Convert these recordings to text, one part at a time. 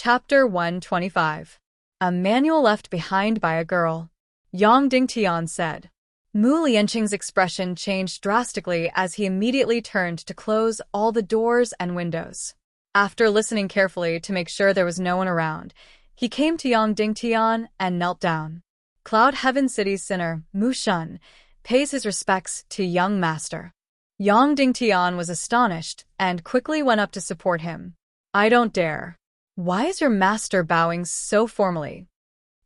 Chapter 125. A Manual Left Behind by a Girl. Yang Dingtian said. Mu Lianqing's expression changed drastically as he immediately turned to close all the doors and windows. After listening carefully to make sure there was no one around, he came to Yang Dingtian and knelt down. Cloud Heaven City's sinner, Mu Shun, pays his respects to young master. Yang Dingtian was astonished and quickly went up to support him. I don't dare. Why is your master bowing so formally?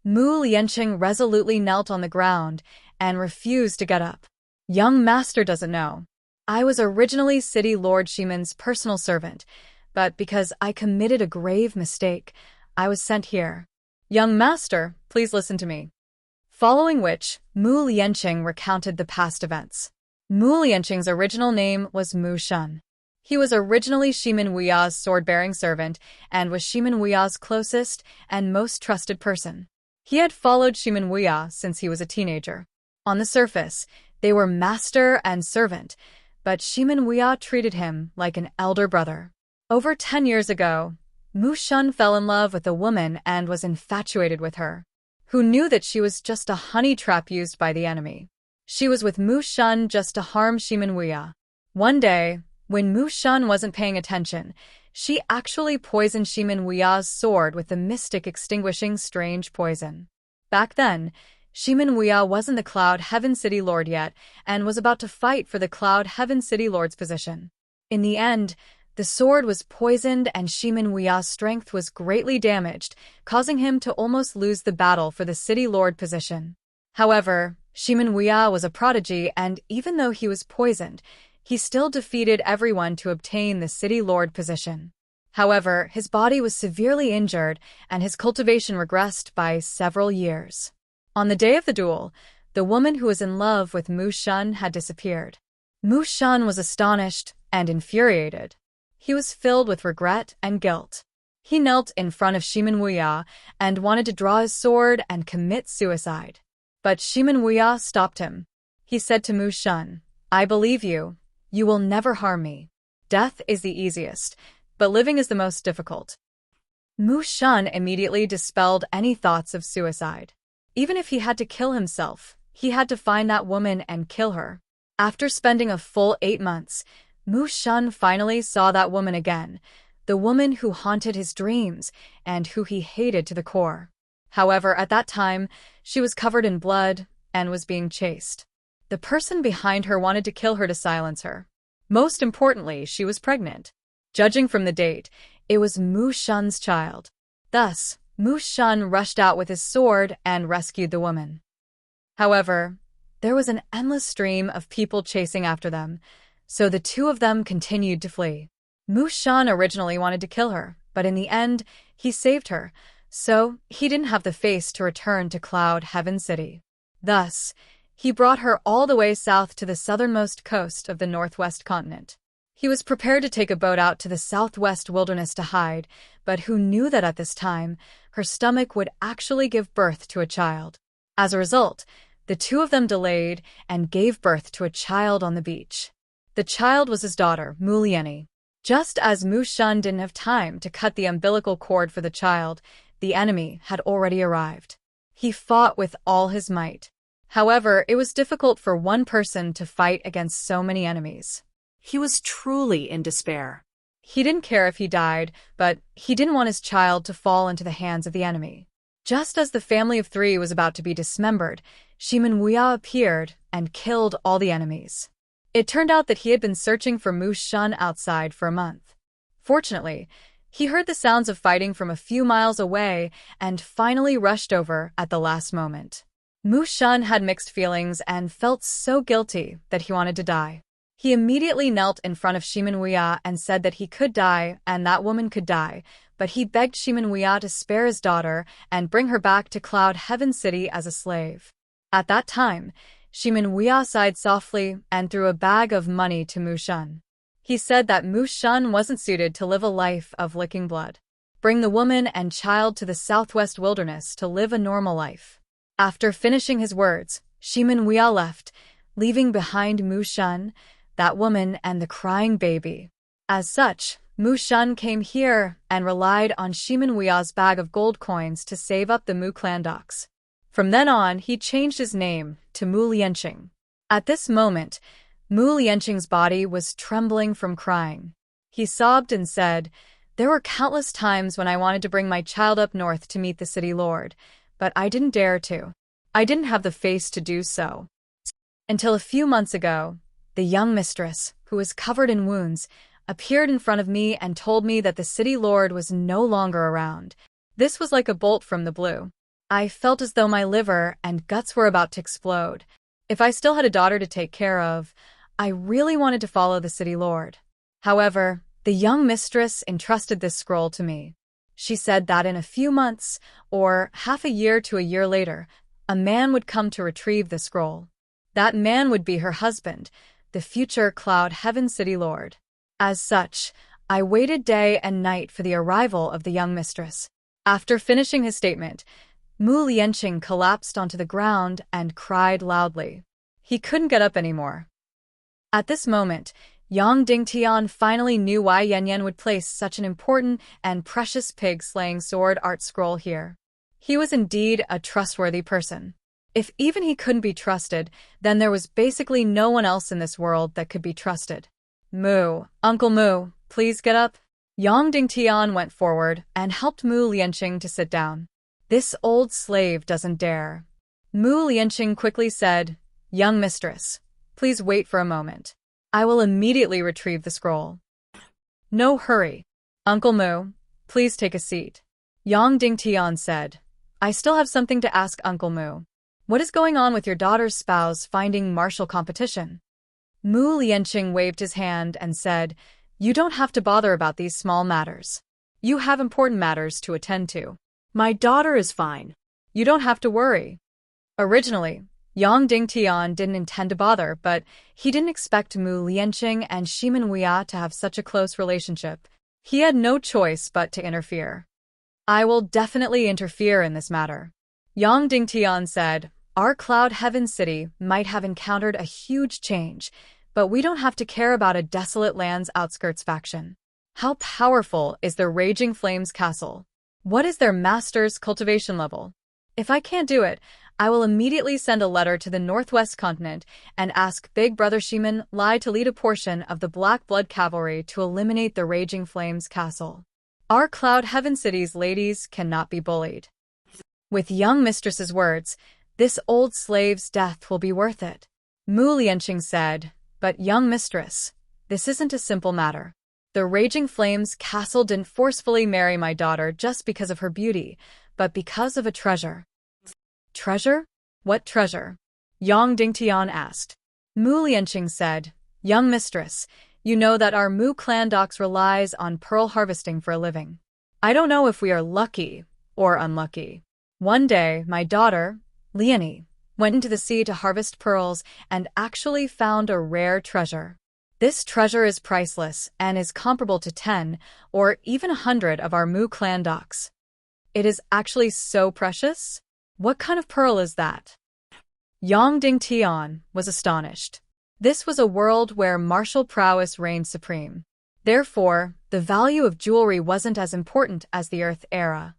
Mu Lianqing resolutely knelt on the ground and refused to get up. Young master doesn't know. I was originally City Lord Shiman's personal servant, but because I committed a grave mistake, I was sent here. Young master, please listen to me. Following which, Mu Lianqing recounted the past events. Mu Lianqing's original name was Mu Shun. He was originally Shiman Wuya's sword-bearing servant and was Shiman Wuya's closest and most trusted person. He had followed Shiman Wuya since he was a teenager. On the surface, they were master and servant, but Shiman Wuya treated him like an elder brother. Over 10 years ago, Mu Shun fell in love with a woman and was infatuated with her, who knew that she was just a honey trap used by the enemy. She was with Mu Shun just to harm Shiman Wuya. One day, when Mu Shun wasn't paying attention, she actually poisoned Shiman Wuya's sword with the mystic extinguishing strange poison. Back then, Shiman Wuya wasn't the Cloud Heaven City Lord yet and was about to fight for the Cloud Heaven City Lord's position. In the end, the sword was poisoned and Shiman Wuya's strength was greatly damaged, causing him to almost lose the battle for the City Lord position. However, Shiman Wuya was a prodigy and even though he was poisoned, he still defeated everyone to obtain the City Lord position. However, his body was severely injured and his cultivation regressed by several years. On the day of the duel, the woman who was in love with Mu Shun had disappeared. Mu Shun was astonished and infuriated. He was filled with regret and guilt. He knelt in front of Shiman Wuya and wanted to draw his sword and commit suicide. But Shiman Wuya stopped him. He said to Mu Shun, I believe you. You will never harm me. Death is the easiest, but living is the most difficult. Mu Shun immediately dispelled any thoughts of suicide. Even if he had to kill himself, he had to find that woman and kill her. After spending a full 8 months, Mu Shun finally saw that woman again, the woman who haunted his dreams and who he hated to the core. However, at that time, she was covered in blood and was being chased. The person behind her wanted to kill her to silence her. Most importantly, she was pregnant. Judging from the date, it was Mu Shun's child. Thus, Mu Shun rushed out with his sword and rescued the woman. However, there was an endless stream of people chasing after them, so the two of them continued to flee. Mu Shun originally wanted to kill her, but in the end, he saved her, so he didn't have the face to return to Cloud Heaven City. Thus, he brought her all the way south to the southernmost coast of the northwest continent. He was prepared to take a boat out to the southwest wilderness to hide, but who knew that at this time, her stomach would actually give birth to a child. As a result, the two of them delayed and gave birth to a child on the beach. The child was his daughter, Mu Lianqing. Just as Mu Shun didn't have time to cut the umbilical cord for the child, the enemy had already arrived. He fought with all his might. However, it was difficult for one person to fight against so many enemies. He was truly in despair. He didn't care if he died, but he didn't want his child to fall into the hands of the enemy. Just as the family of 3 was about to be dismembered, Shiman Wuya appeared and killed all the enemies. It turned out that he had been searching for Mu Shun outside for a month. Fortunately, he heard the sounds of fighting from a few miles away and finally rushed over at the last moment. Mu Shun had mixed feelings and felt so guilty that he wanted to die. He immediately knelt in front of Shiman Wuya and said that he could die and that woman could die, but he begged Shiman Wuya to spare his daughter and bring her back to Cloud Heaven City as a slave. At that time, Shiman Wuya sighed softly and threw a bag of money to Mu Shun. He said that Mu Shun wasn't suited to live a life of licking blood. Bring the woman and child to the southwest wilderness to live a normal life. After finishing his words, Shiman Wuya left, leaving behind Mu Shun, that woman and the crying baby. As such, Mu Shun came here and relied on Shimin Wuya's bag of gold coins to save up the Mu clan docks. From then on, he changed his name to Mu Lianqing. At this moment, Mu Lianqing's body was trembling from crying. He sobbed and said, "There were countless times when I wanted to bring my child up north to meet the city lord, but I didn't dare to. I didn't have the face to do so. Until a few months ago, the young mistress, who was covered in wounds, appeared in front of me and told me that the city lord was no longer around. This was like a bolt from the blue. I felt as though my liver and guts were about to explode. If I still had a daughter to take care of, I really wanted to follow the city lord. However, the young mistress entrusted this scroll to me. She said that in a few months, or half a year to a year later, a man would come to retrieve the scroll. That man would be her husband, the future Cloud Heaven City Lord. As such, I waited day and night for the arrival of the young mistress." After finishing his statement, Mu Lianqing collapsed onto the ground and cried loudly. He couldn't get up anymore. At this moment, Yang Dingtian finally knew why Yan Yan would place such an important and precious pig-slaying sword art scroll here. He was indeed a trustworthy person. If even he couldn't be trusted, then there was basically no one else in this world that could be trusted. "Mu, Uncle Mu, please get up." Yang Dingtian went forward and helped Mu Lianqing to sit down. "This old slave doesn't dare." Mu Lianqing quickly said, "Young mistress, please wait for a moment. I will immediately retrieve the scroll." "No hurry. Uncle Mu, please take a seat." Yang Dingtian said, "I still have something to ask Uncle Mu. What is going on with your daughter's spouse finding martial competition?" Mu Lianqing waved his hand and said, "You don't have to bother about these small matters. You have important matters to attend to. My daughter is fine. You don't have to worry." Originally, Yang Dingtian didn't intend to bother, but he didn't expect Mu Lianqing and Shimin Wuya to have such a close relationship. He had no choice but to interfere. "I will definitely interfere in this matter." Yang Dingtian said, "Our Cloud Heaven City might have encountered a huge change, but we don't have to care about a desolate land's outskirts faction. How powerful is the Raging Flames Castle? What is their master's cultivation level? If I can't do it, I will immediately send a letter to the Northwest continent and ask Big Brother Shimin Lai to lead a portion of the Black Blood Cavalry to eliminate the Raging Flames Castle. Our Cloud Heaven City's ladies cannot be bullied." With young mistress's words, this old slave's death will be worth it. Mu Lianqing said, "But young mistress, this isn't a simple matter. The Raging Flames Castle didn't forcefully marry my daughter just because of her beauty, but because of a treasure." "Treasure? What treasure?" Yang Dingtian asked. Mu Lianqing said, "Young mistress, you know that our Mu clan docks relies on pearl harvesting for a living. I don't know if we are lucky or unlucky. One day, my daughter, Leonie, went into the sea to harvest pearls and actually found a rare treasure. This treasure is priceless and is comparable to 10 or even 100 of our Mu clan docks. It is actually so precious? What kind of pearl is that?" Yang Dingtian was astonished. This was a world where martial prowess reigned supreme. Therefore, the value of jewelry wasn't as important as the Earth era.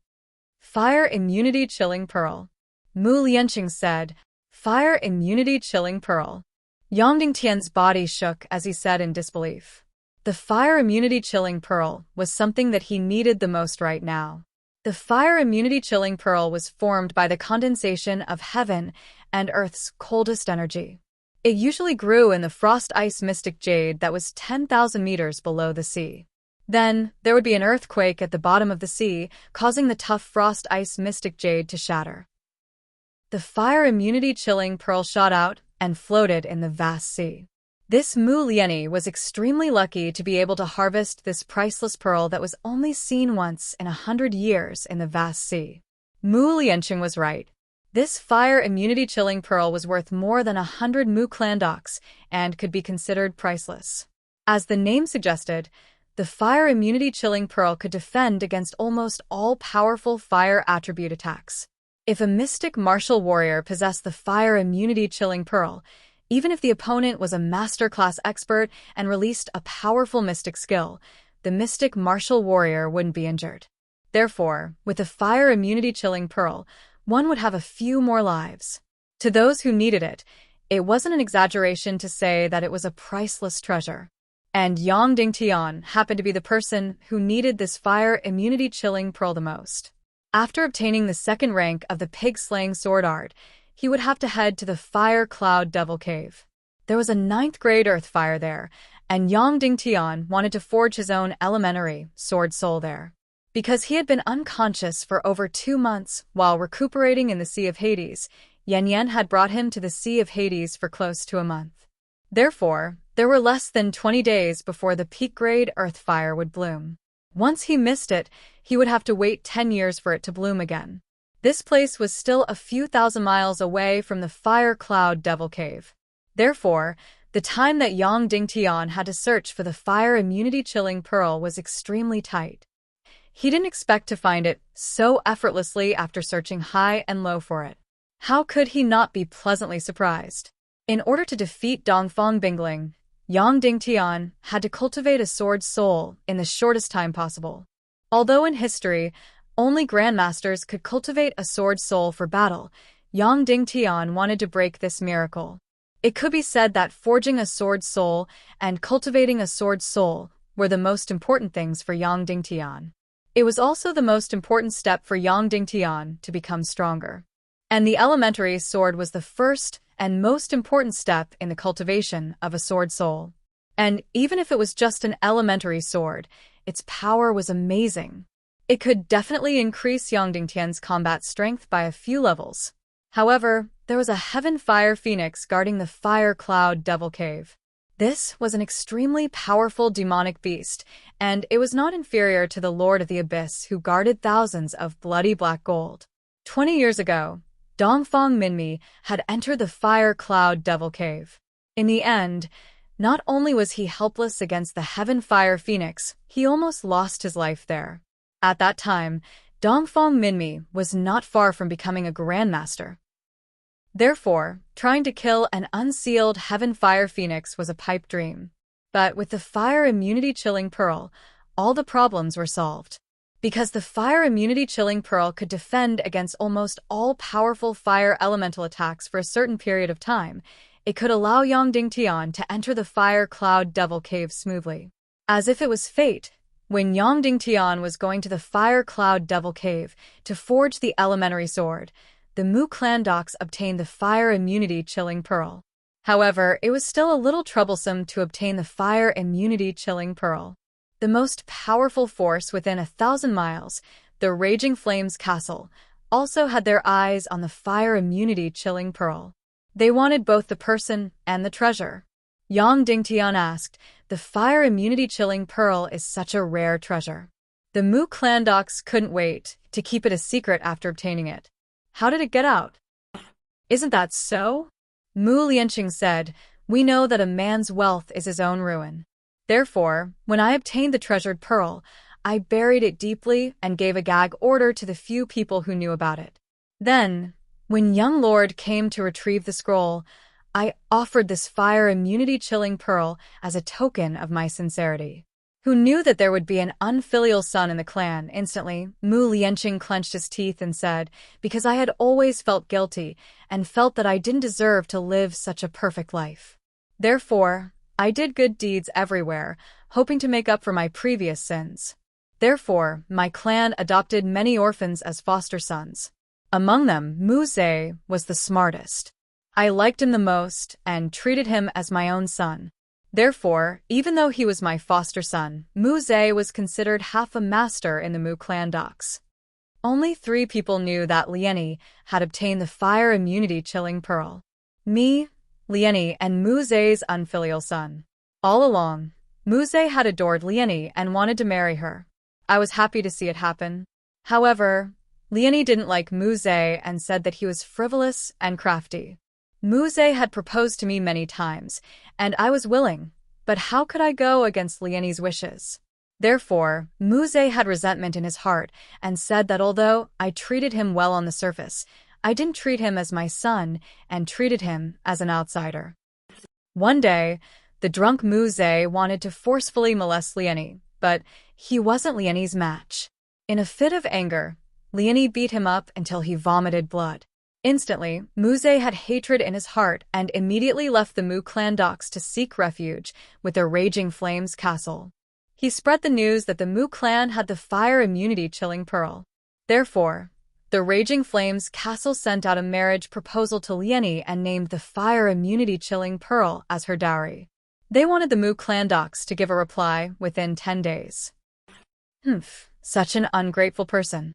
"Fire immunity chilling pearl." Mu Lianqing said, "Fire immunity chilling pearl." Yang Dingtian's body shook as he said in disbelief. The fire immunity chilling pearl was something that he needed the most right now. The fire immunity chilling pearl was formed by the condensation of heaven and Earth's coldest energy. It usually grew in the frost ice mystic jade that was 10,000 meters below the sea. Then, there would be an earthquake at the bottom of the sea, causing the tough frost ice mystic jade to shatter. The fire immunity chilling pearl shot out and floated in the vast sea. This Mu Lianqing was extremely lucky to be able to harvest this priceless pearl that was only seen once in 100 years in the vast sea. Mu Lianqing was right. This fire immunity chilling pearl was worth more than 100 Mu clan docks and could be considered priceless. As the name suggested, the fire immunity chilling pearl could defend against almost all powerful fire attribute attacks. If a mystic martial warrior possessed the fire immunity chilling pearl, even if the opponent was a master-class expert and released a powerful mystic skill, the mystic martial warrior wouldn't be injured. Therefore, with the fire immunity chilling pearl, one would have a few more lives. To those who needed it, it wasn't an exaggeration to say that it was a priceless treasure. And Yang Dingtian happened to be the person who needed this fire immunity chilling pearl the most. After obtaining the second rank of the pig-slaying sword art, he would have to head to the Fire Cloud Devil Cave. There was a 9th grade earth fire there, and Yang Dingtian wanted to forge his own elementary sword soul there. Because he had been unconscious for over 2 months while recuperating in the Sea of Hades, Yan Yan had brought him to the Sea of Hades for close to a month. Therefore, there were less than 20 days before the peak-grade earth fire would bloom. Once he missed it, he would have to wait 10 years for it to bloom again. This place was still a few thousand miles away from the Fire Cloud Devil Cave. Therefore, the time that Yang Dingtian had to search for the fire immunity chilling pearl was extremely tight. He didn't expect to find it so effortlessly after searching high and low for it. How could he not be pleasantly surprised? In order to defeat Dongfang Bingling, Yang Dingtian had to cultivate a sword soul in the shortest time possible. Although in history, only grandmasters could cultivate a sword soul for battle, Yang Dingtian wanted to break this miracle. It could be said that forging a sword soul and cultivating a sword soul were the most important things for Yang Dingtian. It was also the most important step for Yang Dingtian to become stronger. And the elementary sword was the first and most important step in the cultivation of a sword soul. And even if it was just an elementary sword, its power was amazing. It could definitely increase Yang Dingtian's combat strength by a few levels. However, there was a heaven fire phoenix guarding the Fire Cloud Devil Cave. This was an extremely powerful demonic beast, and it was not inferior to the Lord of the Abyss who guarded thousands of bloody black gold. 20 years ago, Dongfang Minmi had entered the Fire Cloud Devil Cave. In the end, not only was he helpless against the Heaven Fire Phoenix, he almost lost his life there. At that time, Dongfang Minmi was not far from becoming a grandmaster. Therefore, trying to kill an unsealed Heaven Fire Phoenix was a pipe dream. But with the Fire Immunity Chilling Pearl, all the problems were solved. Because the Fire Immunity Chilling Pearl could defend against almost all powerful fire elemental attacks for a certain period of time, it could allow Yang Dingtian to enter the Fire Cloud Devil Cave smoothly. As if it was fate, when Yang Dingtian was going to the Fire Cloud Devil Cave to forge the elementary sword, the Mu clan docs obtained the Fire Immunity Chilling Pearl. However, it was still a little troublesome to obtain the Fire Immunity Chilling Pearl. The most powerful force within 1,000 miles, the Raging Flames Castle, also had their eyes on the Fire Immunity Chilling Pearl. They wanted both the person and the treasure. Yang Dingtian asked, "The Fire Immunity Chilling Pearl is such a rare treasure." The Mu clan docs couldn't wait to keep it a secret after obtaining it. How did it get out? Isn't that so? Mu Lianqing said, "We know that a man's wealth is his own ruin. Therefore, when I obtained the treasured pearl, I buried it deeply and gave a gag order to the few people who knew about it. Then, when young Lord came to retrieve the scroll, I offered this Fire Immunity Chilling Pearl as a token of my sincerity." Who knew that there would be an unfilial son in the clan? Instantly, Mu Lianqing clenched his teeth and said, "Because I had always felt guilty and felt that I didn't deserve to live such a perfect life. Therefore, I did good deeds everywhere, hoping to make up for my previous sins. Therefore, my clan adopted many orphans as foster sons. Among them, Mu Zhe was the smartest. I liked him the most and treated him as my own son. Therefore, even though he was my foster son, Mu Zhe was considered half a master in the Mu clan docs. Only 3 people knew that Liani had obtained the Fire Immunity Chilling Pearl. Me, Liani, and Mu Zhe's unfilial son. All along, Mu Zhe had adored Liani and wanted to marry her. I was happy to see it happen. However, Liani didn't like Mu Zhe and said that he was frivolous and crafty. Mu Zhe had proposed to me many times, and I was willing, but how could I go against Liani's wishes? Therefore, Mu Zhe had resentment in his heart and said that although I treated him well on the surface, I didn't treat him as my son and treated him as an outsider. One day, the drunk Mu Zhe wanted to forcefully molest Liani, but he wasn't Liani's match. In a fit of anger, Liani beat him up until he vomited blood. Instantly, Muze had hatred in his heart and immediately left the Mu clan docks to seek refuge with the Raging Flames castle. He spread the news that the Mu clan had the fire immunity chilling pearl. Therefore, the Raging Flames castle sent out a marriage proposal to Liani and named the fire immunity chilling pearl as her dowry. They wanted the Mu clan docks to give a reply within 10 days. Such an ungrateful person.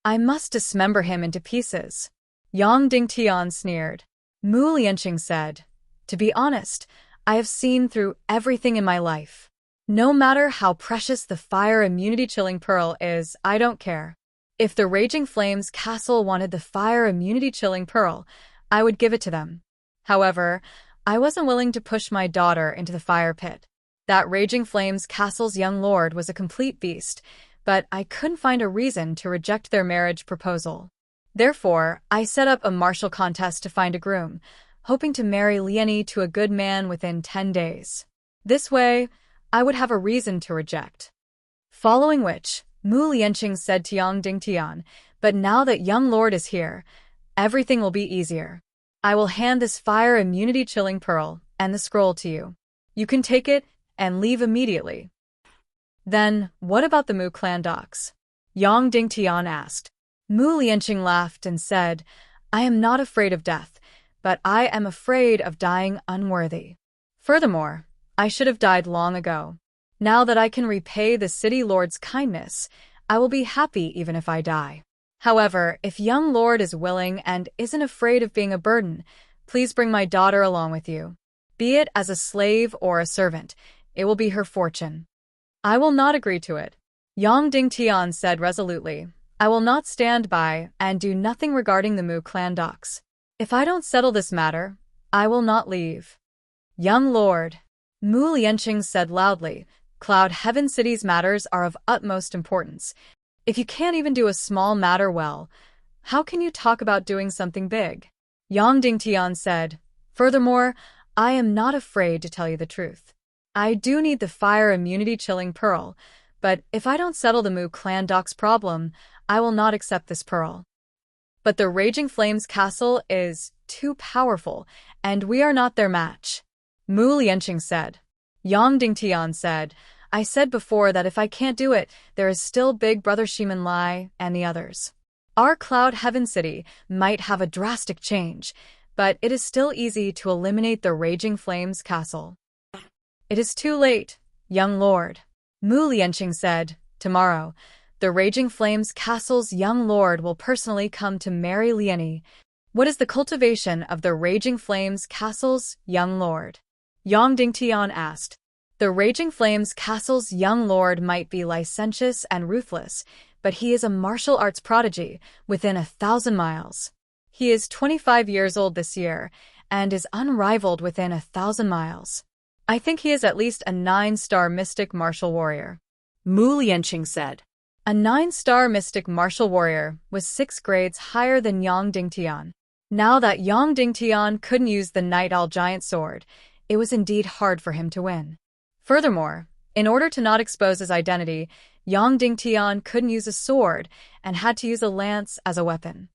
I must dismember him into pieces. Yang Dingtian sneered. Mu Lianqing said, to be honest, I have seen through everything in my life. No matter how precious the fire immunity chilling pearl is, I don't care. If the Raging Flames castle wanted the fire immunity chilling pearl, I would give it to them. However, I wasn't willing to push my daughter into the fire pit. That Raging Flames castle's young lord was a complete beast, but I couldn't find a reason to reject their marriage proposal. Therefore, I set up a martial contest to find a groom, hoping to marry Liani to a good man within 10 days. This way, I would have a reason to reject. Following which, Mu Lianqing said to Yang Dingtian, but now that young lord is here, everything will be easier. I will hand this fire immunity chilling pearl and the scroll to you. You can take it and leave immediately. Then, what about the Mu clan docks? Yang Dingtian asked. Mu Lianqing laughed and said, I am not afraid of death, but I am afraid of dying unworthy. Furthermore, I should have died long ago. Now that I can repay the city lord's kindness, I will be happy even if I die. However, if young lord is willing and isn't afraid of being a burden, please bring my daughter along with you. Be it as a slave or a servant, it will be her fortune. I will not agree to it. Yang Dingtian said resolutely, I will not stand by and do nothing regarding the Mu clan docks. If I don't settle this matter, I will not leave. Young lord, Mu Lianqing said loudly, Cloud Heaven City's matters are of utmost importance. If you can't even do a small matter well, how can you talk about doing something big? Yang Dingtian said, furthermore, I am not afraid to tell you the truth. I do need the fire immunity chilling pearl, but if I don't settle the Mu clan docks problem, I will not accept this pearl. But the Raging Flames castle is too powerful, and we are not their match. Mu Lianqing said. Yang Dingtian said, I said before that if I can't do it, there is still Big Brother Shiman Lai and the others. Our Cloud Heaven City might have a drastic change, but it is still easy to eliminate the Raging Flames castle. It is too late, young lord. Mu Lianqing said, tomorrow, the Raging Flames castle's young lord will personally come to marry Liani. What is the cultivation of the Raging Flames castle's young lord? Yang Dingtian asked. The Raging Flames castle's young lord might be licentious and ruthless, but he is a martial arts prodigy within 1,000 miles. He is 25 years old this year, and is unrivaled within 1,000 miles. I think he is at least a 9-star mystic martial warrior. Mu Lianqing said. A 9-star mystic martial warrior was 6 grades higher than Yang Dingtian. Now that Yang Dingtian couldn't use the Night Owl Giant Sword, it was indeed hard for him to win. Furthermore, in order to not expose his identity, Yang Dingtian couldn't use a sword and had to use a lance as a weapon.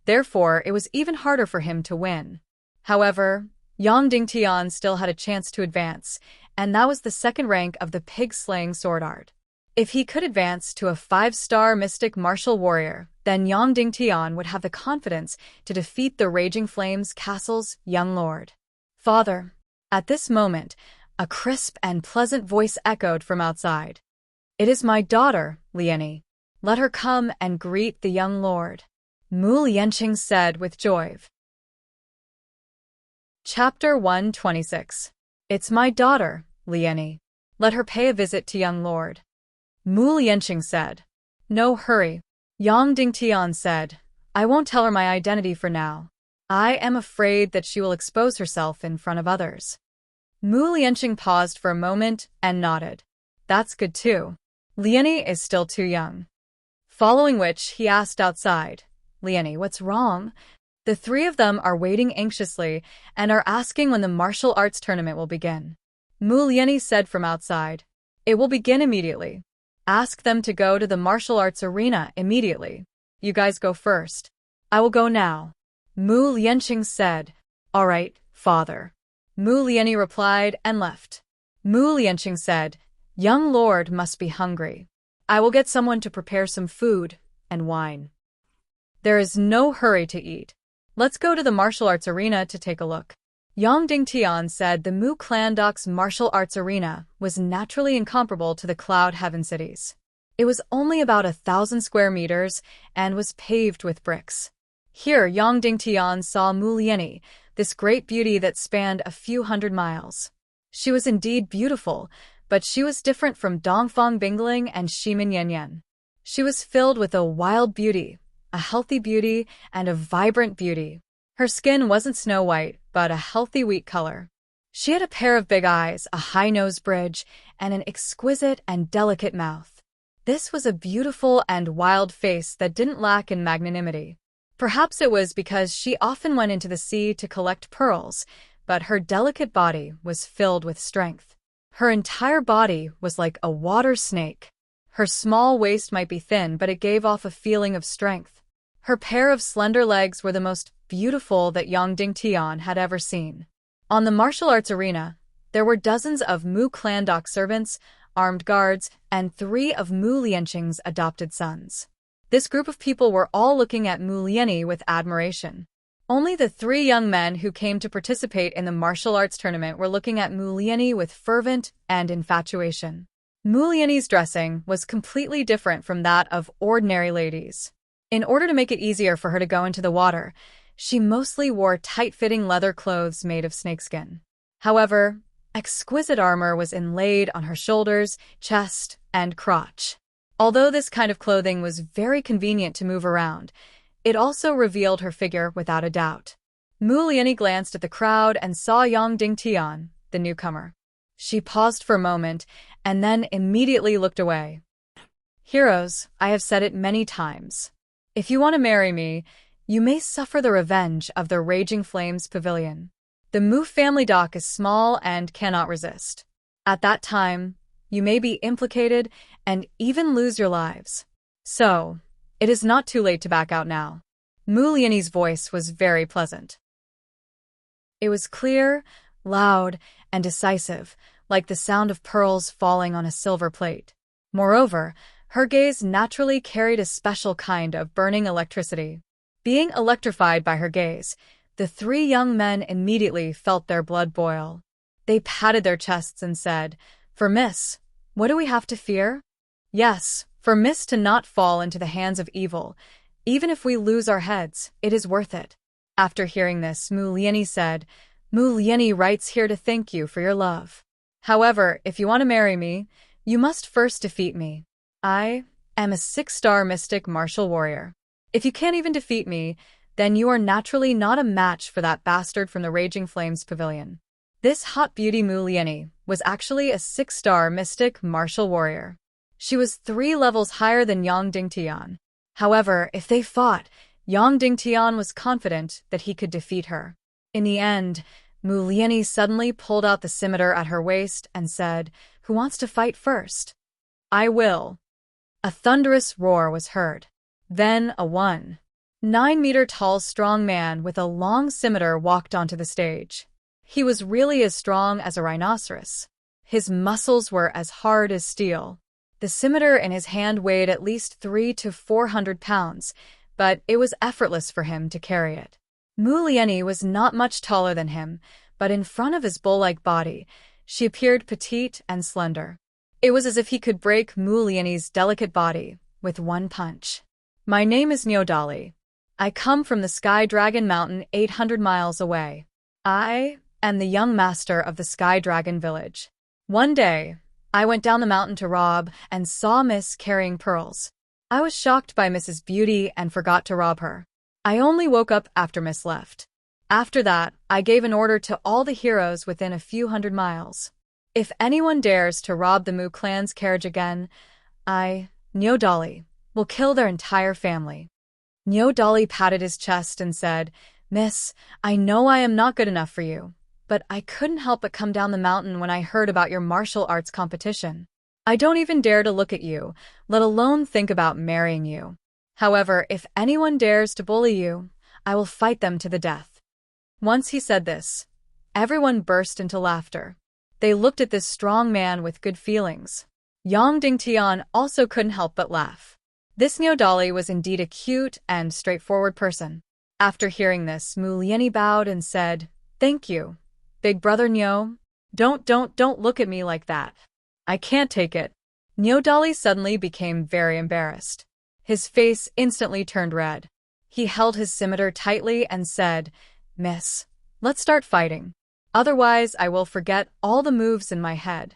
Therefore, it was even harder for him to win. However, Yang Dingtian still had a chance to advance, and that was the 2nd rank of the pig-slaying sword art. If he could advance to a 5-star mystic martial warrior, then Yang Dingtian would have the confidence to defeat the Raging Flames castle's young lord. Father. At this moment, a crisp and pleasant voice echoed from outside. It is my daughter, Liani. Let her come and greet the young lord. Mu Lianqing said with joy. Chapter 126. It's my daughter, Liani. Let her pay a visit to young lord. Mu Lianqing said. No hurry. Yang Dingtian said, I won't tell her my identity for now. I am afraid that she will expose herself in front of others. Mu Lianqing paused for a moment and nodded. That's good too. Liani is still too young. Following which, he asked outside, Liani, what's wrong? The 3 of them are waiting anxiously and are asking when the martial arts tournament will begin. Mu Liani said from outside, It will begin immediately. Ask them to go to the martial arts arena immediately. You guys go first. I will go now. Mu Lianqing said. All right, father. Mu Lianyi replied and left. Mu Lianqing said, Young lord must be hungry. I will get someone to prepare some food and wine. There is no hurry to eat. Let's go to the martial arts arena to take a look. Yang Dingtian said the Mu Clandok's martial arts arena was naturally incomparable to the Cloud Heaven cities. It was only about 1,000 square meters and was paved with bricks. Here, Yang Dingtian saw Mu Lianyi, this great beauty that spanned a few hundred miles. She was indeed beautiful, but she was different from Dongfang Bingling and Shimin Yanyan. She was filled with a wild beauty, a healthy beauty, and a vibrant beauty. Her skin wasn't snow white, but a healthy wheat color. She had a pair of big eyes, a high nose bridge, and an exquisite and delicate mouth. This was a beautiful and wild face that didn't lack in magnanimity. Perhaps it was because she often went into the sea to collect pearls, but her delicate body was filled with strength. Her entire body was like a water snake. Her small waist might be thin, but it gave off a feeling of strength. Her pair of slender legs were the most beautiful that Yang Dingtian had ever seen. On the martial arts arena, there were dozens of Mu Clandok servants, armed guards, and 3 of Mu Lianqing's adopted sons. This group of people were all looking at Mu Lianyi with admiration. Only the 3 young men who came to participate in the martial arts tournament were looking at Mu Lianyi with fervent and infatuation. Mu Lianyi's dressing was completely different from that of ordinary ladies. In order to make it easier for her to go into the water, she mostly wore tight-fitting leather clothes made of snakeskin. However, exquisite armor was inlaid on her shoulders, chest, and crotch. Although this kind of clothing was very convenient to move around, it also revealed her figure without a doubt. Mu Lianyi glanced at the crowd and saw Yang Dingtian, the newcomer. She paused for a moment and then immediately looked away. Heroes, I have said it many times. If you want to marry me, you may suffer the revenge of the Raging Flames Pavilion. The Mu family dock is small and cannot resist. At that time, you may be implicated and even lose your lives. So, it is not too late to back out now. Mu Lianyi's voice was very pleasant. It was clear, loud, and decisive, like the sound of pearls falling on a silver plate. Moreover, her gaze naturally carried a special kind of burning electricity. Being electrified by her gaze, the 3 young men immediately felt their blood boil. They patted their chests and said, For Miss, what do we have to fear? Yes, for Miss to not fall into the hands of evil. Even if we lose our heads, it is worth it. After hearing this, Mu Lianyi said, Mu Lianyi writes here to thank you for your love. However, if you want to marry me, you must first defeat me. I am a 6-star mystic martial warrior. If you can't even defeat me, then you are naturally not a match for that bastard from the Raging Flames Pavilion. This hot beauty Mu Lianyi was actually a 6-star mystic martial warrior. She was 3 levels higher than Yang Dingtian. However, if they fought, Yang Dingtian was confident that he could defeat her. In the end, Mu Lianyi suddenly pulled out the scimitar at her waist and said, Who wants to fight first? I will. A thunderous roar was heard. Then a 1.9-meter-tall strong man with a long scimitar walked onto the stage. He was really as strong as a rhinoceros. His muscles were as hard as steel. The scimitar in his hand weighed at least 300 to 400 pounds, but it was effortless for him to carry it. Mu Lianyi was not much taller than him, but in front of his bull-like body, she appeared petite and slender. It was as if he could break Mu Lianyi's delicate body with one punch. My name is Neodali. I come from the Sky Dragon Mountain 800 miles away. I am the young master of the Sky Dragon Village. One day, I went down the mountain to rob and saw Miss carrying pearls. I was shocked by Miss's beauty and forgot to rob her. I only woke up after Miss left. After that, I gave an order to all the heroes within a few hundred miles. If anyone dares to rob the Mu clan's carriage again, I, Neodali, will kill their entire family. Neodali patted his chest and said, Miss, I know I am not good enough for you, but I couldn't help but come down the mountain when I heard about your martial arts competition. I don't even dare to look at you, let alone think about marrying you. However, if anyone dares to bully you, I will fight them to the death." Once he said this, everyone burst into laughter. They looked at this strong man with good feelings. Yang Dingtian also couldn't help but laugh. This Niu Dali was indeed a cute and straightforward person. After hearing this, Mu Lianyi bowed and said, "Thank you, big brother Niu. Don't look at me like that. I can't take it." Niu Dali suddenly became very embarrassed. His face instantly turned red. He held his scimitar tightly and said, "Miss, let's start fighting. Otherwise, I will forget all the moves in my head."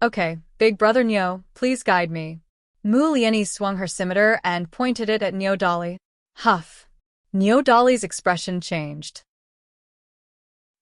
"Okay, big brother Niu, please guide me." Mu Lianyi swung her scimitar and pointed it at Niu Dali. Huff. Niu Dali's expression changed.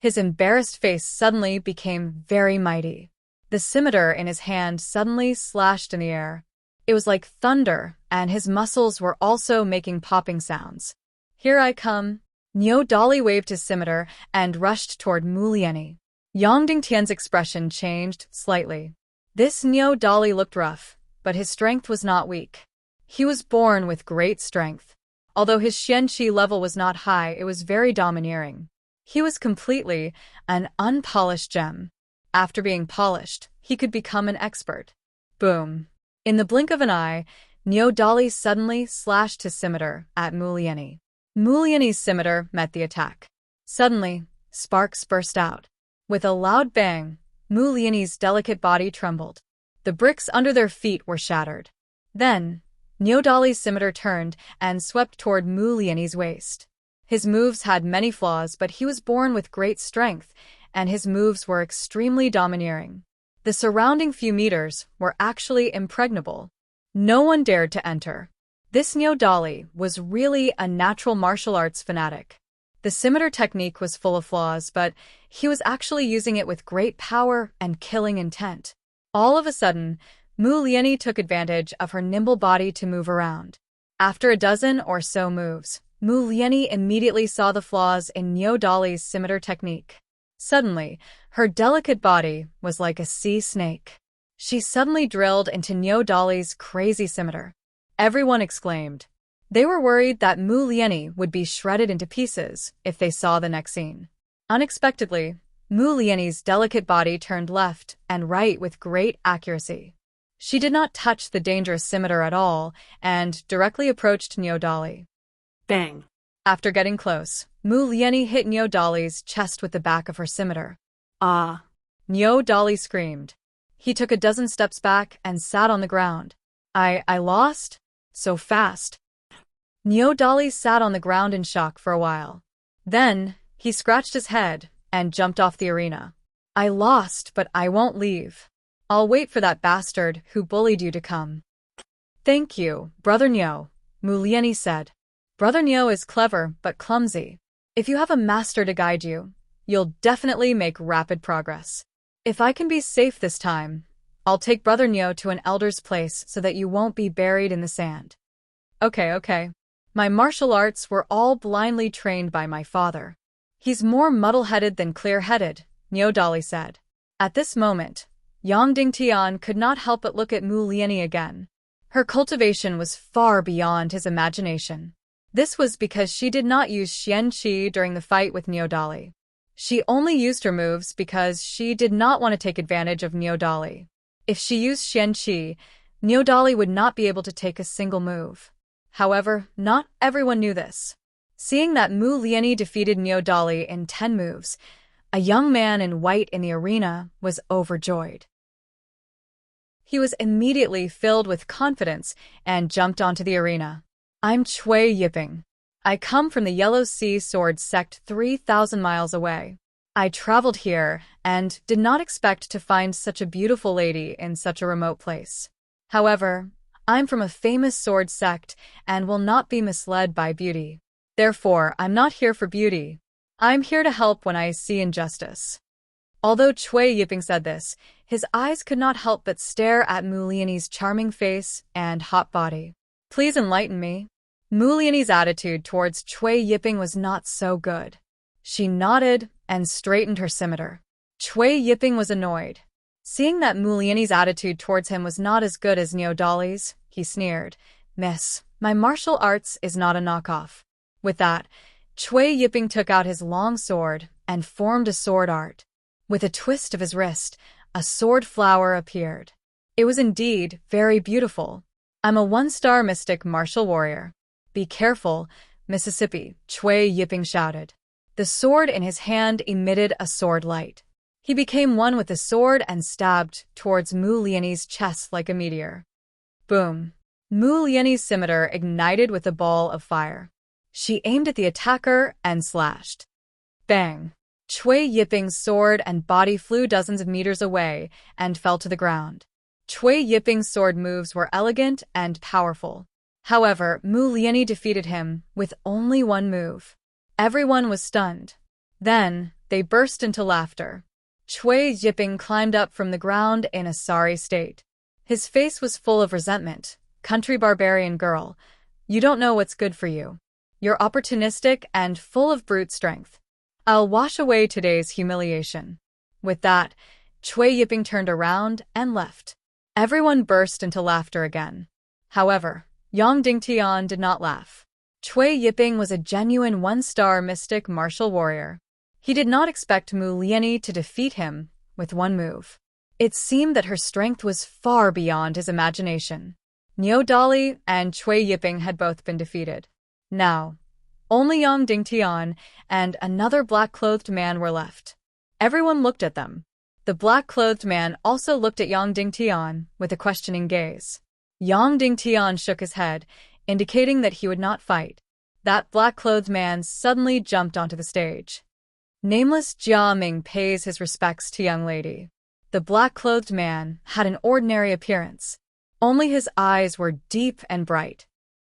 His embarrassed face suddenly became very mighty. The scimitar in his hand suddenly slashed in the air. It was like thunder, and his muscles were also making popping sounds. "Here I come." Niu Dali waved his scimitar and rushed toward Mu Lianyi. Yang Dingtian's expression changed slightly. This Niu Dali looked rough, but his strength was not weak. He was born with great strength. Although his Xianqi level was not high, it was very domineering. He was completely an unpolished gem. After being polished, he could become an expert. Boom. In the blink of an eye, Niu Dali suddenly slashed his scimitar at Mu Lianyi. Mu Lianyi's scimitar met the attack. Suddenly, sparks burst out. With a loud bang, Mu Lianyi's delicate body trembled. The bricks under their feet were shattered. Then, Niu Dali's scimitar turned and swept toward Mu Lianyi's waist. His moves had many flaws, but he was born with great strength, and his moves were extremely domineering. The surrounding few meters were actually impregnable. No one dared to enter. This Niu Dali was really a natural martial arts fanatic. The scimitar technique was full of flaws, but he was actually using it with great power and killing intent. All of a sudden, Mu Lianyi took advantage of her nimble body to move around. After a dozen or so moves, Mu Lianyi immediately saw the flaws in Niu Dali's scimitar technique. Suddenly, her delicate body was like a sea snake. She suddenly drilled into Niu Dali's crazy scimitar. Everyone exclaimed. They were worried that Mu Lianyi would be shredded into pieces if they saw the next scene. Unexpectedly, Mu Lianyi's delicate body turned left and right with great accuracy. She did not touch the dangerous scimitar at all and directly approached Niu Dali. Bang. After getting close, Mu Lianyi hit Niu Dali's chest with the back of her scimitar. Ah! Niu Dali screamed. He took a dozen steps back and sat on the ground. I lost? So fast. Niu Dali sat on the ground in shock for a while. Then, he scratched his head and jumped off the arena. "I lost, but I won't leave. I'll wait for that bastard who bullied you to come." "Thank you, Brother Niu," Mu Lianyi said. "Brother Niu is clever but clumsy. If you have a master to guide you, you'll definitely make rapid progress. If I can be safe this time, I'll take Brother Niu to an elder's place so that you won't be buried in the sand." Okay. My martial arts were all blindly trained by my father. He's more muddle-headed than clear-headed, Niu Dali said. At this moment, Yang Dingtian could not help but look at Mu Lianyi again. Her cultivation was far beyond his imagination. This was because she did not use Xianqi during the fight with Niu Dali. She only used her moves because she did not want to take advantage of Niu Dali. If she used Xianqi, Niu Dali would not be able to take a single move. However, not everyone knew this. Seeing that Mu Lianyi defeated Niu Dali in 10 moves, a young man in white in the arena was overjoyed. He was immediately filled with confidence and jumped onto the arena. "I'm Cui Yiping. I come from the Yellow Sea Sword sect 3,000 miles away. I traveled here and did not expect to find such a beautiful lady in such a remote place. However, I'm from a famous sword sect and will not be misled by beauty. Therefore, I'm not here for beauty. I'm here to help when I see injustice." Although Cui Yiping said this, his eyes could not help but stare at Mu Lianyi's charming face and hot body. "Please enlighten me." Mu Lianyi's attitude towards Cui Yiping was not so good. She nodded and straightened her scimitar. Cui Yiping was annoyed. Seeing that Muliani's attitude towards him was not as good as Neodali's, he sneered. Miss, my martial arts is not a knockoff. With that, Cui Yiping took out his long sword and formed a sword art. With a twist of his wrist, a sword flower appeared. It was indeed very beautiful. I'm a one-star mystic martial warrior. Be careful, Mississippi, Cui Yiping shouted. The sword in his hand emitted a sword light. He became one with the sword and stabbed towards Mu Liani's chest like a meteor. Boom! Mu Liani's scimitar ignited with a ball of fire. She aimed at the attacker and slashed. Bang! Cui Yiping's sword and body flew dozens of meters away and fell to the ground. Cui Yiping's sword moves were elegant and powerful. However, Mu Liani defeated him with only one move. Everyone was stunned. Then, they burst into laughter. Cui Yiping climbed up from the ground in a sorry state. His face was full of resentment. Country barbarian girl, you don't know what's good for you. You're opportunistic and full of brute strength. I'll wash away today's humiliation. With that, Cui Yiping turned around and left. Everyone burst into laughter again. However, Yang Dingtian did not laugh. Cui Yiping was a genuine one-star mystic martial warrior. He did not expect Mu Liani to defeat him with one move. It seemed that her strength was far beyond his imagination. Neodali and Cui Yiping had both been defeated. Now, only Yang Dingtian and another black-clothed man were left. Everyone looked at them. The black-clothed man also looked at Yang Dingtian with a questioning gaze. Yang Dingtian shook his head, indicating that he would not fight. That black-clothed man suddenly jumped onto the stage. Nameless Jia Ming pays his respects to young lady. The black-clothed man had an ordinary appearance. Only his eyes were deep and bright.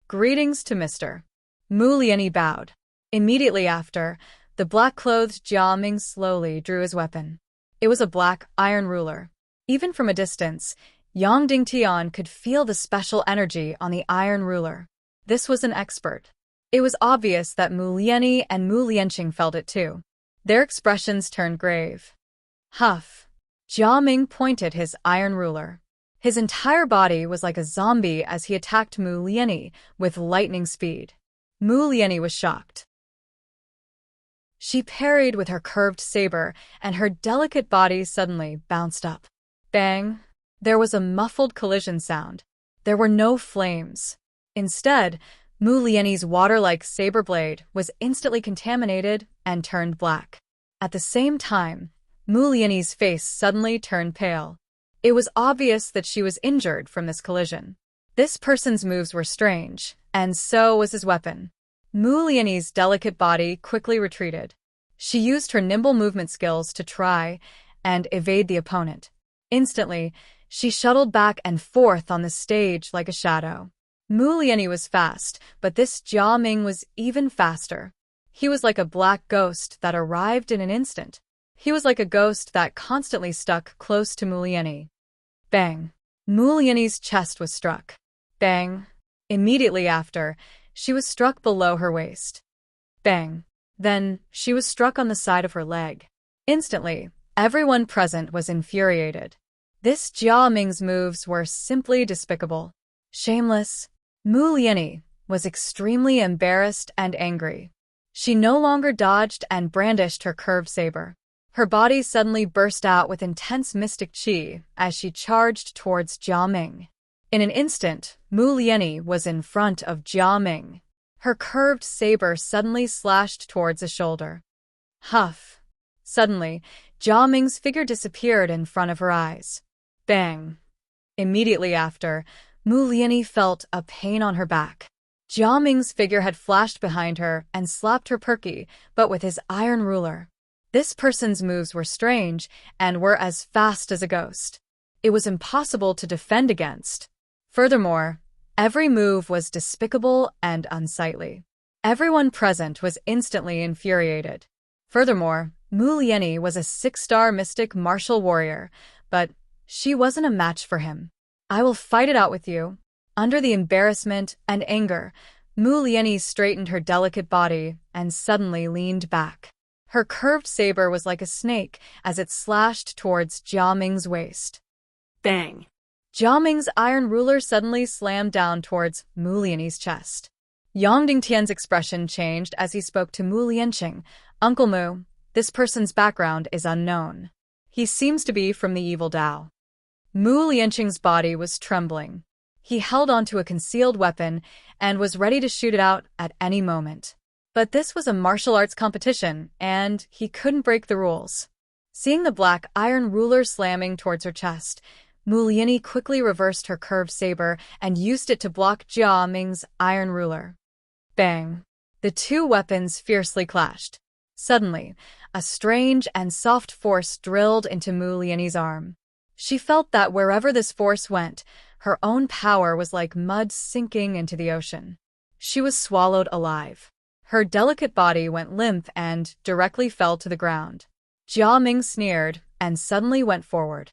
Greetings to Mr. Mu Liani bowed. Immediately after, the black-clothed Jia Ming slowly drew his weapon. It was a black iron ruler. Even from a distance, Yang Dingtian could feel the special energy on the iron ruler. This was an expert. It was obvious that Mu Liani and Mu Lianqing felt it too. Their expressions turned grave. Huff! Jia Ming pointed his iron ruler. His entire body was like a zombie as he attacked Mu Liani with lightning speed. Mu Liani was shocked. She parried with her curved saber, and her delicate body suddenly bounced up. Bang! There was a muffled collision sound. There were no flames. Instead, Mu Liani's water-like saber blade was instantly contaminated and turned black. At the same time, Mu Liani's face suddenly turned pale. It was obvious that she was injured from this collision. This person's moves were strange, and so was his weapon. Mu Liani's delicate body quickly retreated. She used her nimble movement skills to try and evade the opponent. Instantly, she shuttled back and forth on the stage like a shadow. Mu Liani was fast, but this Jia Ming was even faster. He was like a black ghost that arrived in an instant. He was like a ghost that constantly stuck close to Mu Liani. Bang! Mu Liani's chest was struck. Bang! Immediately after, she was struck below her waist. Bang! Then, she was struck on the side of her leg. Instantly, everyone present was infuriated. This Jia Ming's moves were simply despicable. Shameless. Mu Liani was extremely embarrassed and angry. She no longer dodged and brandished her curved saber. Her body suddenly burst out with intense mystic qi as she charged towards Jia Ming. In an instant, Mu Liani was in front of Jia Ming. Her curved saber suddenly slashed towards a shoulder. Huff! Suddenly, Jia Ming's figure disappeared in front of her eyes. Bang! Immediately after, Mu Liani felt a pain on her back. Jia Ming's figure had flashed behind her and slapped her perky, but with his iron ruler. This person's moves were strange and were as fast as a ghost. It was impossible to defend against. Furthermore, every move was despicable and unsightly. Everyone present was instantly infuriated. Furthermore, Mu Liani was a 6-star mystic martial warrior, but she wasn't a match for him. I will fight it out with you. Under the embarrassment and anger, Mu Liani straightened her delicate body and suddenly leaned back. Her curved saber was like a snake as it slashed towards Jia Ming's waist. Bang! Jia Ming's iron ruler suddenly slammed down towards Mu Lianyi's chest. Yang Dingtian's expression changed as he spoke to Mu Lianqing. Uncle Mu, this person's background is unknown. He seems to be from the evil Dao. Mu Lianqing's body was trembling. He held onto a concealed weapon and was ready to shoot it out at any moment. But this was a martial arts competition, and he couldn't break the rules. Seeing the black iron ruler slamming towards her chest, Mu Lianyi quickly reversed her curved saber and used it to block Jia Ming's iron ruler. Bang! The two weapons fiercely clashed. Suddenly, a strange and soft force drilled into Mu Lianyi's arm. She felt that wherever this force went, her own power was like mud sinking into the ocean. She was swallowed alive. Her delicate body went limp and directly fell to the ground. Jia Ming sneered and suddenly went forward.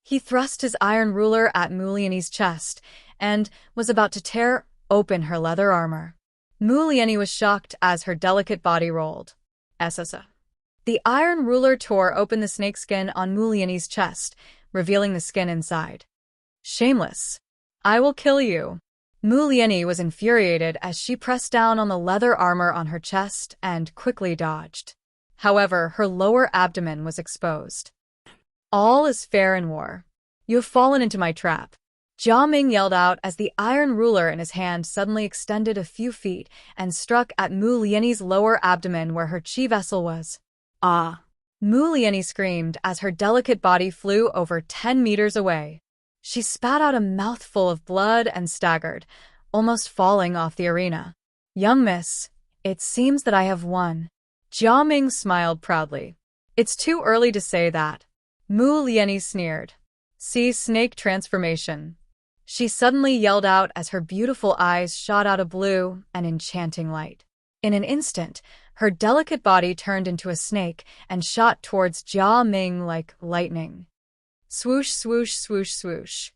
He thrust his iron ruler at Mu Lianyi's chest and was about to tear open her leather armor. Mu Lianyi was shocked as her delicate body rolled. Ssa. The iron ruler tore open the snakeskin on Mu Lianyi's chest, revealing the skin inside. Shameless. I will kill you. Mu Lianyi was infuriated as she pressed down on the leather armor on her chest and quickly dodged. However, her lower abdomen was exposed. All is fair in war. You have fallen into my trap. Jia Ming yelled out as the iron ruler in his hand suddenly extended a few feet and struck at Mu Lianyi's lower abdomen where her chi vessel was. Ah! Mu Lianyi screamed as her delicate body flew over 10 meters away. She spat out a mouthful of blood and staggered, almost falling off the arena. Young miss, it seems that I have won. Jia Ming smiled proudly. It's too early to say that. Mu Lianyi sneered. See snake transformation. She suddenly yelled out as her beautiful eyes shot out a blue and enchanting light. In an instant, her delicate body turned into a snake and shot towards Jia Ming like lightning. Swoosh, swoosh, swoosh, swoosh.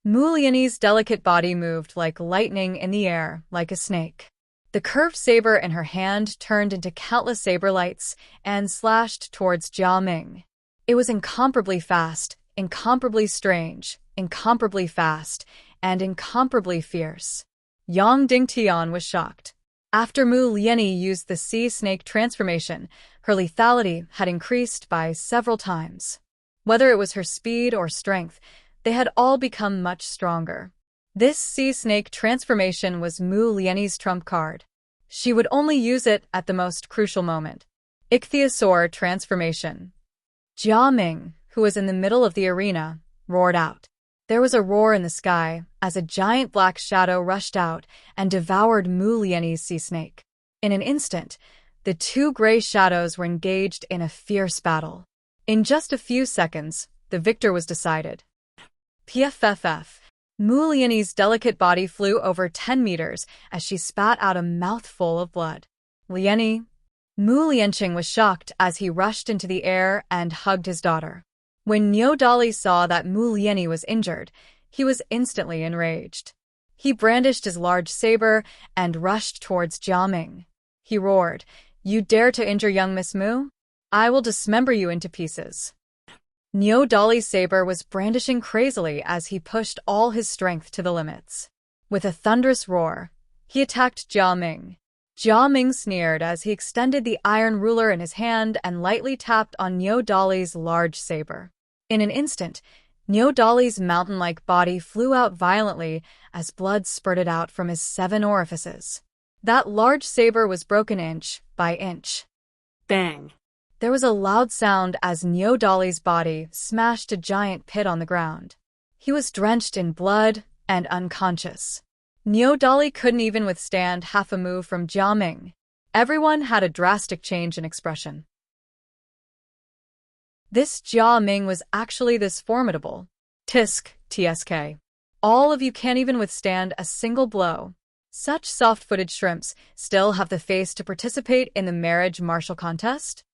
Mu Lianyi's delicate body moved like lightning in the air, like a snake. The curved saber in her hand turned into countless saber lights and slashed towards Jia Ming. It was incomparably fast, incomparably strange, incomparably fast, and incomparably fierce. Yang Dingtian was shocked. After Mu Lianyi used the sea snake transformation, her lethality had increased by several times. Whether it was her speed or strength, they had all become much stronger. This sea snake transformation was Mu Lianyi's trump card. She would only use it at the most crucial moment. Ichthyosaur transformation. Jia Ming, who was in the middle of the arena, roared out. There was a roar in the sky as a giant black shadow rushed out and devoured Mu Lianyi's sea snake. In an instant, the two gray shadows were engaged in a fierce battle. In just a few seconds, the victor was decided. PFFF. Mu Lianyi's delicate body flew over 10 meters as she spat out a mouthful of blood. Lianyi. Mu Lianqing was shocked as he rushed into the air and hugged his daughter. When Niu Dali saw that Mu Lianyi was injured, he was instantly enraged. He brandished his large saber and rushed towards Jia Ming. He roared, "You dare to injure young Miss Mu? I will dismember you into pieces." Niu Dali's saber was brandishing crazily as he pushed all his strength to the limits. With a thunderous roar, he attacked Jia Ming. Jia Ming sneered as he extended the iron ruler in his hand and lightly tapped on Niu Dali's large saber. In an instant, Niu Dali's mountain-like body flew out violently as blood spurted out from his 7 orifices. That large saber was broken inch by inch. Bang! There was a loud sound as Niu Dali's body smashed a giant pit on the ground. He was drenched in blood and unconscious. Niu Dali couldn't even withstand half a move from Jia Ming. Everyone had a drastic change in expression. This Jia Ming was actually this formidable. Tisk, TSK. All of you can't even withstand a single blow. Such soft-footed shrimps still have the face to participate in the marriage martial contest?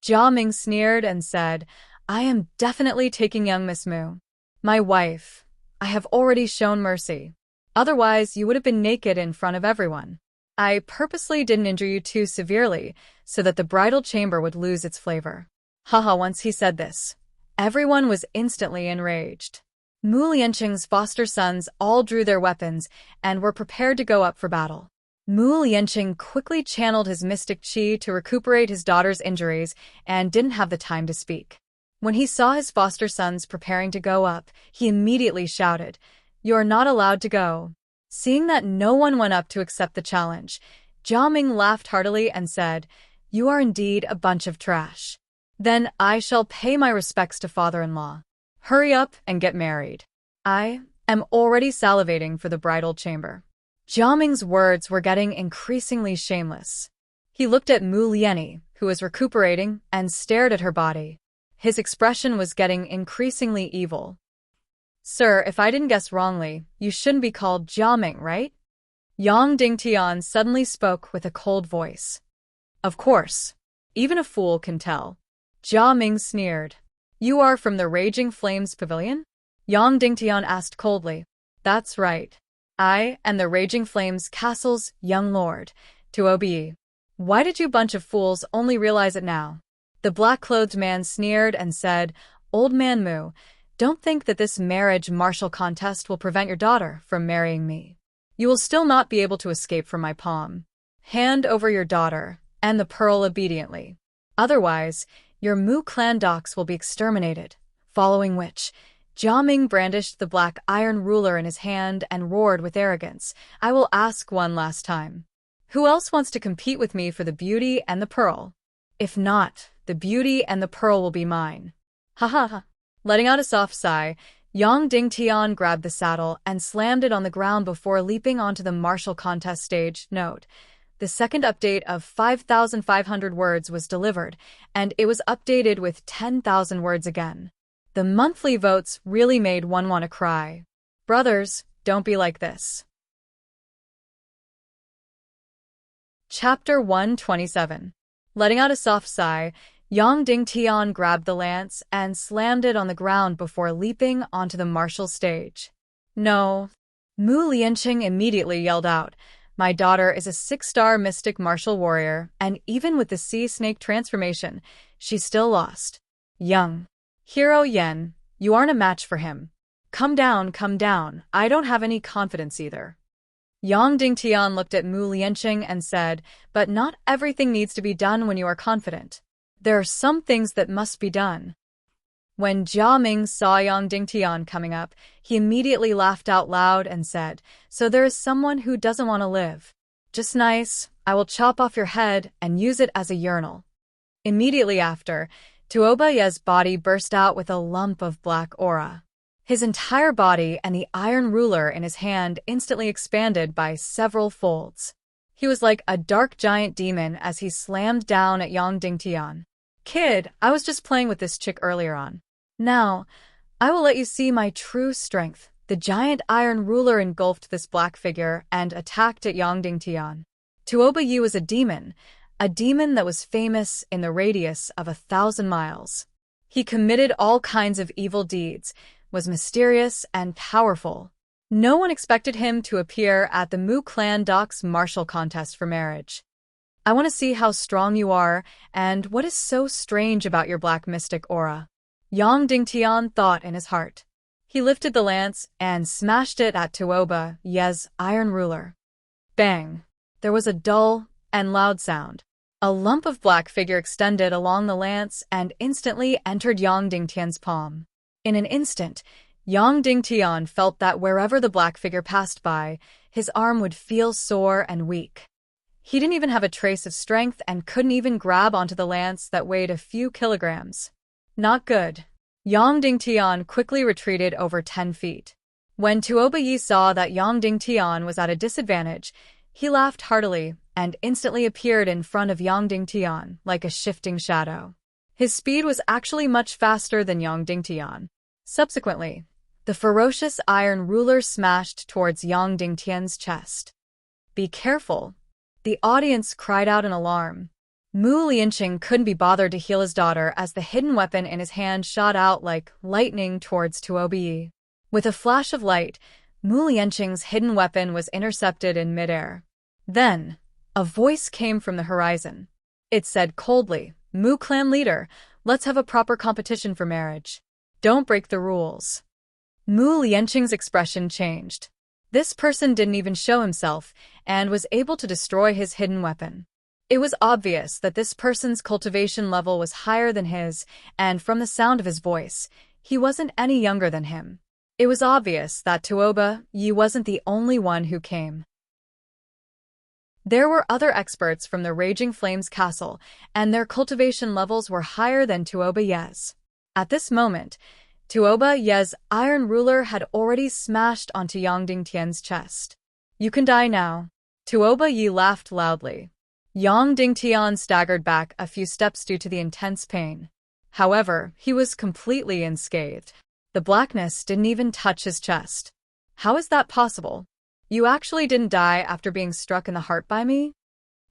Jia Ming sneered and said, I am definitely taking young Miss Mu. My wife. I have already shown mercy. Otherwise, you would have been naked in front of everyone. I purposely didn't injure you too severely so that the bridal chamber would lose its flavor. Haha, once he said this, everyone was instantly enraged. Mu Lianqing's foster sons all drew their weapons and were prepared to go up for battle. Mu Lianqing quickly channeled his mystic qi to recuperate his daughter's injuries and didn't have the time to speak. When he saw his foster sons preparing to go up, he immediately shouted, "You're not allowed to go." Seeing that no one went up to accept the challenge, Jia Ming laughed heartily and said, "You are indeed a bunch of trash. Then I shall pay my respects to father-in-law. Hurry up and get married. I am already salivating for the bridal chamber." Jia Ming's words were getting increasingly shameless. He looked at Mu Lianyi, who was recuperating, and stared at her body. His expression was getting increasingly evil. "Sir, if I didn't guess wrongly, you shouldn't be called Jia Ming, right?" Yang Dingtian suddenly spoke with a cold voice. "Of course. Even a fool can tell." Jia Ming sneered. "You are from the Raging Flames Pavilion?" Yang Dingtian asked coldly. "That's right. I am the Raging Flames Castle's young lord, Tuobi. Why did you bunch of fools only realize it now?" The black-clothed man sneered and said, "Old man Mu, don't think that this marriage martial contest will prevent your daughter from marrying me. You will still not be able to escape from my palm. Hand over your daughter and the pearl obediently. Otherwise, your Mu clan docs will be exterminated." Following which, Jia Ming brandished the black iron ruler in his hand and roared with arrogance, "I will ask one last time. Who else wants to compete with me for the beauty and the pearl? If not, the beauty and the pearl will be mine." Ha ha ha. Letting out a soft sigh, Yang Dingtian grabbed the saddle and slammed it on the ground before leaping onto the martial contest stage. Note: the second update of 5,500 words was delivered, and it was updated with 10,000 words again. The monthly votes really made one want to cry. Brothers, don't be like this. Chapter 127. Letting out a soft sigh, Yang Dingtian grabbed the lance and slammed it on the ground before leaping onto the martial stage. "No." Mu Lianqing immediately yelled out, "My daughter is a 6-star mystic martial warrior, and even with the sea snake transformation, she still lost. Young Hero Yen, you aren't a match for him. Come down, come down. I don't have any confidence either." Yang Dingtian looked at Mu Lianqing and said, "But not everything needs to be done when you are confident. There are some things that must be done." When Jia Ming saw Yang Dingtian coming up, he immediately laughed out loud and said, "So there is someone who doesn't want to live. Just nice. I will chop off your head and use it as a urinal." Immediately after, Tuobaye's body burst out with a lump of black aura. His entire body and the iron ruler in his hand instantly expanded by several folds. He was like a dark giant demon as he slammed down at Yang Dingtian. "Kid, I was just playing with this chick earlier on. Now, I will let you see my true strength." The giant iron ruler engulfed this black figure and attacked at Yang Dingtian. Tuobaye was a demon that was famous in the radius of 1,000 miles. He committed all kinds of evil deeds, was mysterious and powerful. No one expected him to appear at the Mu Clan Doc's martial contest for marriage. "I want to see how strong you are, and what is so strange about your black mystic aura," Yang Dingtian thought in his heart. He lifted the lance and smashed it at Tuobaye's iron ruler. Bang! There was a dull and loud sound. A lump of black figure extended along the lance and instantly entered Yang Dingtian's palm. In an instant, Yang Dingtian felt that wherever the black figure passed by, his arm would feel sore and weak. He didn't even have a trace of strength and couldn't even grab onto the lance that weighed a few kilograms. Not good. Yang Dingtian quickly retreated over 10 feet. When Tuobaye saw that Yang Dingtian was at a disadvantage, he laughed heartily and instantly appeared in front of Yang Dingtian like a shifting shadow. His speed was actually much faster than Yang Dingtian. Subsequently, the ferocious iron ruler smashed towards Yang Dingtian's chest. "Be careful!" The audience cried out in alarm. Mu Lianqing couldn't be bothered to heal his daughter as the hidden weapon in his hand shot out like lightning towards Tuobaye. With a flash of light, Mu Lianqing's hidden weapon was intercepted in midair. Then, A voice came from the horizon. It said coldly, "Mu clan leader, let's have a proper competition for marriage. Don't break the rules." Mu Lianqing's expression changed. This person didn't even show himself and was able to destroy his hidden weapon. It was obvious that this person's cultivation level was higher than his, and from the sound of his voice, he wasn't any younger than him. It was obvious that Tuoba Yi wasn't the only one who came. There were other experts from the Raging Flames Castle, and their cultivation levels were higher than Tuoba Ye's. At this moment, Tuoba Ye's iron ruler had already smashed onto Yang Dingtian's chest. "You can die now." Tuoba Yi laughed loudly. Yang Dingtian staggered back a few steps due to the intense pain. However, he was completely unscathed. The blackness didn't even touch his chest. "How is that possible? You actually didn't die after being struck in the heart by me?"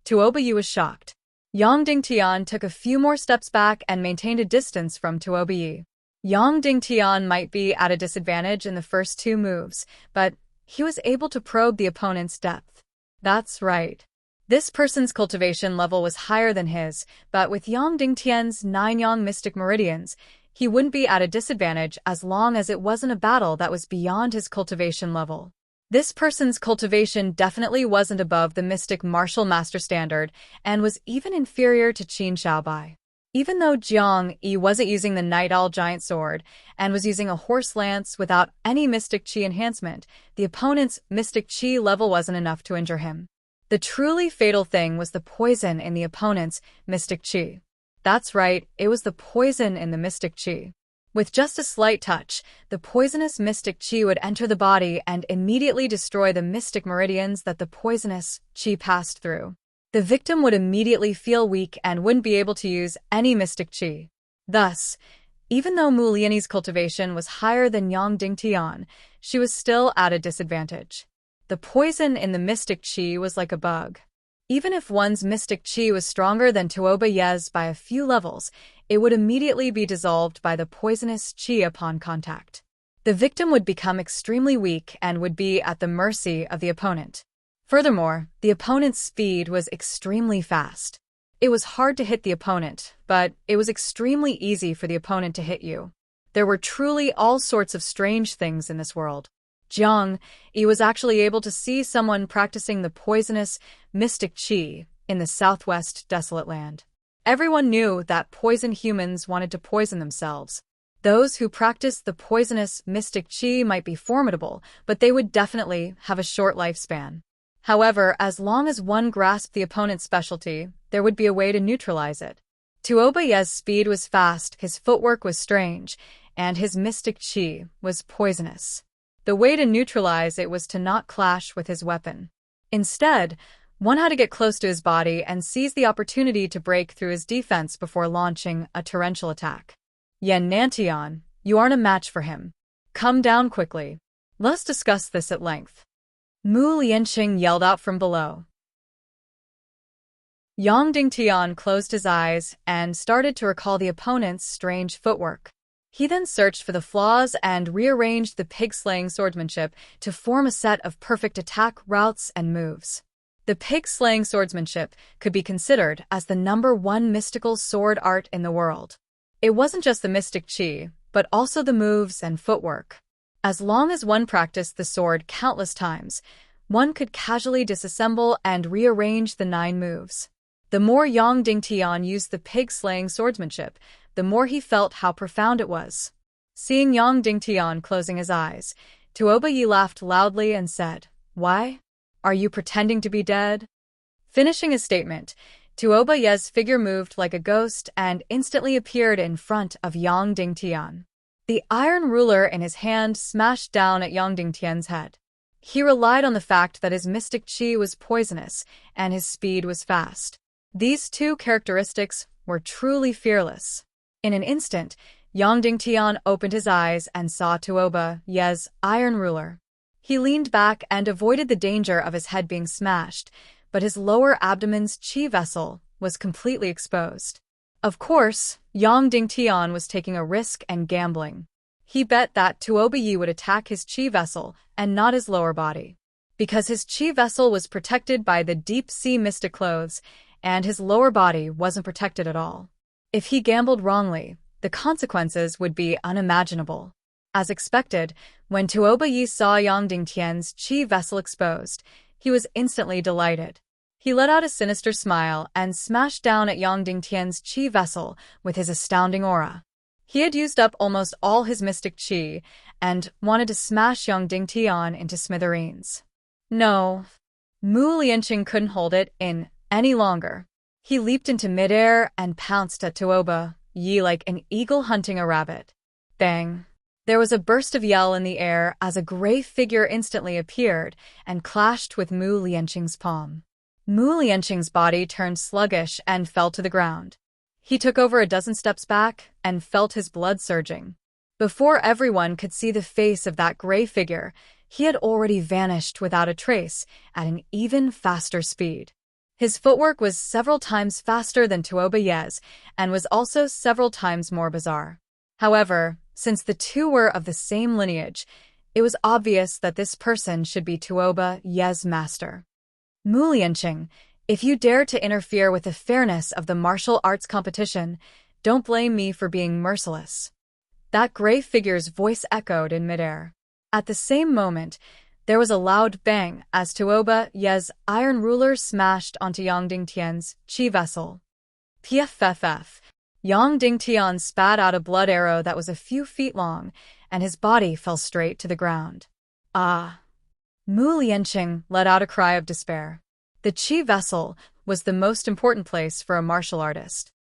Tuoba Yi was shocked. Yang Dingtian took a few more steps back and maintained a distance from Tuoba Yi. Yang Dingtian might be at a disadvantage in the first two moves, but he was able to probe the opponent's depth. That's right. This person's cultivation level was higher than his, but with Yang Dingtian's 9 Yang Mystic Meridians, he wouldn't be at a disadvantage as long as it wasn't a battle that was beyond his cultivation level. This person's cultivation definitely wasn't above the Mystic Martial Master standard and was even inferior to Qin Xiaobai. Even though Jiang Yi wasn't using the Night Owl Giant Sword and was using a horse lance without any Mystic Qi enhancement, the opponent's Mystic Qi level wasn't enough to injure him. The truly fatal thing was the poison in the opponent's Mystic Qi. That's right, it was the poison in the Mystic Qi. With just a slight touch, the poisonous Mystic Qi would enter the body and immediately destroy the Mystic Meridians that the poisonous Qi passed through. The victim would immediately feel weak and wouldn't be able to use any Mystic Qi. Thus, even though Mu Lianyi's cultivation was higher than Yang Dingtian, she was still at a disadvantage. The poison in the Mystic Qi was like a bug. Even if one's Mystic Qi was stronger than Tuoba Ye's by a few levels, it would immediately be dissolved by the poisonous Qi upon contact. The victim would become extremely weak and would be at the mercy of the opponent. Furthermore, the opponent's speed was extremely fast. It was hard to hit the opponent, but it was extremely easy for the opponent to hit you. There were truly all sorts of strange things in this world. Jiang Yi was actually able to see someone practicing the poisonous Mystic Qi in the southwest desolate land. Everyone knew that poison humans wanted to poison themselves. Those who practiced the poisonous Mystic Qi might be formidable, but they would definitely have a short lifespan. However, as long as one grasped the opponent's specialty, there would be a way to neutralize it. Tuoba Ye's speed was fast, his footwork was strange, and his Mystic Qi was poisonous. The way to neutralize it was to not clash with his weapon. Instead, one had to get close to his body and seize the opportunity to break through his defense before launching a torrential attack. "Yan Nantian, you aren't a match for him. Come down quickly. Let's discuss this at length." Mu Lianqing yelled out from below. Yang Dingtian closed his eyes and started to recall the opponent's strange footwork. He then searched for the flaws and rearranged the pig-slaying swordsmanship to form a set of perfect attack routes and moves. The pig-slaying swordsmanship could be considered as the #1 mystical sword art in the world. It wasn't just the Mystic Qi, but also the moves and footwork. As long as one practiced the sword countless times, one could casually disassemble and rearrange the 9 moves. The more Yang Dingtian used the pig-slaying swordsmanship, the more he felt how profound it was. Seeing Yang Dingtian closing his eyes, Tuoba Yi laughed loudly and said, "Why? Are you pretending to be dead?" Finishing his statement, Tuoba Ye's figure moved like a ghost and instantly appeared in front of Yang Dingtian. The iron ruler in his hand smashed down at Yang Dingtian's head. He relied on the fact that his Mystic Qi was poisonous and his speed was fast. These two characteristics were truly fearless. In an instant, Yang Dingtian opened his eyes and saw Tuoba Ye's iron ruler. He leaned back and avoided the danger of his head being smashed, but his lower abdomen's qi vessel was completely exposed. Of course, Yang Dingtian was taking a risk and gambling. He bet that Tuoba Yi would attack his qi vessel and not his lower body. because his chi vessel was protected by the deep-sea mystic clothes, and his lower body wasn't protected at all. If he gambled wrongly, the consequences would be unimaginable. As expected, when Tuoba Yi saw Yang Dingtian's chi vessel exposed, he was instantly delighted. He let out a sinister smile and smashed down at Yang Dingtian's chi vessel with his astounding aura. He had used up almost all his mystic chi and wanted to smash Yang Dingtian into smithereens. No, Mu Lianqing couldn't hold it in any longer. He leaped into midair and pounced at Tuoba Yi like an eagle hunting a rabbit. Bang! There was a burst of yell in the air as a gray figure instantly appeared and clashed with Mu Lianqing's palm. Mu Lianqing's body turned sluggish and fell to the ground. He took over a dozen steps back and felt his blood surging. Before everyone could see the face of that gray figure, he had already vanished without a trace at an even faster speed. His footwork was several times faster than Tuoba Yi's and was also several times more bizarre. However, since the two were of the same lineage, it was obvious that this person should be Tuoba Yi's master. Mu Lianqing, if you dare to interfere with the fairness of the martial arts competition, don't blame me for being merciless. That gray figure's voice echoed in midair. At the same moment, there was a loud bang as Tuoba Yi's iron ruler smashed onto Yang Dingtian's chi vessel. PFFF. Yang Dingtian spat out a blood arrow that was a few feet long, and his body fell straight to the ground. Ah! Mu Lianqing let out a cry of despair. The chi vessel was the most important place for a martial artist.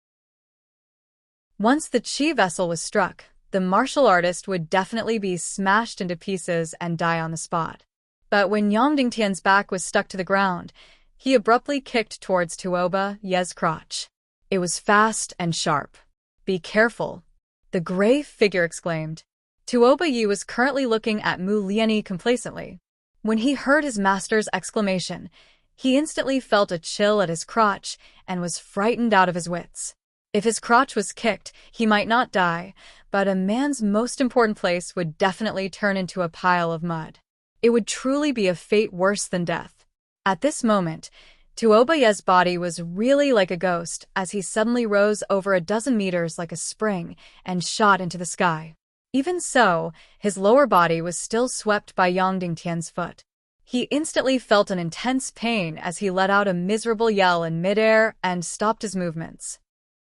Once the chi vessel was struck, the martial artist would definitely be smashed into pieces and die on the spot. But when Yang Dingtian's back was stuck to the ground, he abruptly kicked towards Tuoba Yi's crotch. It was fast and sharp. Be careful, the gray figure exclaimed. Tuoba Yi was currently looking at Mu Lianqing complacently. When he heard his master's exclamation, he instantly felt a chill at his crotch and was frightened out of his wits. If his crotch was kicked, he might not die, but a man's most important place would definitely turn into a pile of mud. It would truly be a fate worse than death. At this moment, Tuoba Yi's body was really like a ghost as he suddenly rose over a dozen meters like a spring and shot into the sky. Even so, his lower body was still swept by Yang Dingtian's foot. He instantly felt an intense pain as he let out a miserable yell in midair and stopped his movements.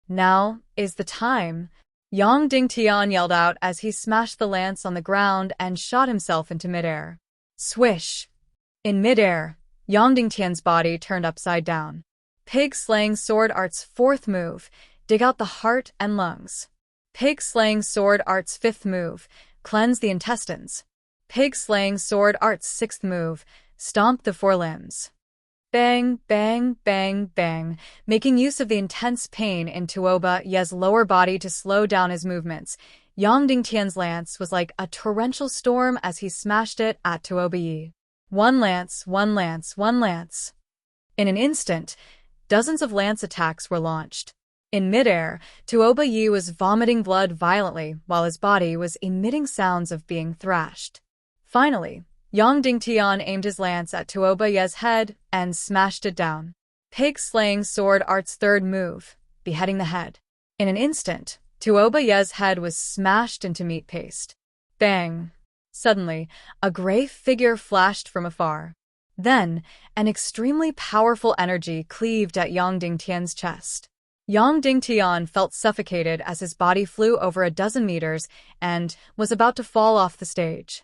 Now is the time, Yang Dingtian yelled out as he smashed the lance on the ground and shot himself into midair. Swish! In midair, Yang Dingtian's body turned upside down. Pig-slaying sword art's fourth move, dig out the heart and lungs. Pig-slaying sword art's fifth move, cleanse the intestines. Pig-slaying sword art's sixth move, stomp the forelimbs. Bang, bang, bang, bang, making use of the intense pain in Tuoba Yi's lower body to slow down his movements. Yang Dingtian's lance was like a torrential storm as he smashed it at Tuoba Yi. One lance, one lance, one lance. In an instant, dozens of lance attacks were launched. In midair, Tuoba Yi was vomiting blood violently while his body was emitting sounds of being thrashed. Finally, Yang Dingtian aimed his lance at Tuoba Yi's head and smashed it down. Pig-slaying sword art's third move, beheading the head. In an instant, Tuoba Yi's head was smashed into meat paste. Bang! Suddenly, a gray figure flashed from afar. Then, an extremely powerful energy cleaved at Yang Dingtian's chest. Yang Dingtian felt suffocated as his body flew over a dozen meters and was about to fall off the stage.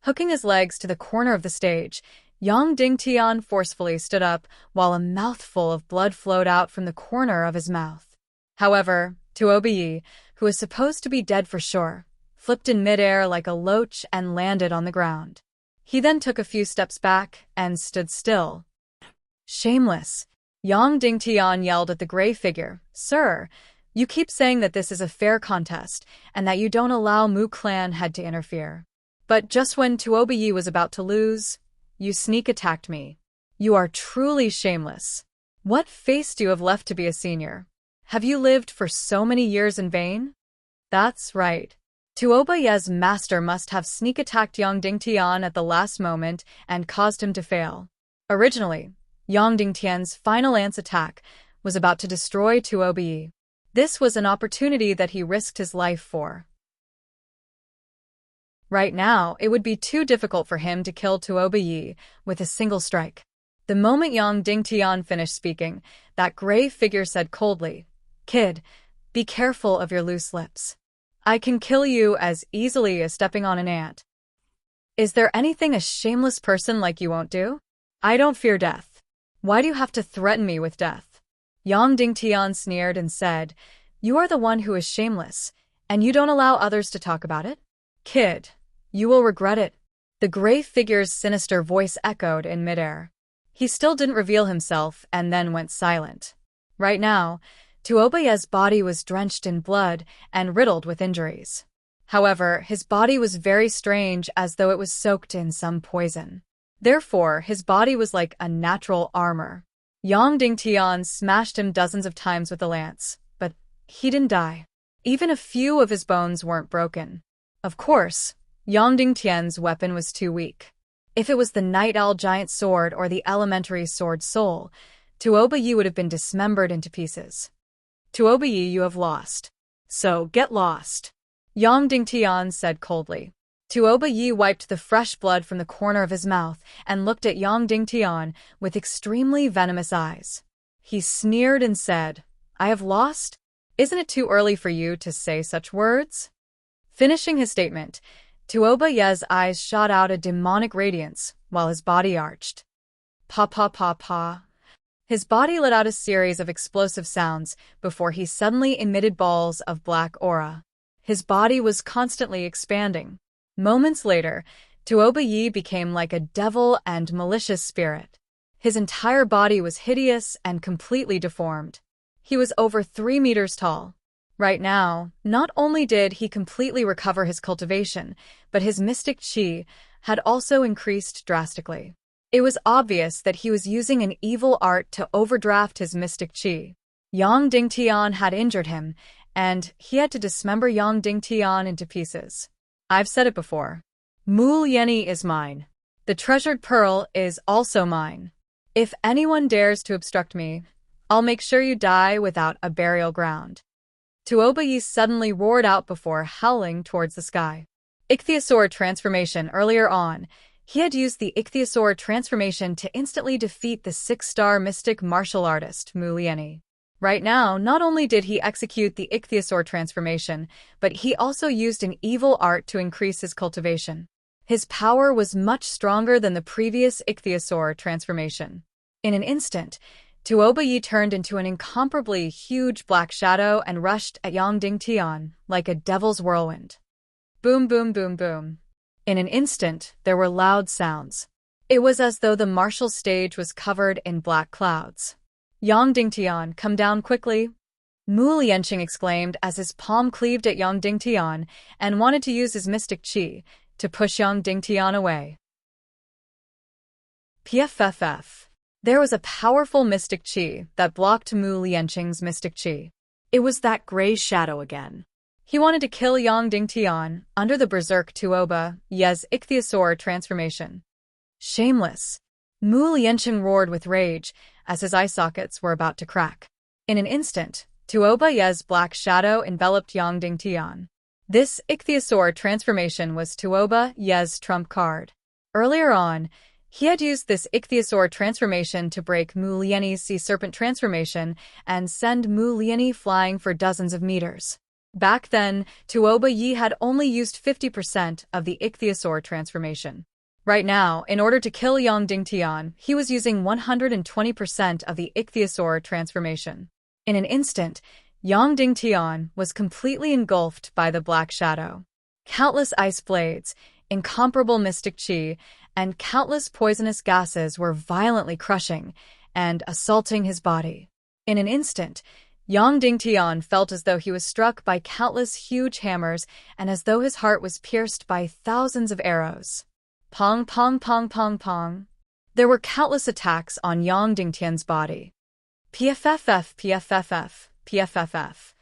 Hooking his legs to the corner of the stage, Yang Dingtian forcefully stood up while a mouthful of blood flowed out from the corner of his mouth. However, Tuoba Yi, who was supposed to be dead for sure, flipped in midair like a loach and landed on the ground. He then took a few steps back and stood still. Shameless! Yang Dingtian yelled at the gray figure, "Sir, you keep saying that this is a fair contest and that you don't allow Mu clan head to interfere. But just when Tuoba Yi was about to lose, you sneak attacked me. You are truly shameless. What face do you have left to be a senior? Have you lived for so many years in vain?" That's right. Tuoba Ye's master must have sneak-attacked Yang Dingtian at the last moment and caused him to fail. Originally, Yang Dingtian's final lance attack was about to destroy Tuoba Ye. This was an opportunity that he risked his life for. Right now, it would be too difficult for him to kill Tuoba Ye with a single strike. The moment Yang Dingtian finished speaking, that gray figure said coldly, "Kid, be careful of your loose lips. I can kill you as easily as stepping on an ant. Is there anything a shameless person like you won't do? I don't fear death. Why do you have to threaten me with death?" Yang Dingtian sneered and said, "You are the one who is shameless, and you don't allow others to talk about it? Kid, you will regret it." The gray figure's sinister voice echoed in midair. He still didn't reveal himself and then went silent. Right now, Tuoba Ye's body was drenched in blood and riddled with injuries. However, his body was very strange, as though it was soaked in some poison. Therefore, his body was like a natural armor. Yang Dingtian smashed him dozens of times with the lance, but he didn't die. Even a few of his bones weren't broken. Of course, Yang Dingtian's weapon was too weak. If it was the Night Owl Giant Sword or the Elementary Sword Soul, Tuoba Ye would have been dismembered into pieces. "Tuoba Ye, you have lost. So, get lost," Yang Dingtian said coldly. Tuoba Ye wiped the fresh blood from the corner of his mouth and looked at Yang Dingtian with extremely venomous eyes. He sneered and said, "I have lost? Isn't it too early for you to say such words?" Finishing his statement, Tuoba Ye's eyes shot out a demonic radiance while his body arched. Pa pa pa pa. His body let out a series of explosive sounds before he suddenly emitted balls of black aura. His body was constantly expanding. Moments later, Tuoba Ye became like a devil and malicious spirit. His entire body was hideous and completely deformed. He was over 3 meters tall. Right now, not only did he completely recover his cultivation, but his mystic chi had also increased drastically. It was obvious that he was using an evil art to overdraft his mystic chi. Yang Dingtian had injured him, and he had to dismember Yang Dingtian into pieces. I've said it before. Mu Lianyi is mine. The treasured pearl is also mine. If anyone dares to obstruct me, I'll make sure you die without a burial ground. Tuoba Ye suddenly roared out before howling towards the sky. Ichthyosaur transformation. Earlier on, he had used the Ichthyosaur transformation to instantly defeat the 6-star mystic martial artist Mu Lianyi. Right now, not only did he execute the Ichthyosaur transformation, but he also used an evil art to increase his cultivation. His power was much stronger than the previous Ichthyosaur transformation. In an instant, Tuoba Ye turned into an incomparably huge black shadow and rushed at Yang Dingtian like a devil's whirlwind. Boom, boom, boom, boom. In an instant, there were loud sounds. It was as though the martial stage was covered in black clouds. "Yang Dingtian, come down quickly," Mu Lianqing exclaimed as his palm cleaved at Yang Dingtian and wanted to use his mystic chi to push Yang Dingtian away. PFFF. There was a powerful mystic chi that blocked Mu Lianqing's mystic chi. It was that gray shadow again. He wanted to kill Yang Dingtian under the berserk Tuoba Ye's Ichthyosaur transformation. Shameless! Mu Lianqing roared with rage as his eye sockets were about to crack. In an instant, Tuoba Ye's black shadow enveloped Yang Dingtian. This Ichthyosaur transformation was Tuoba Ye's trump card. Earlier on, he had used this Ichthyosaur transformation to break Mu Lianyi's sea serpent transformation and send Mu Lianyi flying for dozens of meters. Back then, Tuoba Ye had only used 50% of the Ichthyosaur transformation. Right now, in order to kill Yang Dingtian, he was using 120% of the Ichthyosaur transformation. In an instant, Yang Dingtian was completely engulfed by the black shadow. Countless ice blades, incomparable mystic chi, and countless poisonous gases were violently crushing and assaulting his body. In an instant, Yang Dingtian felt as though he was struck by countless huge hammers and as though his heart was pierced by thousands of arrows. Pong, pong, pong, pong, pong. There were countless attacks on Yang Dingtian's body. PFFF, PFFF, PFFF.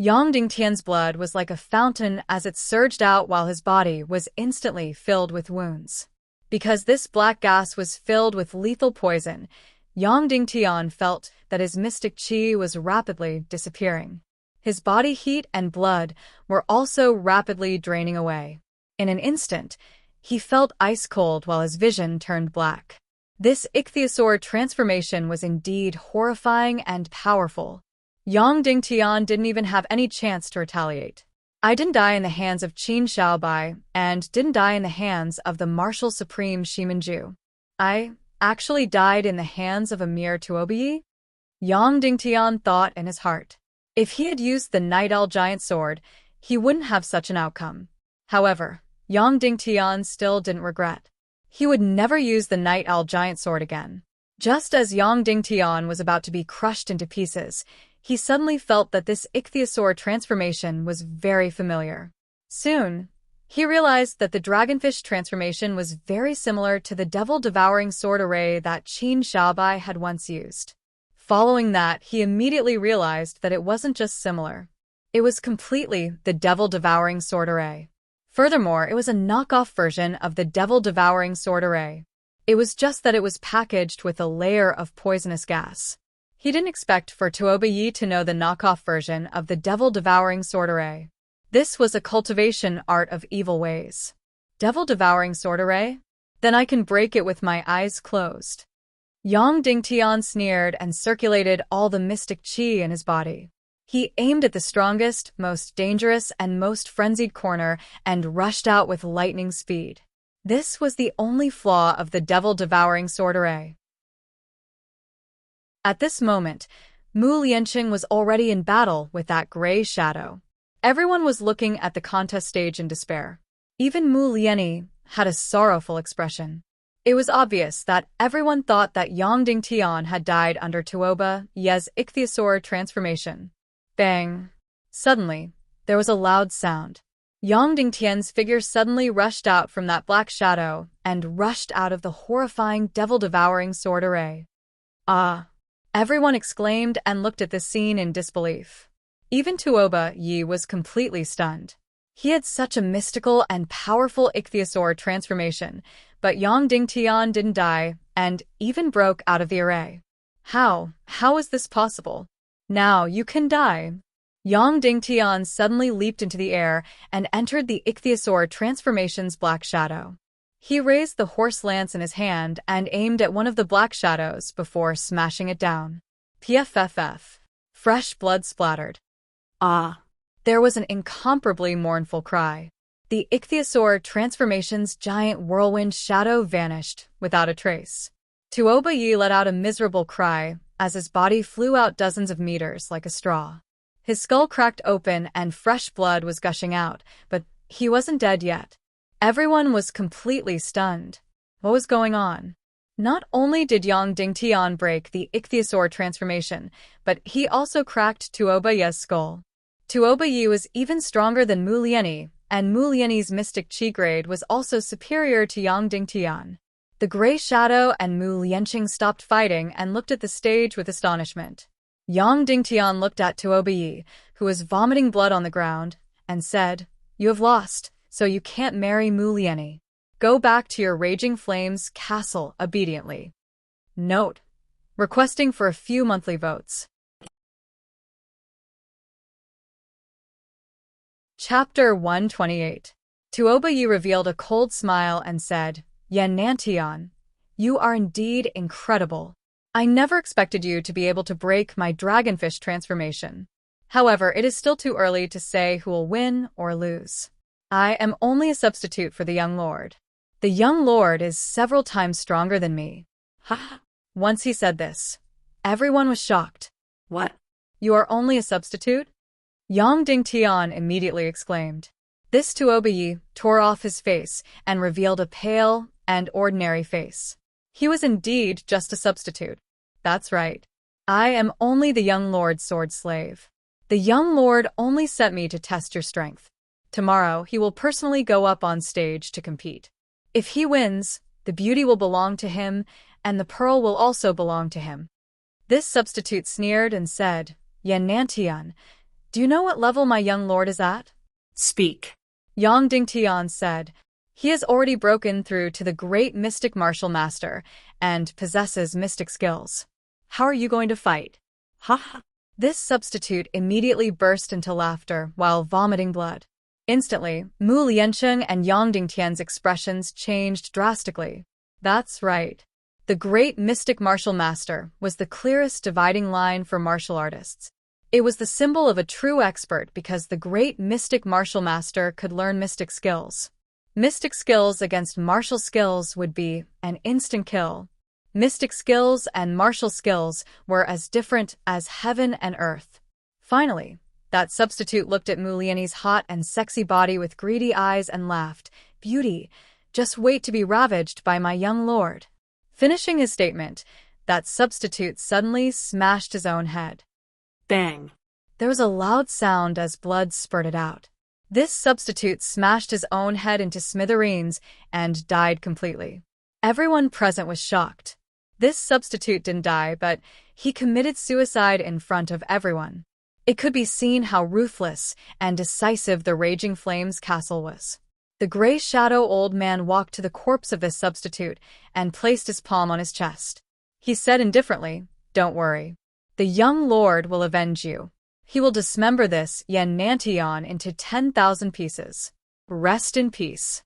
Yang Dingtian's blood was like a fountain as it surged out while his body was instantly filled with wounds. Because this black gas was filled with lethal poison, Yang Dingtian felt that his mystic qi was rapidly disappearing. His body heat and blood were also rapidly draining away. In an instant, he felt ice-cold while his vision turned black. This ichthyosaur transformation was indeed horrifying and powerful. Yang Dingtian didn't even have any chance to retaliate. I didn't die in the hands of Qin Xiaobai and didn't die in the hands of the martial supreme Shimanju. I actually died in the hands of a mere Tuobiyi? Yang Dingtian thought in his heart. If he had used the Night Owl Giant Sword, he wouldn't have such an outcome. However, Yang Dingtian still didn't regret. He would never use the Night Owl Giant Sword again. Just as Yang Dingtian was about to be crushed into pieces, he suddenly felt that this ichthyosaur transformation was very familiar. Soon, he realized that the dragonfish transformation was very similar to the devil-devouring sword array that Qin Xiaobai had once used. Following that, he immediately realized that it wasn't just similar. It was completely the devil-devouring sword array. Furthermore, it was a knockoff version of the devil-devouring sword array. It was just that it was packaged with a layer of poisonous gas. He didn't expect for Tuobiyi to know the knockoff version of the devil-devouring sword array. This was a cultivation art of evil ways. Devil-devouring sword array? Then I can break it with my eyes closed. Yang Dingtian sneered and circulated all the mystic qi in his body. He aimed at the strongest, most dangerous, and most frenzied corner and rushed out with lightning speed. This was the only flaw of the devil-devouring sword array. At this moment, Mu Lianqing was already in battle with that gray shadow. Everyone was looking at the contest stage in despair. Even Mu Lianyi had a sorrowful expression. It was obvious that everyone thought that Yang Dingtian had died under Tuoba Ye's ichthyosaur transformation. Bang! Suddenly, there was a loud sound. Yang Dingtian's figure suddenly rushed out from that black shadow and rushed out of the horrifying devil-devouring sword array. Ah! Everyone exclaimed and looked at this scene in disbelief. Even Tuoba Yi was completely stunned. He had such a mystical and powerful ichthyosaur transformation, but Yang Dingtian didn't die and even broke out of the array. How is this possible? Now you can die. Yang Dingtian suddenly leaped into the air and entered the ichthyosaur transformation's black shadow. He raised the horse lance in his hand and aimed at one of the black shadows before smashing it down. Pff. Fresh blood splattered. Ah! There was an incomparably mournful cry. The ichthyosaur transformation's giant whirlwind shadow vanished without a trace. Tuoba Yi let out a miserable cry as his body flew out dozens of meters like a straw. His skull cracked open and fresh blood was gushing out, but he wasn't dead yet. Everyone was completely stunned. What was going on? Not only did Yang Dingtian break the ichthyosaur transformation, but he also cracked Tuoba Ye's skull. Tuoba Yi was even stronger than Mu Lianyi, and Mu Lianyi's mystic qi grade was also superior to Yang Dingtian. The gray shadow and Mu Lianqing stopped fighting and looked at the stage with astonishment. Yang Dingtian looked at Tuoba Yi, who was vomiting blood on the ground, and said, "You have lost. So you can't marry Mu Lianyi. Go back to your Raging Flames castle obediently." Note: requesting for a few monthly votes. Chapter 128. Tuoba Yi revealed a cold smile and said, "Yan Nantian, you are indeed incredible. I never expected you to be able to break my dragonfish transformation. However, it is still too early to say who will win or lose. I am only a substitute for the young lord. The young lord is several times stronger than me." Ha! Once he said this, everyone was shocked. What? You are only a substitute? Yang Dingtian immediately exclaimed. This Tuoba Yi tore off his face and revealed a pale and ordinary face. He was indeed just a substitute. That's right. I am only the young lord's sword slave. The young lord only sent me to test your strength. Tomorrow, he will personally go up on stage to compete. If he wins, the beauty will belong to him, and the pearl will also belong to him. This substitute sneered and said, "Yan Nantian, do Do you know what level my young lord is at? Speak. Yang Dingtian said. He has already broken through to the great mystic martial master and possesses mystic skills. How are you going to fight? Ha ha. This substitute immediately burst into laughter while vomiting blood. Instantly, Mu Liancheng and Yang Dingtian's expressions changed drastically. That's right. The great mystic martial master was the clearest dividing line for martial artists. It was the symbol of a true expert because the great mystic martial master could learn mystic skills. Mystic skills against martial skills would be an instant kill. Mystic skills and martial skills were as different as heaven and earth. Finally, that substitute looked at Mu Lian's hot and sexy body with greedy eyes and laughed. Beauty, just wait to be ravaged by my young lord. Finishing his statement, that substitute suddenly smashed his own head. Bang. There was a loud sound as blood spurted out. This substitute smashed his own head into smithereens and died completely. Everyone present was shocked. This substitute didn't die, but he committed suicide in front of everyone. It could be seen how ruthless and decisive the Raging Flames castle was. The gray shadow old man walked to the corpse of this substitute and placed his palm on his chest. He said indifferently, "Don't worry. The young lord will avenge you. He will dismember this Yan Nantian into 10,000 pieces. Rest in peace."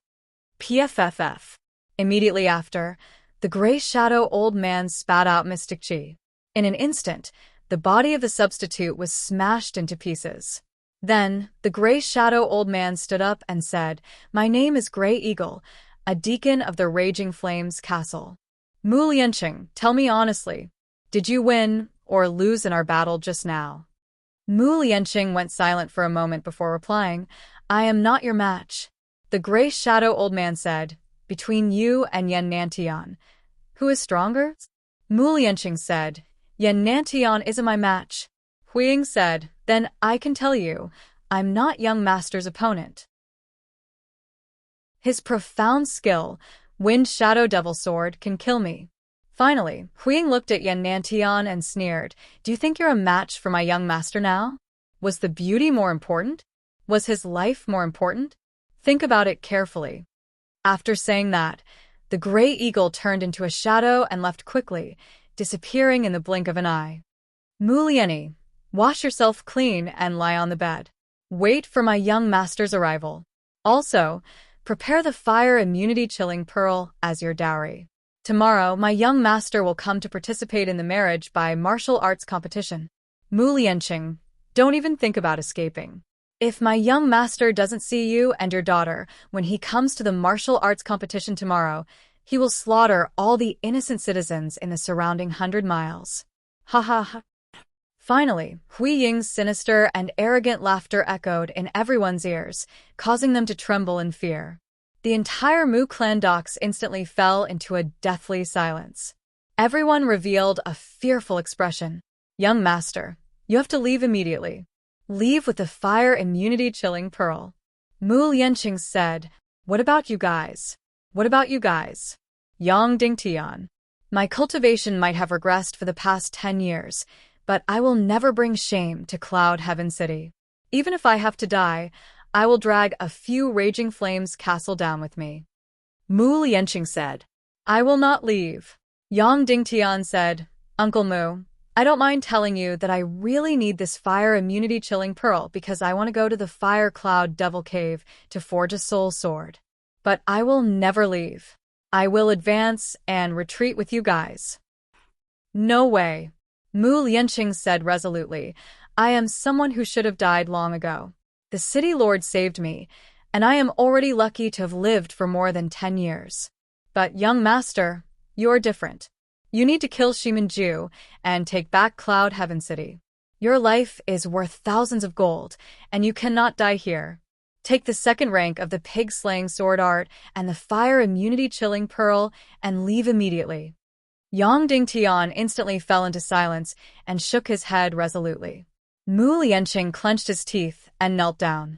PFFF. Immediately after, the gray shadow old man spat out mystic chi. In an instant, the body of the substitute was smashed into pieces. Then, the gray shadow old man stood up and said, "My name is Grey Eagle, a deacon of the Raging Flames castle. Mu Liancheng, tell me honestly, did you win or lose in our battle just now?" Mu Liancheng went silent for a moment before replying, "I am not your match." The gray shadow old man said, "Between you and Yan Nantian, who is stronger?" Mu Liancheng said, "Yan Nantian isn't my match." Huiying said, "Then I can tell you, I'm not young master's opponent. His profound skill, Wind Shadow Devil Sword, can kill me." Finally, Huiying looked at Yan Nantian and sneered, "Do you think you're a match for my young master now? Was the beauty more important? Was his life more important? Think about it carefully." After saying that, the gray eagle turned into a shadow and left quickly, disappearing in the blink of an eye. "Mu Lianyi, wash yourself clean and lie on the bed. Wait for my young master's arrival. Also, prepare the fire immunity chilling pearl as your dowry. Tomorrow, my young master will come to participate in the marriage by martial arts competition. Mu Liancheng, don't even think about escaping. If my young master doesn't see you and your daughter when he comes to the martial arts competition tomorrow, he will slaughter all the innocent citizens in the surrounding 100 miles. Ha ha ha." Finally, Hui Ying's sinister and arrogant laughter echoed in everyone's ears, causing them to tremble in fear. The entire Mu clan docks instantly fell into a deathly silence. Everyone revealed a fearful expression. "Young master, you have to leave immediately. Leave with the fire immunity chilling pearl." Mu Liancheng said, "What about you guys? What about you guys?" Yang Dingtian. "My cultivation might have regressed for the past 10 years, but I will never bring shame to Cloud Heaven City. Even if I have to die, I will drag a few Raging Flames castle down with me." Mu Liancheng said, "I will not leave." Yang Dingtian said, "Uncle Mu, I don't mind telling you that I really need this fire immunity chilling pearl because I want to go to the Fire Cloud Devil Cave to forge a soul sword. But I will never leave. I will advance and retreat with you guys." "No way," Mu Liancheng said resolutely. "I am someone who should have died long ago. The city lord saved me, and I am already lucky to have lived for more than 10 years. But, young master, you're different. You need to kill Shimanju and take back Cloud Heaven City. Your life is worth thousands of gold, and you cannot die here. Take the second rank of the pig-slaying sword art and the fire immunity chilling pearl and leave immediately." Yang Dingtian instantly fell into silence and shook his head resolutely. Mu Liancheng clenched his teeth and knelt down.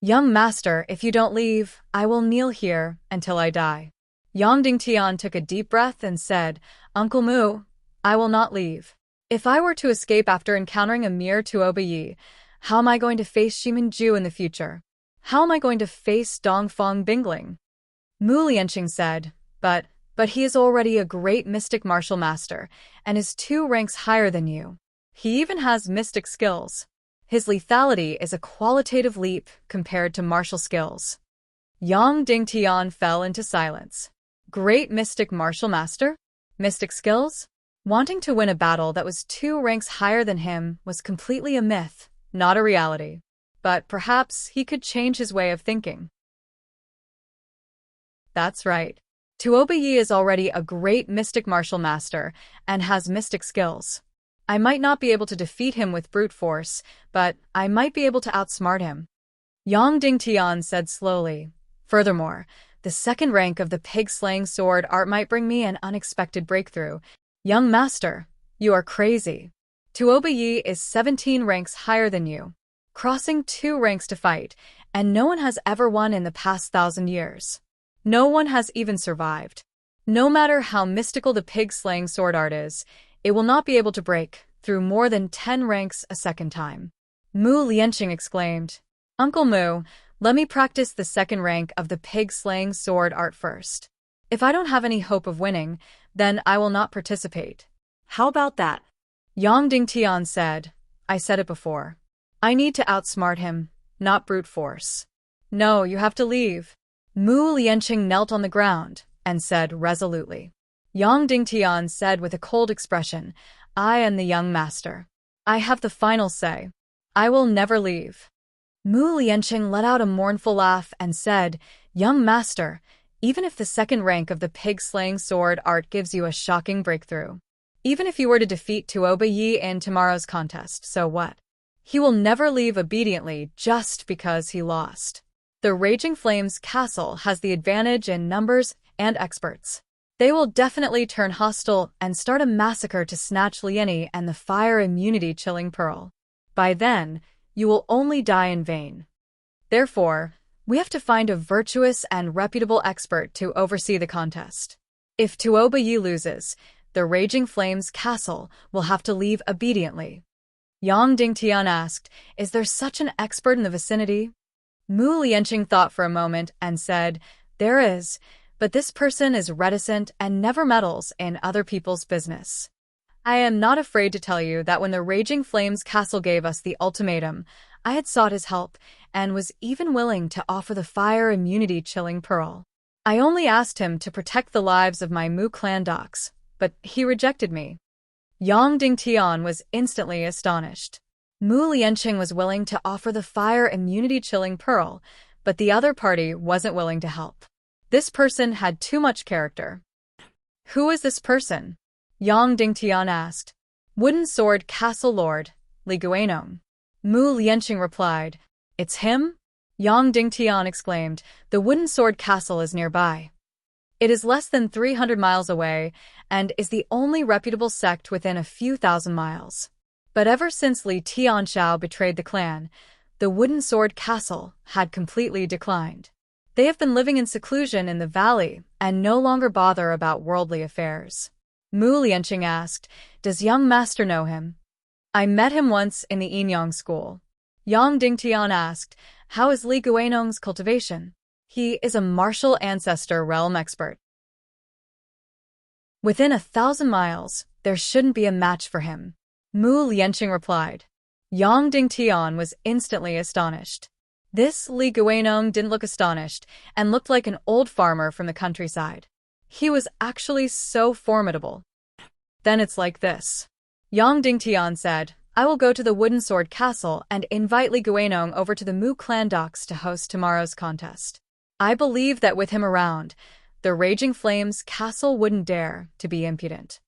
"Young master, if you don't leave, I will kneel here until I die." Yang Dingtian took a deep breath and said, "Uncle Mu, I will not leave. If I were to escape after encountering a mere Tuoba Yi, How am I going to face Shiminju in the future? How am I going to face Dongfang Bingling? Mu Lianqing said, but he is already a great mystic martial master, and is 2 ranks higher than you. He even has mystic skills. His lethality is a qualitative leap compared to martial skills. Yang Dingtian fell into silence. Great mystic martial master? Mystic skills? Wanting to win a battle that was 2 ranks higher than him was completely a myth, not a reality. But perhaps he could change his way of thinking. That's right. Tuoba Yi is already a great mystic martial master and has mystic skills. I might not be able to defeat him with brute force, but I might be able to outsmart him. Yang Dingtian said slowly. Furthermore, the 2nd rank of the pig-slaying sword art might bring me an unexpected breakthrough. Young master, you are crazy. Tuoba Yi is 17 ranks higher than you, crossing 2 ranks to fight, and no one has ever won in the past 1,000 years. No one has even survived. No matter how mystical the pig-slaying sword art is, it will not be able to break through more than 10 ranks a second time. Mu Lianqing exclaimed, Uncle Mu, let me practice the 2nd rank of the pig-slaying sword art first. If I don't have any hope of winning, then I will not participate. How about that? Yang Dingtian said, I said it before. I need to outsmart him, not brute force. No, you have to leave. Mu Lianqing knelt on the ground and said resolutely. Yang Dingtian said with a cold expression, I am the young master. I have the final say. I will never leave. Mu Lianqing let out a mournful laugh and said, Young master, even if the 2nd rank of the pig-slaying sword art gives you a shocking breakthrough, even if you were to defeat Tuoba Yi in tomorrow's contest, so what? He will never leave obediently just because he lost. The Raging Flames Castle has the advantage in numbers and experts. They will definitely turn hostile and start a massacre to snatch Lieni and the fire immunity chilling pearl. By then, you will only die in vain. Therefore, we have to find a virtuous and reputable expert to oversee the contest. If Tuoba Yi loses, the Raging Flames Castle will have to leave obediently. Yang Dingtian asked, Is there such an expert in the vicinity? Mu Lianqing thought for a moment and said, There is, but this person is reticent and never meddles in other people's business. I am not afraid to tell you that when the Raging Flames Castle gave us the ultimatum, I had sought his help and was even willing to offer the fire immunity chilling pearl. I only asked him to protect the lives of my Mu clan docs, but he rejected me. Yang Dingtian was instantly astonished. Mu Lianqing was willing to offer the fire immunity chilling pearl, but the other party wasn't willing to help. This person had too much character. Who is this person? Yang Dingtian asked. Wooden Sword Castle Lord, Li Guanong. Mu Lianqing replied. It's him? Yang Dingtian exclaimed. The Wooden Sword Castle is nearby. It is less than 300 miles away and is the only reputable sect within a few thousand miles. But ever since Li Tianxiao betrayed the clan, the Wooden Sword Castle had completely declined. They have been living in seclusion in the valley and no longer bother about worldly affairs. Mu Lianqing asked, Does young master know him? I met him once in the Yinyang school. Yang Dingtian asked, How is Li Guanong's cultivation? He is a martial ancestor realm expert. Within 1,000 miles, there shouldn't be a match for him. Mu Lianqing replied. Yang Dingtian was instantly astonished. This Li Guanong didn't look astonished and looked like an old farmer from the countryside. He was actually so formidable. Then it's like this. Yang Dingtian said, I will go to the Wooden Sword Castle and invite Li Guanong over to the Mu clan docks to host tomorrow's contest. I believe that with him around, the Raging Flames Castle wouldn't dare to be impudent.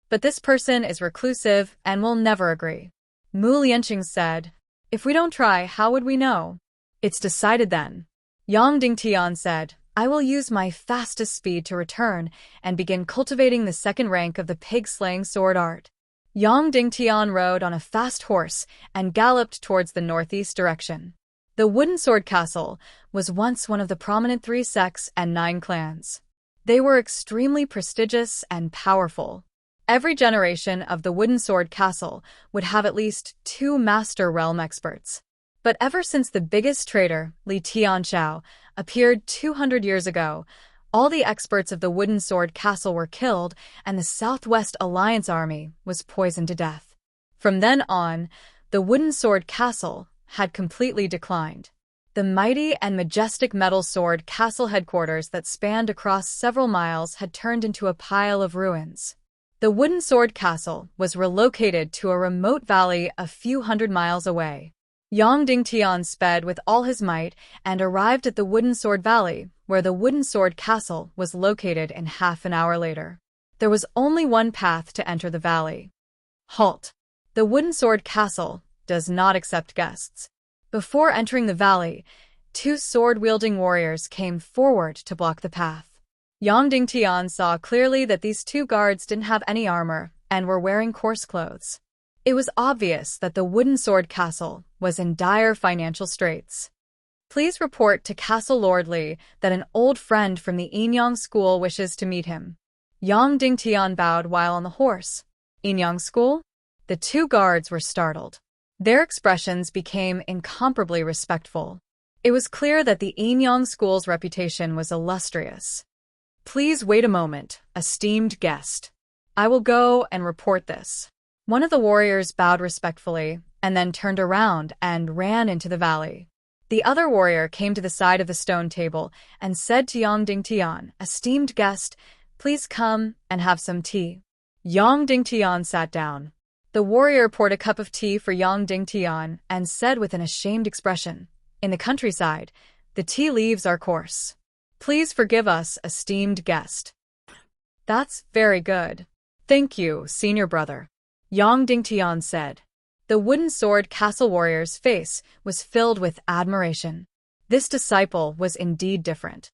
But this person is reclusive and will never agree. Mu Lianqing said, If we don't try, how would we know? It's decided then. Yang Dingtian said, I will use my fastest speed to return and begin cultivating the 2nd rank of the pig-slaying sword art. Yang Dingtian rode on a fast horse and galloped towards the northeast direction. The Wooden Sword Castle was once one of the prominent 3 sects and 9 clans. They were extremely prestigious and powerful. Every generation of the Wooden Sword Castle would have at least 2 Master Realm experts. But ever since the biggest traitor, Li Tianxiao, appeared 200 years ago, all the experts of the Wooden Sword Castle were killed and the Southwest Alliance army was poisoned to death. From then on, the Wooden Sword Castle had completely declined. The mighty and majestic metal sword castle headquarters that spanned across several miles had turned into a pile of ruins. The Wooden Sword Castle was relocated to a remote valley a few hundred miles away. Yang Dingtian sped with all his might and arrived at the Wooden Sword Valley, where the Wooden Sword Castle was located in half an hour later. There was only one path to enter the valley. Halt! The Wooden Sword Castle does not accept guests. Before entering the valley, 2 sword-wielding warriors came forward to block the path. Yang Dingtian saw clearly that these 2 guards didn't have any armor and were wearing coarse clothes. It was obvious that the Wooden Sword Castle was in dire financial straits. Please report to Castle Lord Li that an old friend from the Yinyang School wishes to meet him. Yang Dingtian bowed while on the horse. Yinyang School? The 2 guards were startled. Their expressions became incomparably respectful. It was clear that the Yinyang School's reputation was illustrious. Please wait a moment, esteemed guest. I will go and report this. One of the warriors bowed respectfully and then turned around and ran into the valley. The other warrior came to the side of the stone table and said to Yang Dingtian, "Esteemed guest, please come and have some tea." Yang Dingtian sat down. The warrior poured a cup of tea for Yang Dingtian and said with an ashamed expression, "In the countryside, the tea leaves are coarse. Please forgive us, esteemed guest." "That's very good. Thank you, senior brother," Yang Dingtian said. The Wooden Sword Castle warrior's face was filled with admiration. This disciple was indeed different.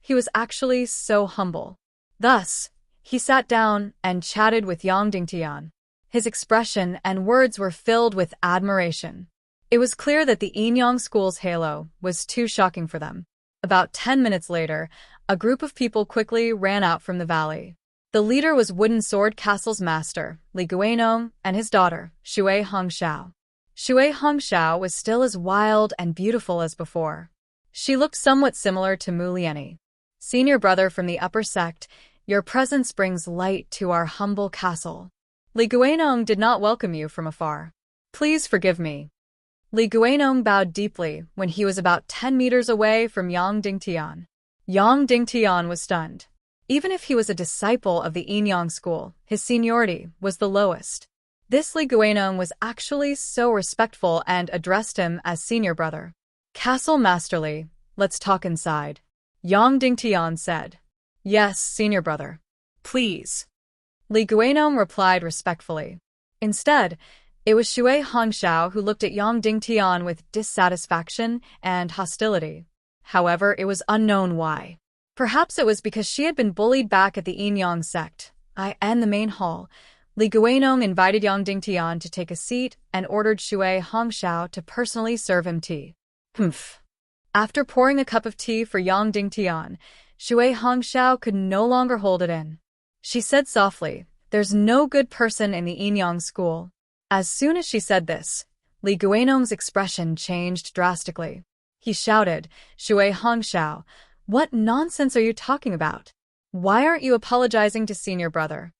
He was actually so humble. Thus, he sat down and chatted with Yang Dingtian. His expression and words were filled with admiration. It was clear that the Yinyang School's halo was too shocking for them. About 10 minutes later, a group of people quickly ran out from the valley. The leader was Wooden Sword Castle's master, Li Guanong, and his daughter, Shui Hongxiao. Shui Hongxiao was still as wild and beautiful as before. She looked somewhat similar to Mu Lianyi. "Senior brother from the upper sect, your presence brings light to our humble castle. Li Guanong did not welcome you from afar. Please forgive me." Li Guanong bowed deeply when he was about 10 meters away from Yang Dingtian. Yang Dingtian was stunned. Even if he was a disciple of the Yinyang School, his seniority was the lowest. This Li Guanong was actually so respectful and addressed him as senior brother. "Castle Master Li, let's talk inside," Yang Dingtian said. "Yes, senior brother. Please," Li Guanong replied respectfully. Instead, it was Shui Hongxiao who looked at Yang Dingtian with dissatisfaction and hostility. However, it was unknown why. Perhaps it was because she had been bullied back at the Yinyang sect. In the main hall, Li Guanong invited Yang Dingtian to take a seat and ordered Shui Hongxiao to personally serve him tea. Humph. After pouring a cup of tea for Yang Dingtian, Shui Hongxiao could no longer hold it in. She said softly, "There's no good person in the Yinyang School." As soon as she said this, Li Guanong's expression changed drastically. He shouted, "Shui Hongxiao, what nonsense are you talking about? Why aren't you apologizing to senior brother?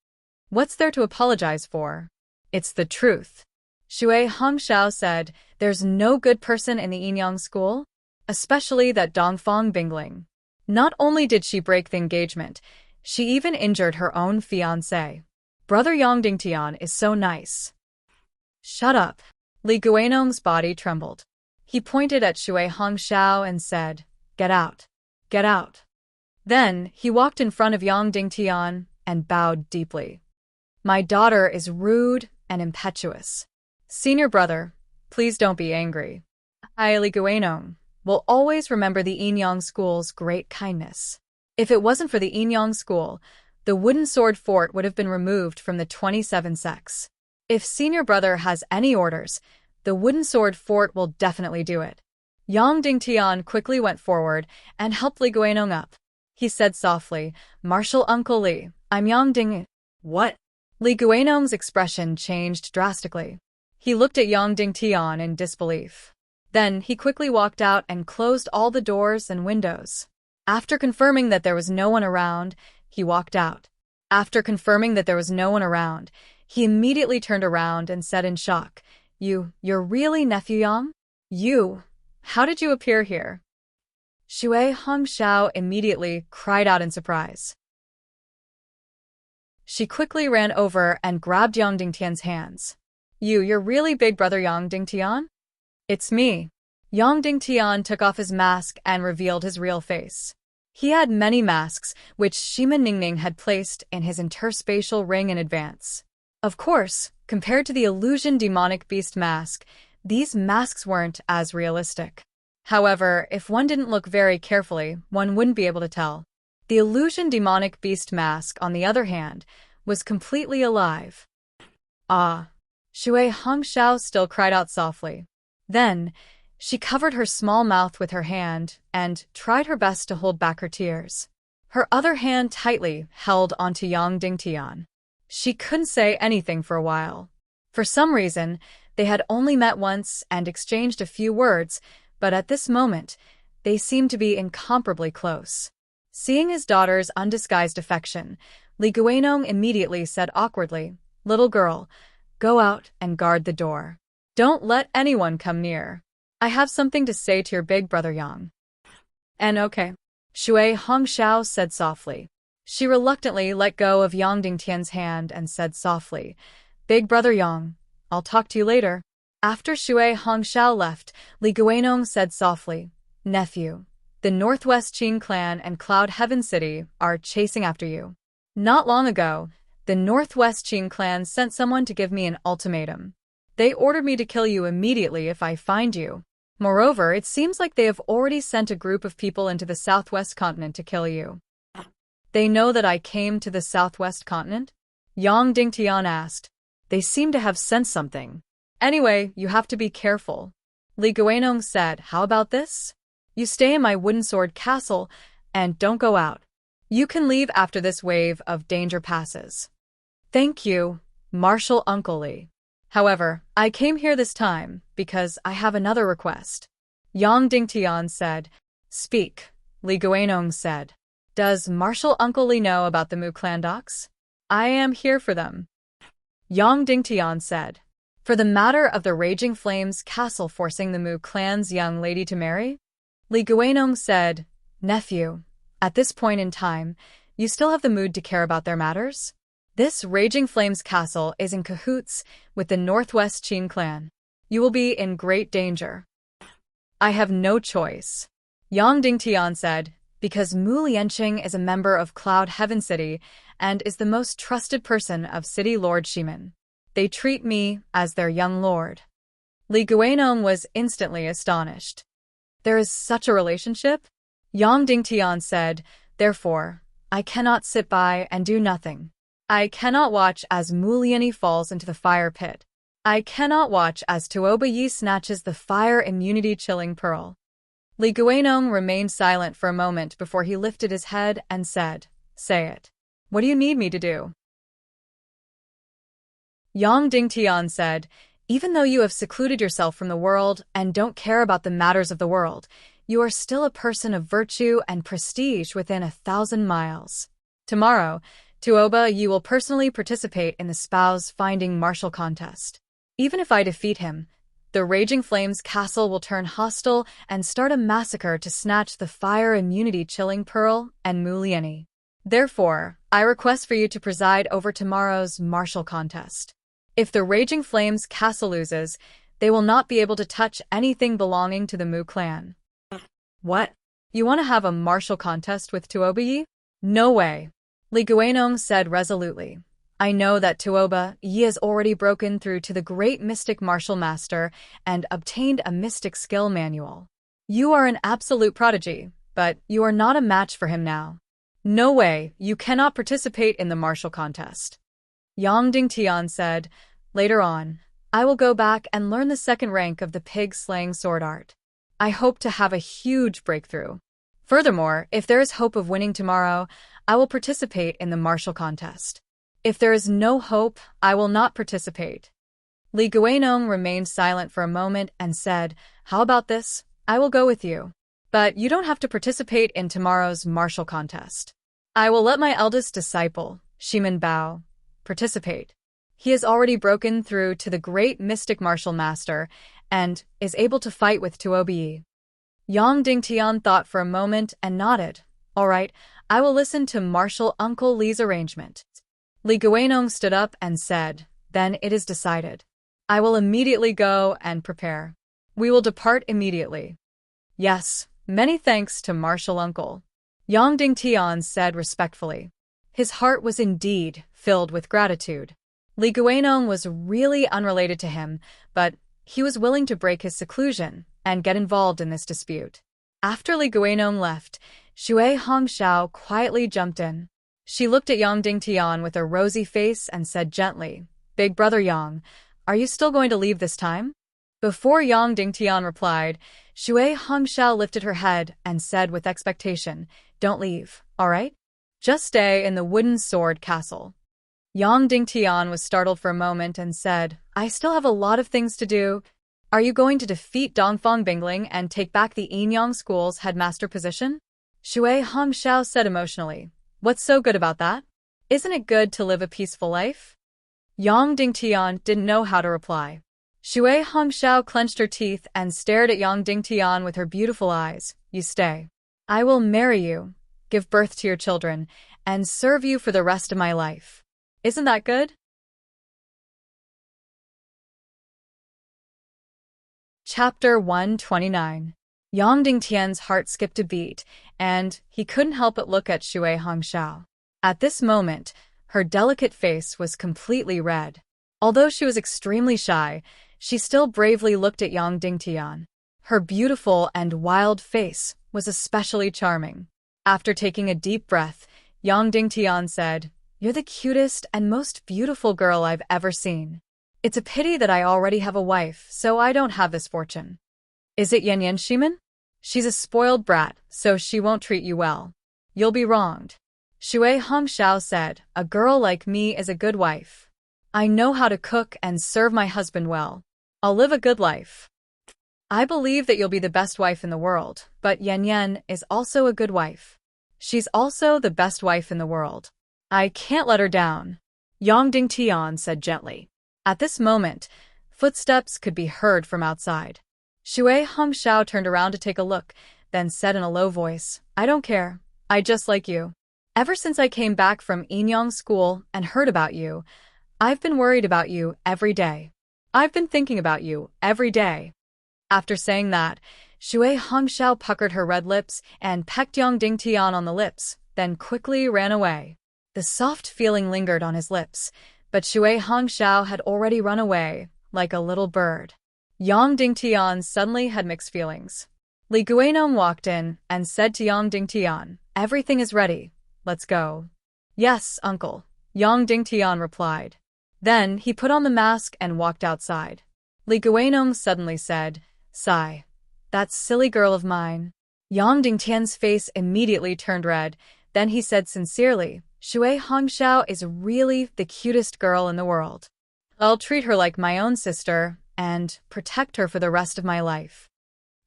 What's there to apologize for? It's the truth." Shui Hongxiao said, "There's no good person in the Yinyang School, especially that Dongfang Bingling. Not only did she break the engagement, she even injured her own fiancé. Brother Yang Dingtian is so nice." "Shut up." Li Guanong's body trembled. He pointed at Shui Hongxiao and said, "Get out. Get out." Then he walked in front of Yang Dingtian and bowed deeply. "My daughter is rude and impetuous. Senior brother, please don't be angry. I, Li Guanong, will always remember the Yinyang School's great kindness. If it wasn't for the Yinyang School, the Wooden Sword Fort would have been removed from the 27 sects. If senior brother has any orders, the Wooden Sword Fort will definitely do it." Yang Dingtian quickly went forward and helped Li Guanong up. He said softly, "Marshal Uncle Li, I'm Yang Ding. What? Li Guanong's expression changed drastically. He looked at Yang Dingtian in disbelief. Then he quickly walked out and closed all the doors and windows. After confirming that there was no one around, he walked out. After confirming that there was no one around, he immediately turned around and said in shock, You're really nephew Yang? How did you appear here? Shui Hongxiao immediately cried out in surprise. She quickly ran over and grabbed Yang Dingtian's hands. You're really big brother Yang Dingtian? It's me. Yang Dingtian took off his mask and revealed his real face. He had many masks, which Shima Ningning had placed in his interspatial ring in advance. Of course, compared to the illusion demonic beast mask, these masks weren't as realistic. However, if one didn't look very carefully, one wouldn't be able to tell. The illusion demonic beast mask, on the other hand, was completely alive. Ah! Shui Hongxiao still cried out softly. Then, she covered her small mouth with her hand and tried her best to hold back her tears. Her other hand tightly held onto Yang Dingtian. She couldn't say anything for a while. For some reason, they had only met once and exchanged a few words, but at this moment, they seemed to be incomparably close. Seeing his daughter's undisguised affection, Li Guanong immediately said awkwardly, Little girl, go out and guard the door. Don't let anyone come near. I have something to say to your big brother Yang. And okay. Shui Hongxiao said softly. She reluctantly let go of Yang Dingtian's hand and said softly, Big brother Yang, I'll talk to you later. After Shui Hongxiao left, Li Guanong said softly, Nephew, the Northwest Qin clan and Cloud Heaven City are chasing after you. Not long ago, the Northwest Qin clan sent someone to give me an ultimatum. They ordered me to kill you immediately if I find you. Moreover, it seems like they have already sent a group of people into the Southwest continent to kill you. They know that I came to the Southwest continent? Yang Dingtian asked. They seem to have sensed something. Anyway, you have to be careful. Li Guanong said, How about this? You stay in my wooden sword castle and don't go out. You can leave after this wave of danger passes. Thank you, Marshal Uncle Li. However, I came here this time because I have another request. Yang Dingtian said. Speak, Li Guanong said. Does Marshal Uncle Li know about the Mu clan docks? I am here for them. Yang Dingtian said. For the matter of the Raging Flames castle forcing the Mu clan's young lady to marry? Li Guanong said, Nephew, at this point in time, you still have the mood to care about their matters? This Raging Flames castle is in cahoots with the Northwest Qin clan. You will be in great danger. I have no choice. Yang Dingtian said, because Mu Lianqing is a member of Cloud Heaven City and is the most trusted person of City Lord Shiman. They treat me as their young lord. Li Guanong was instantly astonished. There is such a relationship? Yang Dingtian said, Therefore, I cannot sit by and do nothing. I cannot watch as Mu Lianqing falls into the fire pit. I cannot watch as Tuoba Yi snatches the fire immunity chilling pearl. Li Guanong remained silent for a moment before he lifted his head and said, Say it. What do you need me to do? Yang Dingtian said, Even though you have secluded yourself from the world and don't care about the matters of the world, you are still a person of virtue and prestige within 1,000 miles. Tomorrow, Tuoba Yi will personally participate in the spouse finding martial contest. Even if I defeat him, the Raging Flames castle will turn hostile and start a massacre to snatch the fire immunity chilling pearl and Mu Lianqing. Therefore, I request for you to preside over tomorrow's martial contest. If the Raging Flames castle loses, they will not be able to touch anything belonging to the Mu clan. What? You want to have a martial contest with Tuoba Yi? No way. Li Guanong said resolutely. I know that Tuoba Yi has already broken through to the great mystic martial master and obtained a mystic skill manual. You are an absolute prodigy, but you are not a match for him now. No way, you cannot participate in the martial contest. Yang Dingtian said, Later on, I will go back and learn the second rank of the pig-slaying sword art. I hope to have a huge breakthrough. Furthermore, if there is hope of winning tomorrow, I will participate in the martial contest. If there is no hope, I will not participate. Li Guanong remained silent for a moment and said, "How about this? I will go with you. But you don't have to participate in tomorrow's martial contest. I will let my eldest disciple, Shimin Bao, participate. He has already broken through to the great mystic martial master and is able to fight with Tuobi." Yang Dingtian thought for a moment and nodded. "All right, I will listen to Martial Uncle Li's arrangement." Li Guanong stood up and said, "Then it is decided. I will immediately go and prepare. We will depart immediately." "Yes, many thanks to Martial Uncle," Yang Dingtian said respectfully. His heart was indeed filled with gratitude. Li Guanong was really unrelated to him, but he was willing to break his seclusion and get involved in this dispute. After Li Guanong left, Xue Hongxiao quietly jumped in. She looked at Yang Dingtian with a rosy face and said gently, "Big brother Yang, are you still going to leave this time?" Before Yang Dingtian replied, Xue Hongxiao lifted her head and said with expectation, "Don't leave, all right? Just stay in the wooden sword castle." Yang Dingtian was startled for a moment and said, "I still have a lot of things to do. Are you going to defeat Dongfang Bingling and take back the Yinyang School's headmaster position?" Xue Hongxiao said emotionally, "What's so good about that? Isn't it good to live a peaceful life?" Yang Dingtian didn't know how to reply. Xue Hongxiao clenched her teeth and stared at Yang Dingtian with her beautiful eyes. "You stay. I will marry you, give birth to your children, and serve you for the rest of my life. Isn't that good?" Chapter 129. Yang Dingtian's heart skipped a beat, and he couldn't help but look at Xue Hongxiao. At this moment, her delicate face was completely red. Although she was extremely shy, she still bravely looked at Yang Dingtian. Her beautiful and wild face was especially charming. After taking a deep breath, Yang Dingtian said, "You're the cutest and most beautiful girl I've ever seen. It's a pity that I already have a wife, so I don't have this fortune. Is it Yan Yan Shimin? She's a spoiled brat, so she won't treat you well. You'll be wronged." Xue Hongxiao said, "A girl like me is a good wife. I know how to cook and serve my husband well. I'll live a good life. I believe that you'll be the best wife in the world, but Yan Yan is also a good wife. She's also the best wife in the world. I can't let her down," Yang Dingtian said gently. At this moment, footsteps could be heard from outside. Xue Hongxiao turned around to take a look, then said in a low voice, "I don't care. I just like you. Ever since I came back from Yinyang School and heard about you, I've been worried about you every day. I've been thinking about you every day." After saying that, Xue Hongxiao puckered her red lips and pecked Yang Dingtian on the lips, then quickly ran away. The soft feeling lingered on his lips, but Xue Hongxiao had already run away, like a little bird. Yang Dingtian suddenly had mixed feelings. Li Guanong walked in and said to Yang Dingtian, "Everything is ready. Let's go." "Yes, uncle," Yang Dingtian replied. Then he put on the mask and walked outside. Li Guanong suddenly said, "Sigh. That silly girl of mine." Yang Dingtian's face immediately turned red. Then he said sincerely, "Xue Hongxiao is really the cutest girl in the world. I'll treat her like my own sister and protect her for the rest of my life."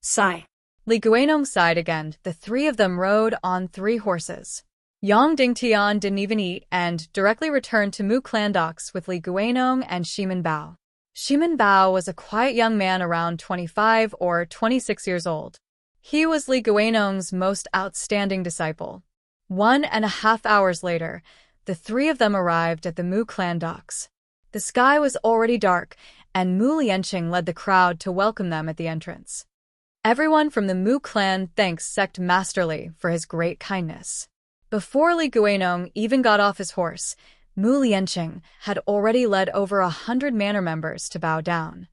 Sigh. Li Guanong sighed again. The three of them rode on 3 horses. Yang Dingtian didn't even eat and directly returned to Mu Clan docks with Li Guanong and Shimin Bao. Shimin Bao was a quiet young man around 25 or 26 years old. He was Li Guanong's most outstanding disciple. 1.5 hours later, the three of them arrived at the Mu Clan docks. The sky was already dark, and Mu Lianqing led the crowd to welcome them at the entrance. Everyone from the Mu Clan thanks Sect Master Li for his great kindness. Before Li Guanong even got off his horse, Mu Lianqing had already led over 100 manor members to bow down.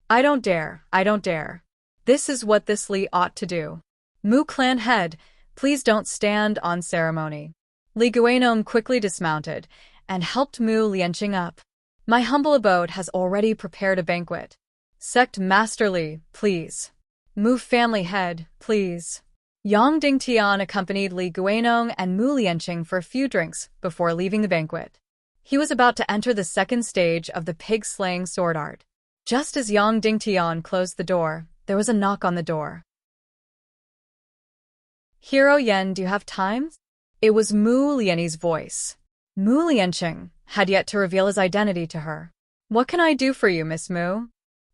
I don't dare. This is what this Li ought to do. Mu Clan head, please don't stand on ceremony." Li Guanong quickly dismounted and helped Mu Lianqing up. "My humble abode has already prepared a banquet. Sect Master Li, please. Mu family head, please." Yang Dingtian accompanied Li Guanong and Mu Lianqing for a few drinks before leaving the banquet. He was about to enter the second stage of the pig-slaying sword art. Just as Yang Dingtian closed the door, there was a knock on the door. "Hero Yen, do you have time?" It was Mu Lianyi's voice. Mu Lianqing had yet to reveal his identity to her. "What can I do for you, Miss Mu?"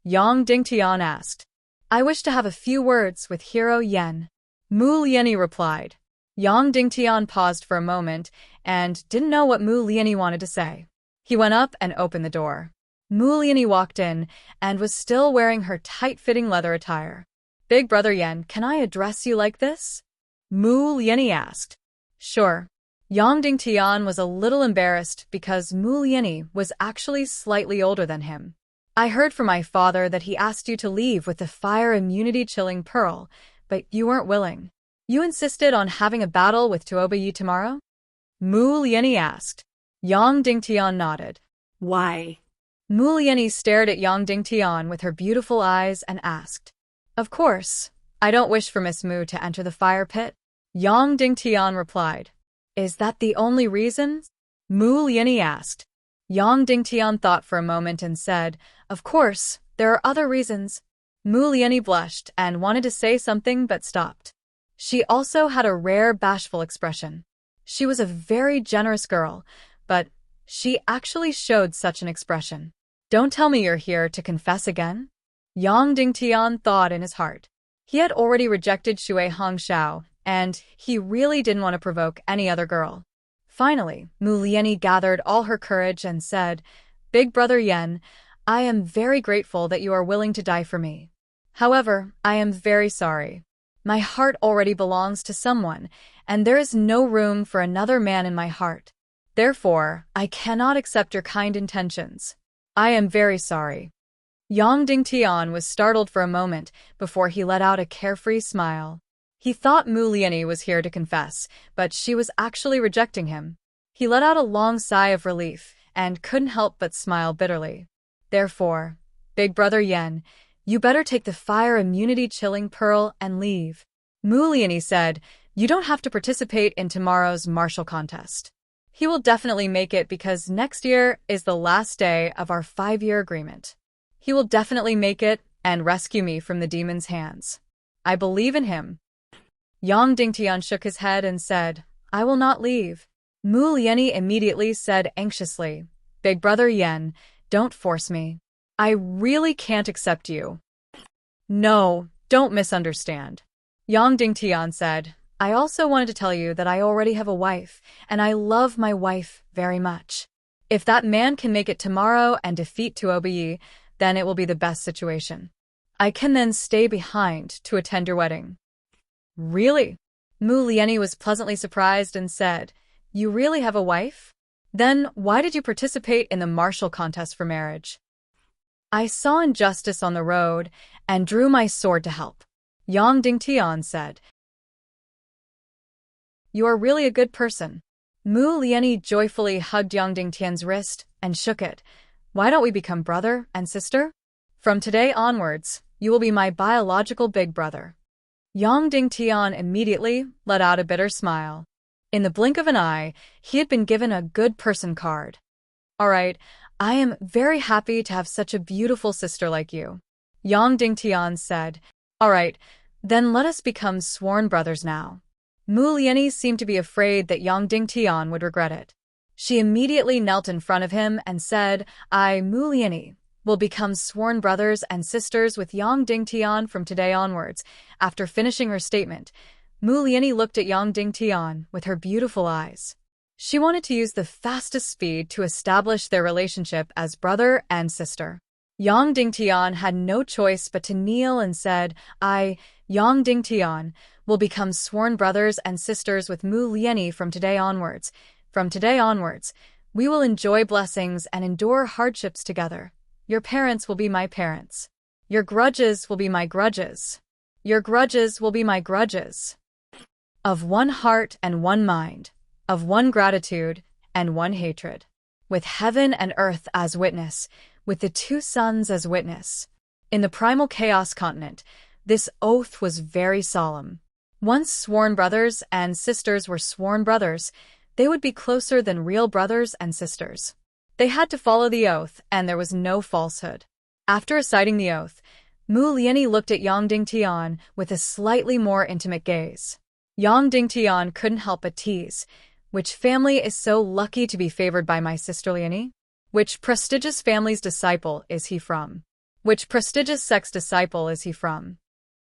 Yang Dingtian asked. "I wish to have a few words with Hero Yen," Mu Lianyi replied. Yang Dingtian paused for a moment and didn't know what Mu Lianyi wanted to say. He went up and opened the door. Mu Lianyi walked in and was still wearing her tight-fitting leather attire. "Big Brother Yen, can I address you like this?" Mu Lianyi asked. "Sure." Yang Dingtian was a little embarrassed because Mu Lianyi was actually slightly older than him. "I heard from my father that he asked you to leave with the fire immunity chilling pearl, but you weren't willing. You insisted on having a battle with Tuoba tomorrow?" Mu Lianyi asked. Yang Dingtian nodded. Why? Mu Lianyi stared at Yang Dingtian with her beautiful eyes and asked. "Of course, I don't wish for Miss Mu to enter the fire pit." Yang Dingtian replied. "Is that the only reason?" Mu Lianyi asked. Yang Dingtian thought for a moment and said, "Of course, there are other reasons." Mu Lianyi blushed and wanted to say something but stopped. She also had a rare bashful expression. She was a very generous girl, but she actually showed such an expression. "Don't tell me you're here to confess again?" Yang Dingtian thought in his heart. He had already rejected Shui Hongxiao, and he really didn't want to provoke any other girl. Finally, Mu Lianyi gathered all her courage and said, "Big Brother Yen, I am very grateful that you are willing to die for me. However, I am very sorry. My heart already belongs to someone, and there is no room for another man in my heart. Therefore, I cannot accept your kind intentions. I am very sorry." Yang Dingtian was startled for a moment before he let out a carefree smile. He thought Mu Lianyi was here to confess, but she was actually rejecting him. He let out a long sigh of relief and couldn't help but smile bitterly. "Therefore, Big Brother Yen, you better take the fire immunity chilling pearl and leave." Mu Lianyi said, "You don't have to participate in tomorrow's martial contest. He will definitely make it because next year is the last day of our 5-year agreement. He will definitely make it and rescue me from the demon's hands. I believe in him." Yang Dingtian shook his head and said, "I will not leave." Mu Lianyi immediately said anxiously, "Big Brother Yen, don't force me. I really can't accept you." "No, don't misunderstand." Yang Dingtian said, "I also wanted to tell you that I already have a wife, and I love my wife very much. If that man can make it tomorrow and defeat Tuoba, then it will be the best situation. I can then stay behind to attend your wedding." "Really?" Mu Lianyi was pleasantly surprised and said, "You really have a wife? Then why did you participate in the martial contest for marriage?" "I saw injustice on the road and drew my sword to help," Yang Dingtian said. "You are really a good person." Mu Lianyi joyfully hugged Yang Dingtian's wrist and shook it. "Why don't we become brother and sister? From today onwards, you will be my biological big brother." Yang Dingtian immediately let out a bitter smile. In the blink of an eye, he had been given a good person card. "All right, I am very happy to have such a beautiful sister like you," Yang Dingtian said. "All right, then let us become sworn brothers now." Mu Lianyi seemed to be afraid that Yang Dingtian would regret it. She immediately knelt in front of him and said, "I, Mu Lianyi, will become sworn brothers and sisters with Yang Dingtian from today onwards." After finishing her statement, Mu Lianyi looked at Yang Dingtian with her beautiful eyes. She wanted to use the fastest speed to establish their relationship as brother and sister. Yang Dingtian had no choice but to kneel and said, "I, Yang Dingtian, will become sworn brothers and sisters with Mu Lianyi from today onwards. From today onwards, we will enjoy blessings and endure hardships together. Your parents will be my parents. Your grudges will be my grudges. Your grudges will be my grudges. Of one heart and one mind, of one gratitude and one hatred. With heaven and earth as witness, with the two suns as witness." In the primal chaos continent, this oath was very solemn. Once sworn brothers and sisters were sworn brothers, they would be closer than real brothers and sisters. They had to follow the oath, and there was no falsehood. After reciting the oath, Mu Lianyi looked at Yang Dingtian with a slightly more intimate gaze. Yang Dingtian couldn't help but tease. Which family is so lucky to be favored by my sister Lianyi? Which prestigious family's disciple is he from? Which prestigious sect's disciple is he from?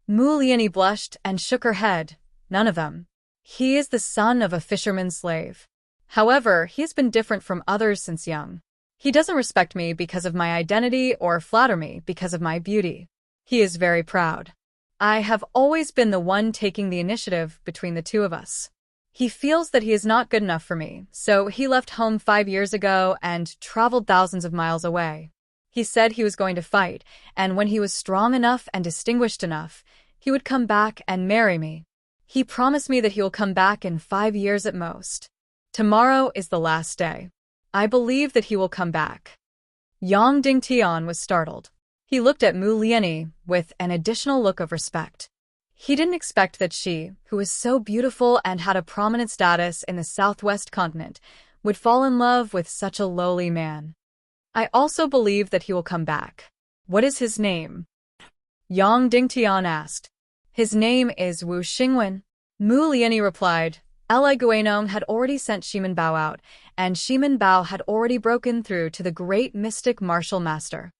Mu Lianyi blushed and shook her head. None of them. He is the son of a fisherman's slave. However, he has been different from others since young. He doesn't respect me because of my identity or flatter me because of my beauty. He is very proud. I have always been the one taking the initiative between the two of us. He feels that he is not good enough for me, so he left home 5 years ago and traveled thousands of miles away. He said he was going to fight, and when he was strong enough and distinguished enough, he would come back and marry me. He promised me that he will come back in 5 years at most. Tomorrow is the last day. I believe that he will come back. Yang Dingtian was startled. He looked at Mu Lianyi with an additional look of respect. He didn't expect that she, who was so beautiful and had a prominent status in the southwest continent, would fall in love with such a lowly man. I also believe that he will come back. What is his name? Yang Dingtian asked. His name is Wu Xingwen. Mu Lianyi replied. Li Guanong had already sent Shimen Bao out, and Shimen Bao had already broken through to the great mystic martial master.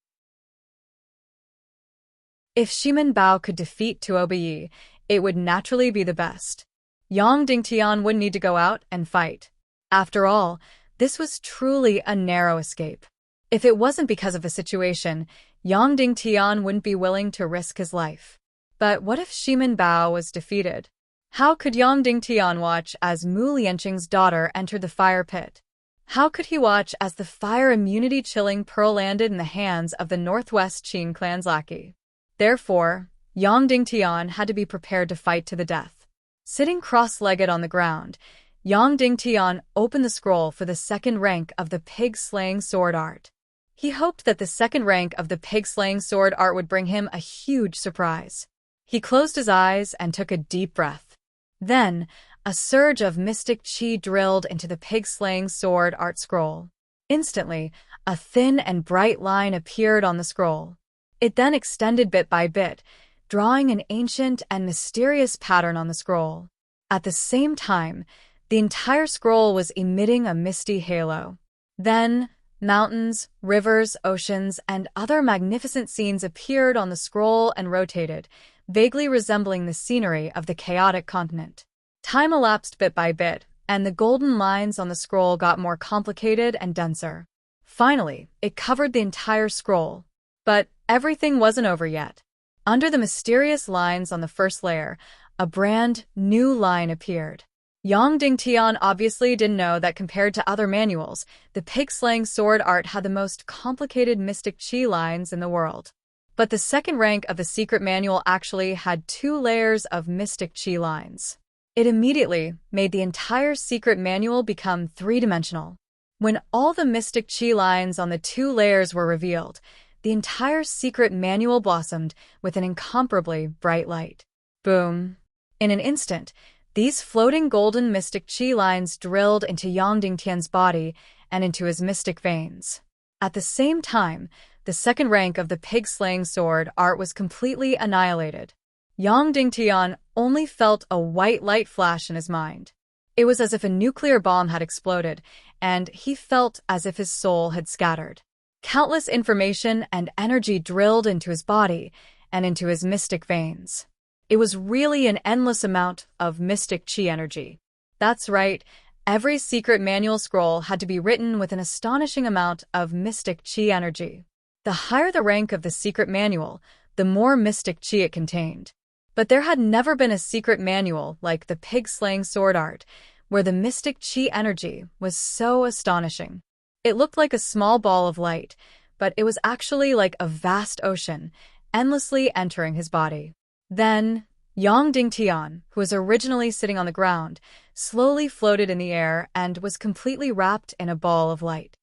If Shimen Bao could defeat Tuobiyi, it would naturally be the best. Yang Dingtian wouldn't need to go out and fight. After all, this was truly a narrow escape. If it wasn't because of the situation, Yang Dingtian wouldn't be willing to risk his life. But what if Shimen Bao was defeated? How could Yang Dingtian watch as Mu Lianqing's daughter entered the fire pit? How could he watch as the fire immunity-chilling pearl landed in the hands of the Northwest Qin clan's lackey? Therefore, Yang Dingtian had to be prepared to fight to the death. Sitting cross-legged on the ground, Yang Dingtian opened the scroll for the second rank of the pig-slaying sword art. He hoped that the second rank of the pig-slaying sword art would bring him a huge surprise. He closed his eyes and took a deep breath. Then, a surge of mystic qi drilled into the pig-slaying sword art scroll. Instantly, a thin and bright line appeared on the scroll. It then extended bit by bit, drawing an ancient and mysterious pattern on the scroll. At the same time, the entire scroll was emitting a misty halo. Then, mountains, rivers, oceans, and other magnificent scenes appeared on the scroll and rotated, vaguely resembling the scenery of the chaotic continent. Time elapsed bit by bit, and the golden lines on the scroll got more complicated and denser. Finally, it covered the entire scroll. But everything wasn't over yet. Under the mysterious lines on the first layer, a brand new line appeared. Yang Dingtian obviously didn't know that compared to other manuals, the pig-slaying sword art had the most complicated mystic qi lines in the world. But the second rank of the secret manual actually had 2 layers of mystic qi lines. It immediately made the entire secret manual become 3-dimensional. When all the mystic qi lines on the 2 layers were revealed, the entire secret manual blossomed with an incomparably bright light. Boom! In an instant, these floating golden mystic qi lines drilled into Yang Dingtian's body and into his mystic veins. At the same time, the second rank of the pig-slaying sword art was completely annihilated. Yang Dingtian only felt a white light flash in his mind. It was as if a nuclear bomb had exploded, and he felt as if his soul had scattered. Countless information and energy drilled into his body and into his mystic veins. It was really an endless amount of mystic qi energy. That's right, every secret manual scroll had to be written with an astonishing amount of mystic qi energy. The higher the rank of the secret manual, the more mystic qi it contained. But there had never been a secret manual like the pig-slaying sword art, where the mystic qi energy was so astonishing. It looked like a small ball of light, but it was actually like a vast ocean, endlessly entering his body. Then, Yang Dingtian, who was originally sitting on the ground, slowly floated in the air and was completely wrapped in a ball of light.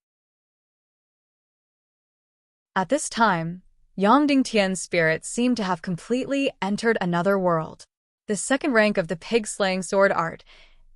At this time, Yang Dingtian's spirit seemed to have completely entered another world. The second rank of the pig-slaying sword art,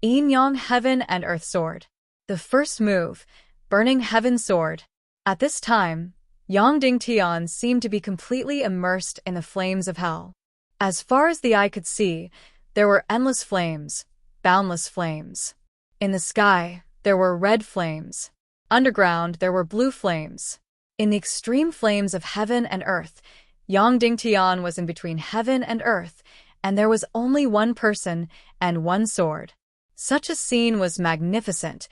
Yin Yang Heaven and Earth Sword. The first move, Burning Heaven Sword. At this time, Yang Dingtian seemed to be completely immersed in the flames of hell. As far as the eye could see, there were endless flames, boundless flames. In the sky, there were red flames. Underground, there were blue flames. In the extreme flames of heaven and earth, Yang Dingtian was in between heaven and earth, and there was only one person and one sword. Such a scene was magnificent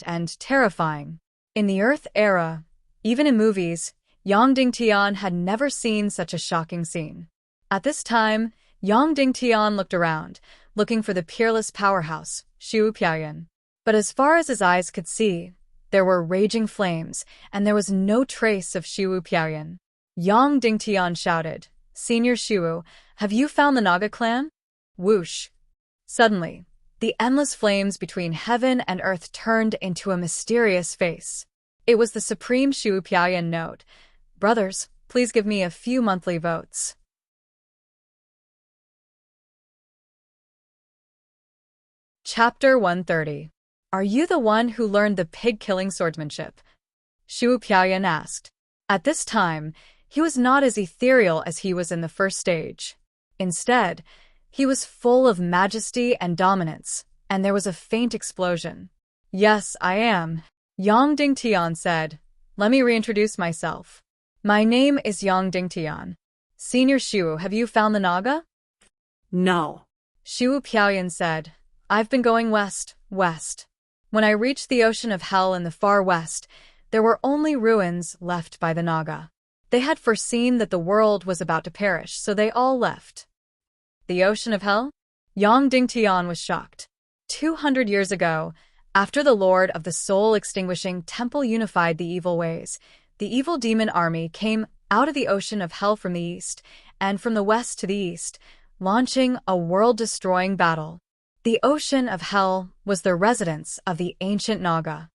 and terrifying. In the Earth era, even in movies, Yang Dingtian had never seen such a shocking scene. At this time, Yang Dingtian looked around, looking for the peerless powerhouse, Xiu Piaoyan. But as far as his eyes could see, there were raging flames, and there was no trace of Xiu Piaoyan. Yang Dingtian shouted, "Senior Xiu, have you found the Naga clan?" Whoosh! Suddenly, the endless flames between heaven and earth turned into a mysterious face. It was the supreme Xiu Piaoyan note. "Brothers, please give me a few monthly votes." Chapter 130. Are you the one who learned the pig-killing swordsmanship? Xiu Piaoyan asked. At this time, he was not as ethereal as he was in the first stage. Instead, he was full of majesty and dominance, and there was a faint explosion. "Yes, I am," Yang Dingtian said. "Let me reintroduce myself. My name is Yang Dingtian. Senior Xiu, have you found the Naga?" No. Xiu Piaoyan said, "I've been going west. When I reached the ocean of hell in the far west, there were only ruins left by the Naga. They had foreseen that the world was about to perish, so they all left." The ocean of hell? Yang Dingtian was shocked. 200 years ago, after the Lord of the Soul-extinguishing Temple unified the evil ways, the evil demon army came out of the ocean of hell from the east, and from the west to the east, launching a world-destroying battle. The ocean of hell was the residence of the ancient Naga.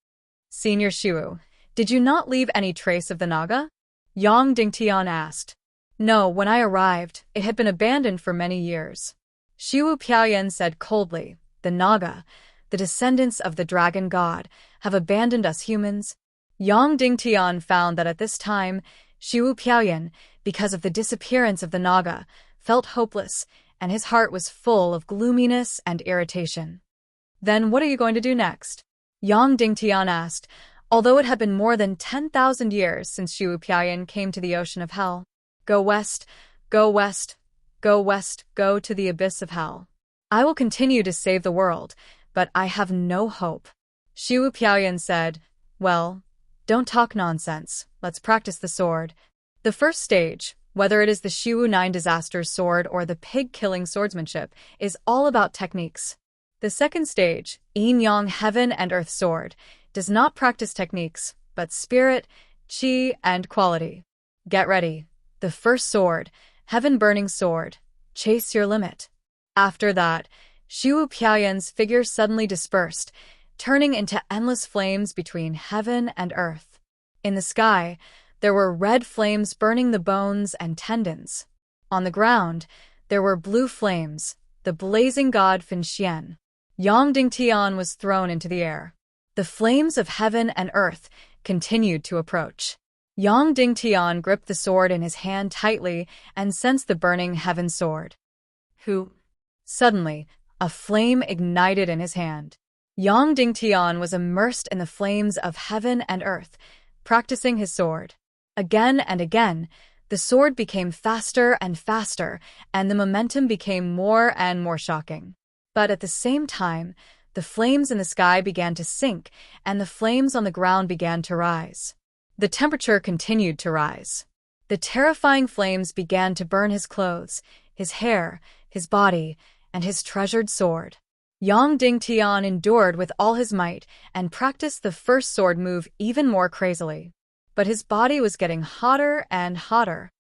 Senior Xiu, did you not leave any trace of the Naga? Yang Dingtian asked. No, when I arrived, it had been abandoned for many years. Xiu Piaoyan said coldly, "The Naga, the descendants of the dragon god, have abandoned us humans." Yang Dingtian found that at this time, Xiu Piaoyan, because of the disappearance of the Naga, felt hopeless, and his heart was full of gloominess and irritation. "Then what are you going to do next?" Yang Dingtian asked, although it had been more than 10,000 years since Xiu Piaoyan came to the ocean of hell. "Go west, go west, go west, go to the abyss of hell. I will continue to save the world, but I have no hope." Xiu Piaoyan said, "Well, don't talk nonsense, let's practice the sword." The first stage, whether it is the Xiu Nine Disasters sword or the pig-killing swordsmanship, is all about techniques. The second stage, Yin Yang Heaven and Earth Sword, does not practice techniques, but spirit, qi, and quality. Get ready. The first sword, Heaven Burning Sword, chase your limit. After that, Xiu Piaoyan's figure suddenly dispersed, turning into endless flames between heaven and earth. In the sky, there were red flames burning the bones and tendons. On the ground, there were blue flames, the blazing god Finxian. Yang Dingtian was thrown into the air. The flames of heaven and earth continued to approach. Yang Dingtian gripped the sword in his hand tightly and sensed the burning heaven sword. Suddenly, a flame ignited in his hand. Yang Dingtian was immersed in the flames of heaven and earth, practicing his sword. Again and again, the sword became faster and faster, and the momentum became more and more shocking. But at the same time, the flames in the sky began to sink, and the flames on the ground began to rise. The temperature continued to rise. The terrifying flames began to burn his clothes, his hair, his body, and his treasured sword. Yang Dingtian endured with all his might and practiced the first sword move even more crazily. But his body was getting hotter and hotter.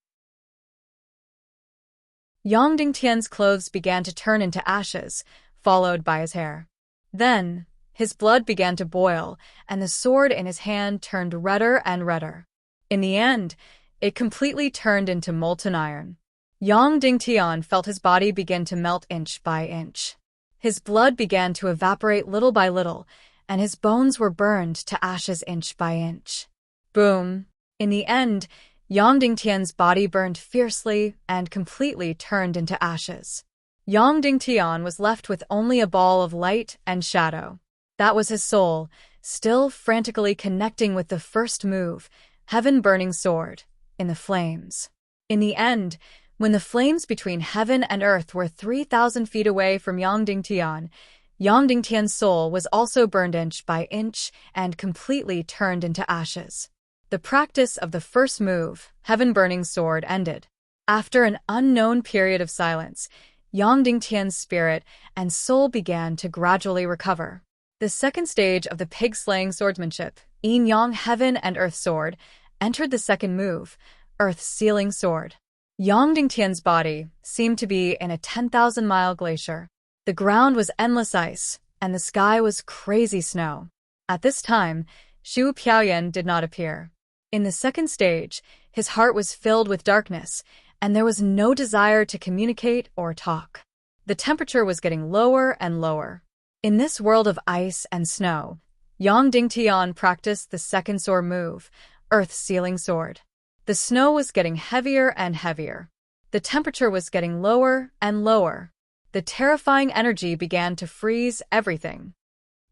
Yang Dingtian's clothes began to turn into ashes, followed by his hair. Then, his blood began to boil, and the sword in his hand turned redder and redder. In the end, it completely turned into molten iron. Yang Dingtian felt his body begin to melt inch by inch. His blood began to evaporate little by little, and his bones were burned to ashes inch by inch. Boom! In the end, Yang Dingtian's body burned fiercely and completely turned into ashes. Yang Dingtian was left with only a ball of light and shadow. That was his soul, still frantically connecting with the first move, Heaven-Burning Sword, in the flames. In the end, when the flames between heaven and earth were 3,000 feet away from Yang Dingtian's soul was also burned inch by inch and completely turned into ashes. The practice of the first move, Heaven-Burning Sword, ended. After an unknown period of silence, Yang Dingtian's spirit and soul began to gradually recover. The second stage of the pig-slaying swordsmanship, Yin-Yang Heaven and Earth Sword, entered the second move, Earth-Sealing Sword. Yang Dingtian's body seemed to be in a 10,000-mile glacier. The ground was endless ice, and the sky was crazy snow. At this time, Xu Piaoyan did not appear. In the second stage, his heart was filled with darkness, and there was no desire to communicate or talk. The temperature was getting lower and lower. In this world of ice and snow, Yang Dingtian practiced the second sword move, Earth-Sealing Sword. The snow was getting heavier and heavier. The temperature was getting lower and lower. The terrifying energy began to freeze everything.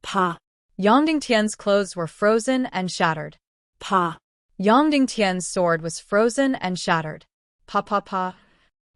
Pa. Yang Dingtian's clothes were frozen and shattered. Pa. Yang Dingtian's sword was frozen and shattered. Pa pa pa.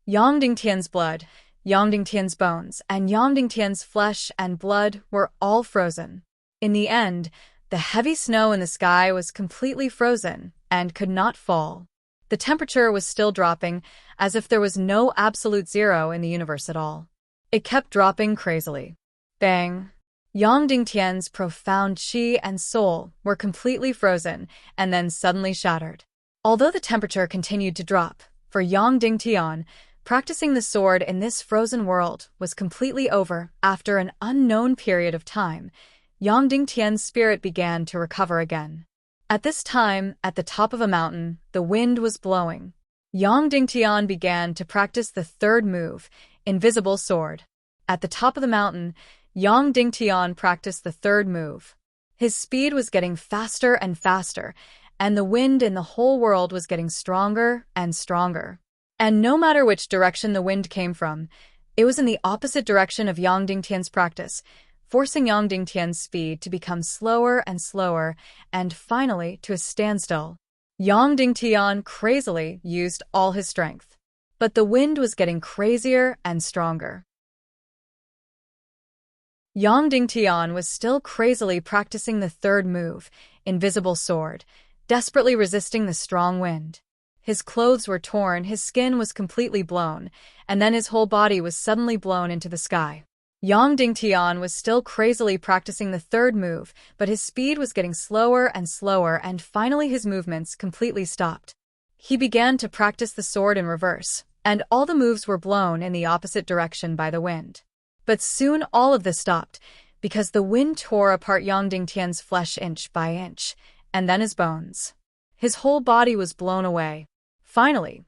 Yang Dingtian's blood, Yang Dingtian's bones, and Yang Dingtian's flesh and blood were all frozen. In the end, the heavy snow in the sky was completely frozen and could not fall. The temperature was still dropping, as if there was no absolute zero in the universe at all. It kept dropping crazily. Bang! Yang Dingtian's profound qi and soul were completely frozen and then suddenly shattered. Although the temperature continued to drop, for Yang Dingtian, practicing the sword in this frozen world was completely over. After an unknown period of time, Yang Dingtian's spirit began to recover again. At this time, at the top of a mountain, the wind was blowing. Yang Dingtian began to practice the third move, Invisible Sword. At the top of the mountain, Yang Dingtian practiced the third move. His speed was getting faster and faster, and the wind in the whole world was getting stronger and stronger. And no matter which direction the wind came from, it was in the opposite direction of Yang Dingtian's practice, forcing Yang Dingtian's speed to become slower and slower, and finally to a standstill. Yang Dingtian crazily used all his strength. But the wind was getting crazier and stronger. Yang Dingtian was still crazily practicing the third move, Invisible Sword, desperately resisting the strong wind. His clothes were torn, his skin was completely blown, and then his whole body was suddenly blown into the sky. Yang Dingtian was still crazily practicing the third move, but his speed was getting slower and slower, and finally his movements completely stopped. He began to practice the sword in reverse, and all the moves were blown in the opposite direction by the wind. But soon all of this stopped, because the wind tore apart Yang Dingtian's flesh inch by inch, and then his bones. His whole body was blown away. Finally,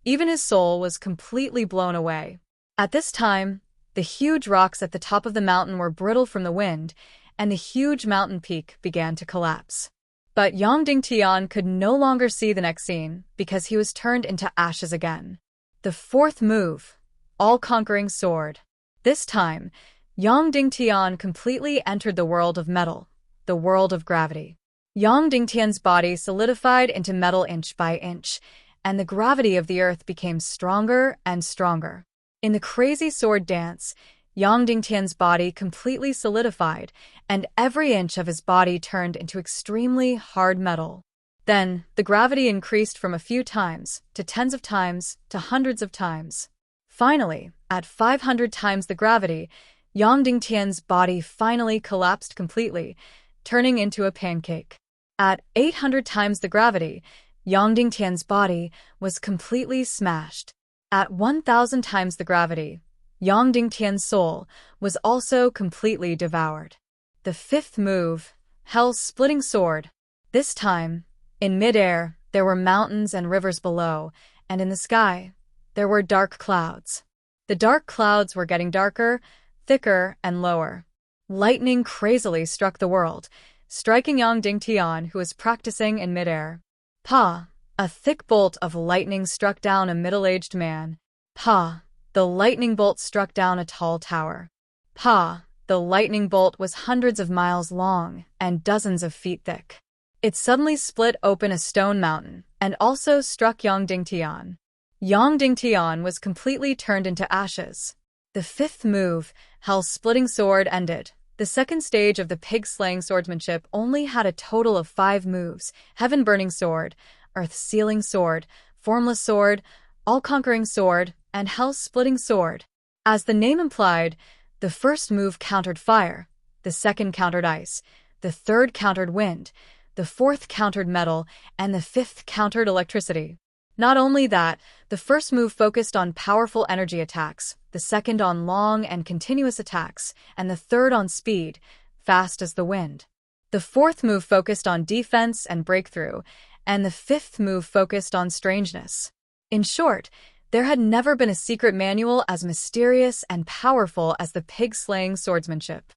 even his soul was completely blown away. At this time, the huge rocks at the top of the mountain were brittle from the wind, and the huge mountain peak began to collapse. But Yang Dingtian could no longer see the next scene, because he was turned into ashes again. The fourth move, All-Conquering Sword. This time, Yang Dingtian completely entered the world of metal, the world of gravity. Yang Dingtian's body solidified into metal inch by inch, and the gravity of the earth became stronger and stronger. In the crazy sword dance, Yang Dingtian's body completely solidified, and every inch of his body turned into extremely hard metal. Then, the gravity increased from a few times, to tens of times, to hundreds of times. Finally, at 500 times the gravity, Yang Dingtian's body finally collapsed completely, turning into a pancake. At 800 times the gravity, Yang Dingtian's body was completely smashed. At 1,000 times the gravity, Yang Dingtian's soul was also completely devoured. The fifth move, Hell-Splitting Sword. This time, in midair, there were mountains and rivers below, and in the sky, there were dark clouds. The dark clouds were getting darker, thicker, and lower. Lightning crazily struck the world, striking Yang Dingtian, who was practicing in midair. Pa! A thick bolt of lightning struck down a middle-aged man. Pa! The lightning bolt struck down a tall tower. Pa! The lightning bolt was hundreds of miles long and dozens of feet thick. It suddenly split open a stone mountain and also struck Yang Dingtian. Yang Dingtian was completely turned into ashes. The fifth move, Hell's Splitting Sword, ended. The second stage of the pig-slaying swordsmanship only had a total of 5 moves: Heaven-Burning Sword, Earth-Sealing Sword, Formless Sword, All-Conquering Sword, and Hell's Splitting Sword. As the name implied, the first move countered fire, the second countered ice, the third countered wind, the fourth countered metal, and the fifth countered electricity. Not only that, the first move focused on powerful energy attacks, the second on long and continuous attacks, and the third on speed, fast as the wind. The fourth move focused on defense and breakthrough, and the fifth move focused on strangeness. In short, there had never been a secret manual as mysterious and powerful as the pig-slaying swordsmanship.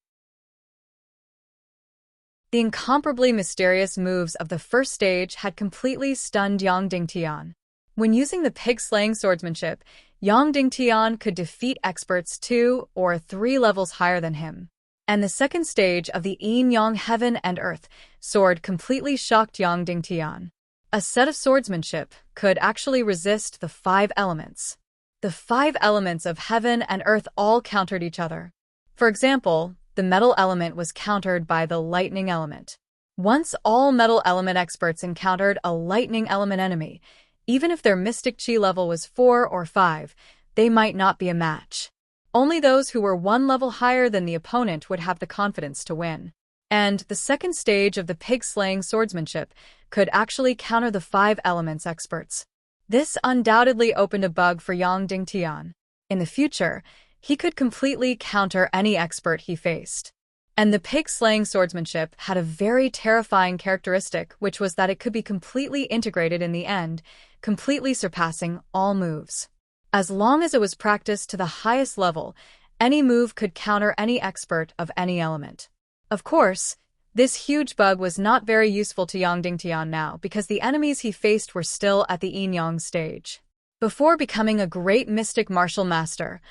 The incomparably mysterious moves of the first stage had completely stunned Yang Dingtian. When using the pig-slaying swordsmanship, Yang Dingtian could defeat experts 2 or 3 levels higher than him. And the second stage of the yin-yang heaven and earth sword completely shocked Yang Dingtian. A set of swordsmanship could actually resist the 5 elements. The 5 elements of heaven and earth all countered each other. For example, the metal element was countered by the lightning element. Once all metal element experts encountered a lightning element enemy, even if their mystic chi level was 4 or 5, they might not be a match. Only those who were 1 level higher than the opponent would have the confidence to win. And the second stage of the pig-slaying swordsmanship could actually counter the 5 elements experts. This undoubtedly opened a bug for Yang Dingtian. In the future, he could completely counter any expert he faced. And the pig-slaying swordsmanship had a very terrifying characteristic, which was that it could be completely integrated in the end, completely surpassing all moves. As long as it was practiced to the highest level, any move could counter any expert of any element. Of course, this huge bug was not very useful to Yang Dingtian now because the enemies he faced were still at the yin-yang stage. Before becoming a great mystic martial master,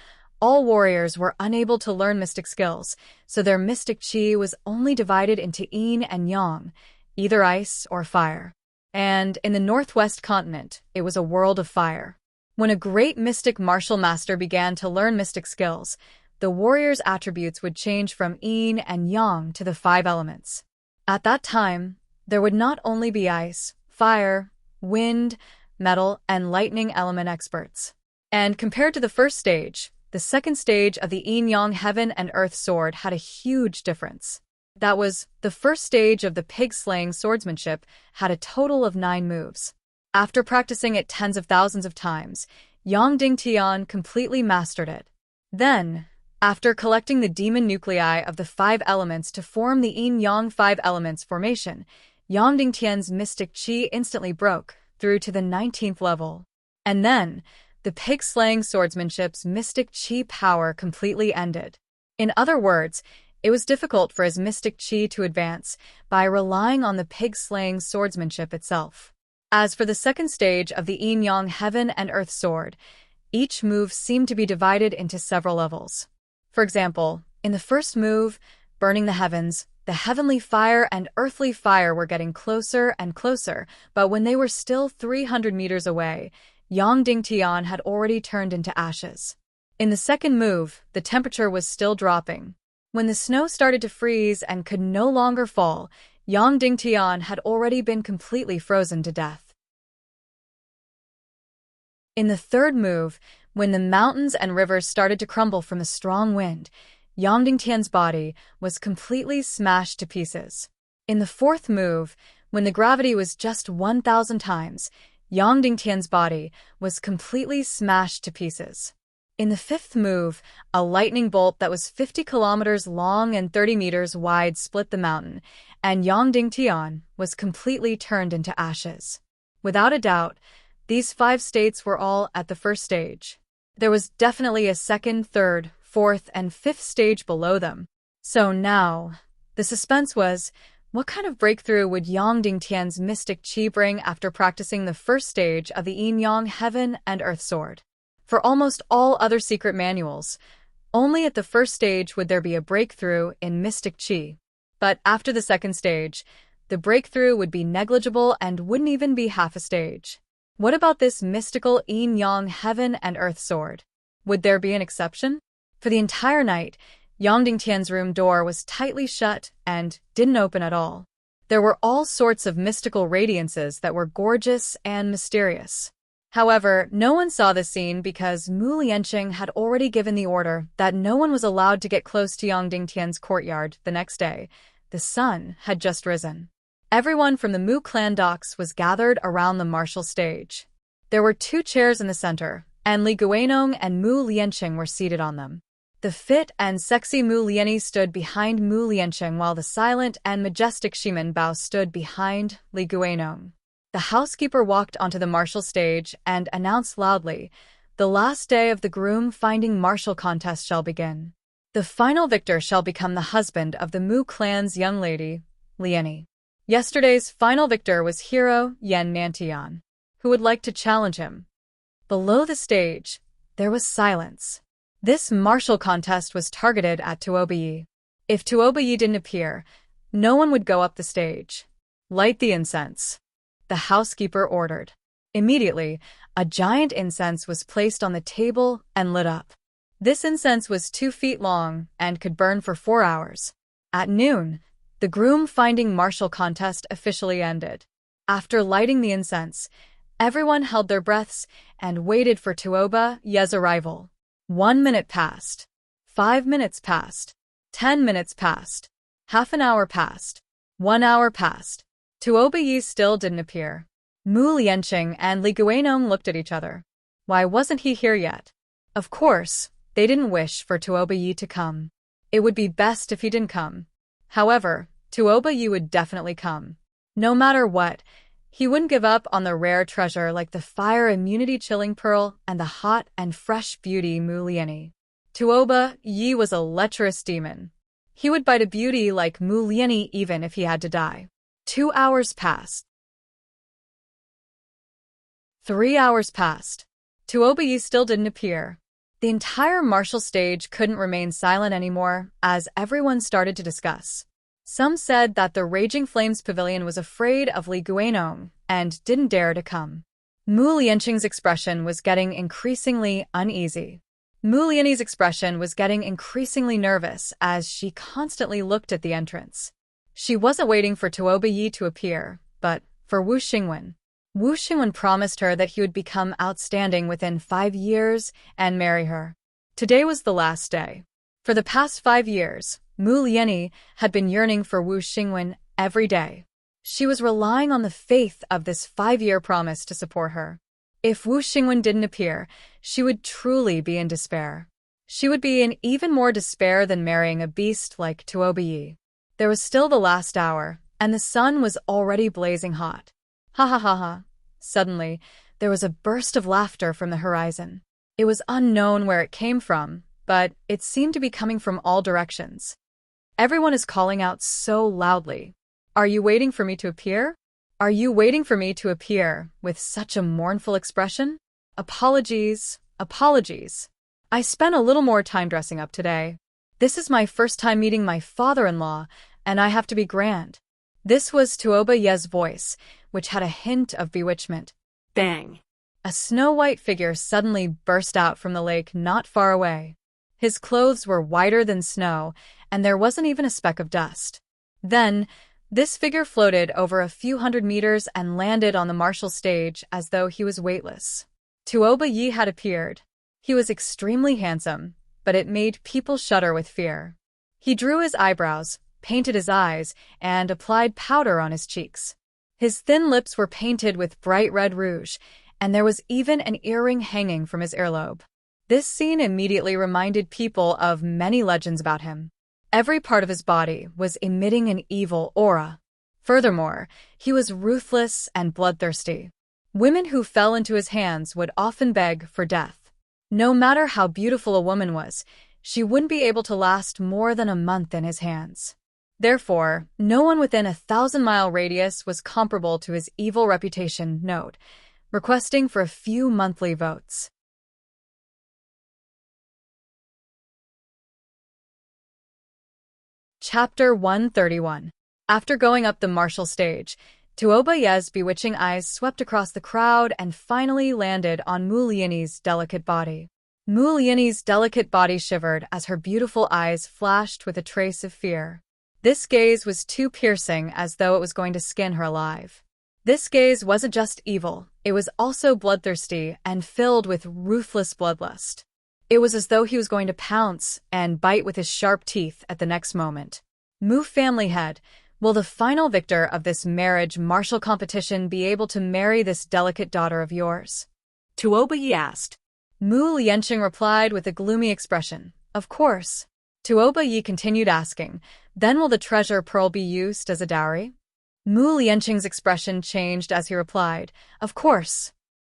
all warriors were unable to learn mystic skills, so their mystic chi was only divided into yin and yang, either ice or fire. And in the northwest continent, it was a world of fire. When a great mystic martial master began to learn mystic skills, the warrior's attributes would change from yin and yang to the 5 elements. At that time, there would not only be ice, fire, wind, metal, and lightning element experts. And compared to the first stage, the second stage of the yin-yang heaven and earth sword had a huge difference. That was, the first stage of the pig-slaying swordsmanship had a total of 9 moves. After practicing it tens of thousands of times, Yang Dingtian completely mastered it. Then, after collecting the demon nuclei of the 5 elements to form the yin-yang 5 elements formation, Yang Dingtian's mystic chi instantly broke through to the 19th level. And then, the pig-slaying swordsmanship's mystic chi power completely ended. In other words, it was difficult for his mystic chi to advance by relying on the pig-slaying swordsmanship itself. As for the second stage of the yin-yang heaven and earth sword, each move seemed to be divided into several levels. For example, in the first move, burning the heavens, the heavenly fire and earthly fire were getting closer and closer, but when they were still 300 meters away, Yang Dingtian had already turned into ashes. In the second move, the temperature was still dropping. When the snow started to freeze and could no longer fall, Yang Dingtian had already been completely frozen to death. In the third move, when the mountains and rivers started to crumble from a strong wind, Yang Dingtian's body was completely smashed to pieces. In the fourth move, when the gravity was just 1,000 times, Yang Dingtian's body was completely smashed to pieces. In the fifth move, a lightning bolt that was 50 kilometers long and 30 meters wide split the mountain, and Yang Dingtian was completely turned into ashes. Without a doubt, These 5 states were all at the first stage. There was definitely a second, third, fourth, and fifth stage below them. So now, the suspense was, what kind of breakthrough would Yang Dingtian's mystic chi bring after practicing the first stage of the Yin-Yang Heaven and Earth Sword? For almost all other secret manuals, only at the first stage would there be a breakthrough in mystic chi. But after the second stage, the breakthrough would be negligible and wouldn't even be half a stage. What about this mystical Yin-Yang Heaven and Earth Sword? Would there be an exception? For the entire night, Yang Dingtian's room door was tightly shut and didn't open at all. There were all sorts of mystical radiances that were gorgeous and mysterious. However, no one saw this scene because Mu Lianqing had already given the order that no one was allowed to get close to Yang Dingtian's courtyard the next day. The sun had just risen. Everyone from the Mu clan docks was gathered around the martial stage. There were 2 chairs in the center, and Li Guanong and Mu Lianqing were seated on them. The fit and sexy Mu Lianyi stood behind Mu Lianqing while the silent and majestic Shimen Bao stood behind Li Guanong. The housekeeper walked onto the martial stage and announced loudly, "The last day of the groom-finding martial contest shall begin. The final victor shall become the husband of the Mu clan's young lady, Lianyi. Yesterday's final victor was hero Yan Nantian. Who would like to challenge him?" Below the stage, there was silence. This martial contest was targeted at Tuoba. If Tuoba didn't appear, no one would go up the stage. "Light the incense," the housekeeper ordered. Immediately, a giant incense was placed on the table and lit up. This incense was 2 feet long and could burn for 4 hours. At noon, the groom-finding martial contest officially ended. After lighting the incense, everyone held their breaths and waited for Tuoba Ye's arrival. 1 minute passed. 5 minutes passed. 10 minutes passed. Half an hour passed. 1 hour passed. Tuoba Yi still didn't appear. Mu Lianqing and Li Guanong looked at each other. Why wasn't he here yet? Of course, they didn't wish for Tuoba Yi to come. It would be best if he didn't come. However, Tuoba Yi would definitely come. No matter what, he wouldn't give up on the rare treasure like the fire immunity chilling pearl and the hot and fresh beauty Mu Lianyi. Tuoba Yi was a lecherous demon. He would bite a beauty like Mu Lianyi even if he had to die. 2 hours passed. 3 hours passed. Tuoba Yi still didn't appear. The entire martial stage couldn't remain silent anymore as everyone started to discuss. Some said that the Raging Flames Pavilion was afraid of Li Guanong and didn't dare to come. Mu Lianqing's expression was getting increasingly uneasy. Mu Lianyi's expression was getting increasingly nervous as she constantly looked at the entrance. She wasn't waiting for Tuoba Yi to appear, but for Wu Xingwen. Wu Xingwen promised her that he would become outstanding within 5 years and marry her. Today was the last day. For the past 5 years, Mu Lianyi had been yearning for Wu Xingwen every day. She was relying on the faith of this 5-year promise to support her. If Wu Xingwen didn't appear, she would truly be in despair. She would be in even more despair than marrying a beast like Tuoba Yi. There was still the last hour, and the sun was already blazing hot. Ha ha ha ha. Suddenly, there was a burst of laughter from the horizon. It was unknown where it came from, but it seemed to be coming from all directions. Everyone is calling out so loudly. "Are you waiting for me to appear? Are you waiting for me to appear?" with such a mournful expression? Apologies, apologies. I spent a little more time dressing up today. This is my first time meeting my father-in-law, and I have to be grand. This was Tuoba Ye's voice, which had a hint of bewitchment. Bang! A snow-white figure suddenly burst out from the lake not far away. His clothes were whiter than snow, and there wasn't even a speck of dust. Then, this figure floated over a few hundred meters and landed on the martial stage as though he was weightless. Tuoba Yi had appeared. He was extremely handsome, but it made people shudder with fear. He drew his eyebrows, painted his eyes, and applied powder on his cheeks. His thin lips were painted with bright red rouge, and there was even an earring hanging from his earlobe. This scene immediately reminded people of many legends about him. Every part of his body was emitting an evil aura. Furthermore, he was ruthless and bloodthirsty. Women who fell into his hands would often beg for death. No matter how beautiful a woman was, she wouldn't be able to last more than a month in his hands. Therefore, no one within a 1,000-mile radius was comparable to his evil reputation. Note, requesting for a few monthly votes. Chapter 131. After going up the martial stage, Tuobaye's bewitching eyes swept across the crowd and finally landed on Muliani's delicate body. Muliani's delicate body shivered as her beautiful eyes flashed with a trace of fear. This gaze was too piercing, as though it was going to skin her alive. This gaze wasn't just evil, it was also bloodthirsty and filled with ruthless bloodlust. It was as though he was going to pounce and bite with his sharp teeth at the next moment. Mu family head, will the final victor of this marriage martial competition be able to marry this delicate daughter of yours? Tuobaye asked. Mu Lianqing replied with a gloomy expression. Of course. Tuobaye continued asking, then will the treasure pearl be used as a dowry? Mu Lianqing's expression changed as he replied, of course.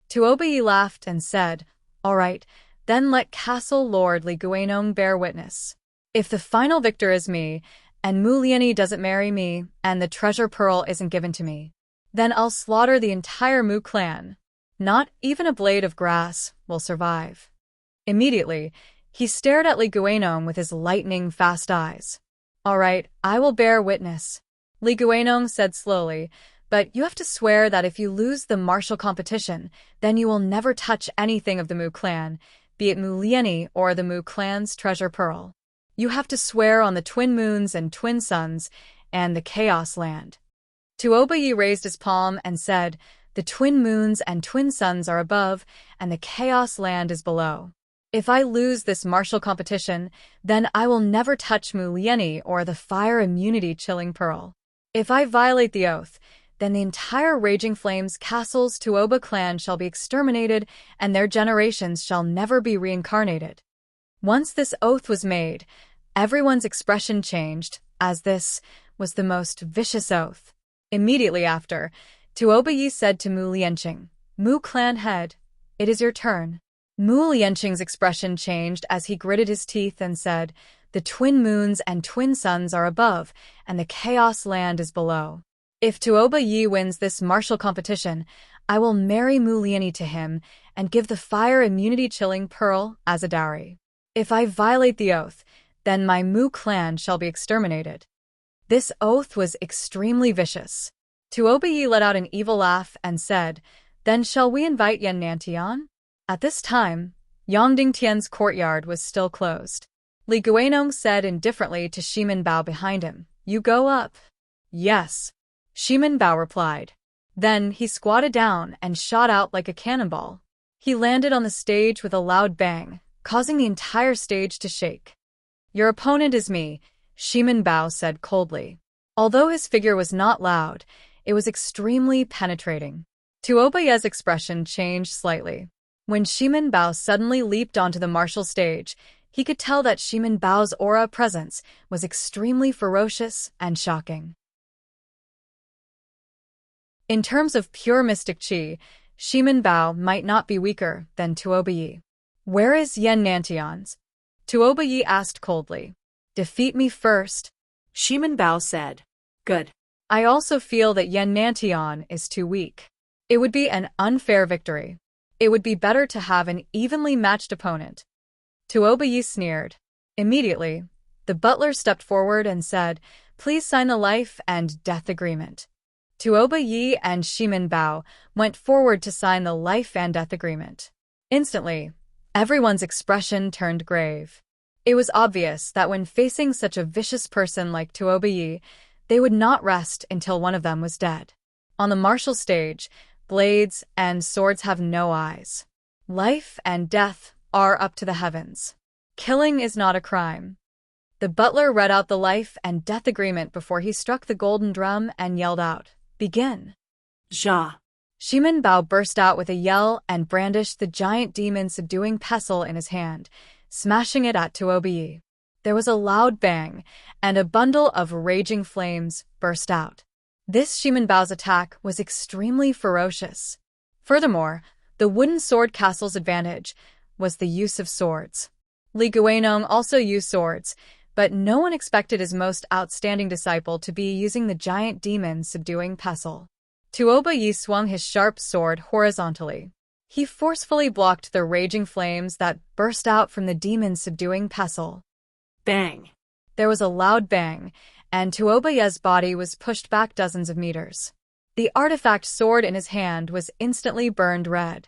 Tuobaye laughed and said, all right, then let Castle Lord Li Guanong bear witness. If the final victor is me, and Mu Liani doesn't marry me, and the treasure pearl isn't given to me, then I'll slaughter the entire Mu clan. Not even a blade of grass will survive. Immediately, he stared at Li Guanong with his lightning-fast eyes. All right, I will bear witness, Li Guanong said slowly, but you have to swear that if you lose the martial competition, then you will never touch anything of the Mu clan, be it Mu Liani or the Mu clan's treasure pearl. You have to swear on the twin moons and twin suns and the Chaos Land. Tuobaye raised his palm and said, the twin moons and twin suns are above, and the Chaos Land is below. If I lose this martial competition, then I will never touch Mu Liani or the fire immunity chilling pearl. If I violate the oath, then the entire Raging Flames Castle's Tuoba clan shall be exterminated, and their generations shall never be reincarnated. Once this oath was made, everyone's expression changed, as this was the most vicious oath. Immediately after, Tuobaye said to Mu Lianqing, Mu clan head, it is your turn. Mu Lianqing's expression changed as he gritted his teeth and said, the twin moons and twin suns are above, and the Chaos Land is below. If Tuobaye wins this martial competition, I will marry Mu Liani to him and give the fire immunity chilling pearl as a dowry. If I violate the oath, then my Mu clan shall be exterminated. This oath was extremely vicious. Tuobaye let out an evil laugh and said, then shall we invite Yan Nantian? At this time, Yangding Tian's courtyard was still closed. Li Guanong said indifferently to Shimin Bao behind him, you go up. Yes. Shimin Bao replied. Then he squatted down and shot out like a cannonball. He landed on the stage with a loud bang, causing the entire stage to shake. Your opponent is me, Shimin Bao said coldly. Although his figure was not loud, it was extremely penetrating. Tuobaye's expression changed slightly. When Shimin Bao suddenly leaped onto the martial stage, he could tell that Shimin Bao's aura presence was extremely ferocious and shocking. In terms of pure mystic qi, Shimin Bao might not be weaker than Tuobaye. Where is Yan Nantian's? Tuobaye asked coldly. Defeat me first, Shimin Bao said. Good. I also feel that Yan Nantian is too weak. It would be an unfair victory. It would be better to have an evenly matched opponent. Tuobaye sneered. Immediately, the butler stepped forward and said, please sign the life and death agreement. Tuobaye and Shimin Bao went forward to sign the life and death agreement. Instantly, everyone's expression turned grave. It was obvious that when facing such a vicious person like Tuobaye, they would not rest until one of them was dead. On the martial stage, blades and swords have no eyes. Life and death are up to the heavens. Killing is not a crime. The butler read out the life and death agreement before he struck the golden drum and yelled out, begin. Ja. Shimin Bao burst out with a yell and brandished the giant demon-subduing pestle in his hand, smashing it at Tuobaye. There was a loud bang, and a bundle of raging flames burst out. This Shimin Bao's attack was extremely ferocious. Furthermore, the wooden sword castle's advantage was the use of swords. Li Guanong also used swords, but no one expected his most outstanding disciple to be using the giant demon-subduing pestle. Tuoba Yi swung his sharp sword horizontally. He forcefully blocked the raging flames that burst out from the demon-subduing pestle. Bang! There was a loud bang, and Tuoba Yi's body was pushed back dozens of meters. The artifact sword in his hand was instantly burned red.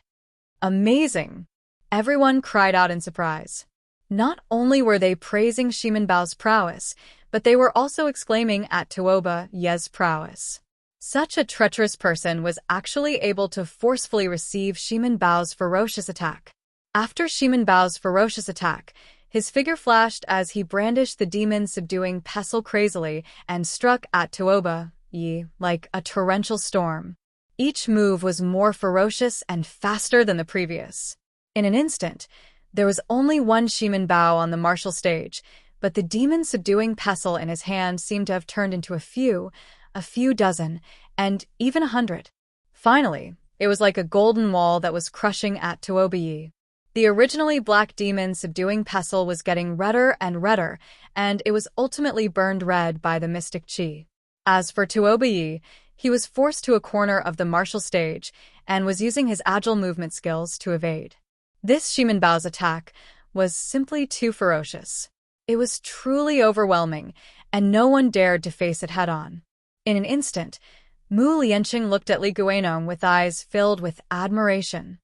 Amazing! Everyone cried out in surprise. Not only were they praising Shimenbao's prowess, but they were also exclaiming at Tuoba Yi's prowess. Such a treacherous person was actually able to forcefully receive Shimenbao's ferocious attack. After Shimenbao's ferocious attack, his figure flashed as he brandished the demon-subduing pestle crazily and struck at Tuoba Yi like a torrential storm. Each move was more ferocious and faster than the previous. In an instant, there was only one Shimenbao on the martial stage, but the demon-subduing pestle in his hand seemed to have turned into a few dozen, and even 100. Finally, it was like a golden wall that was crushing at Tuoba Yi. The originally black demon-subduing pestle was getting redder and redder, and it was ultimately burned red by the mystic chi. As for Tuoba Yi, he was forced to a corner of the martial stage and was using his agile movement skills to evade. This Shimenbao's attack was simply too ferocious. It was truly overwhelming, and no one dared to face it head-on. In an instant, Mu Lianqing looked at Li Guanong with eyes filled with admiration.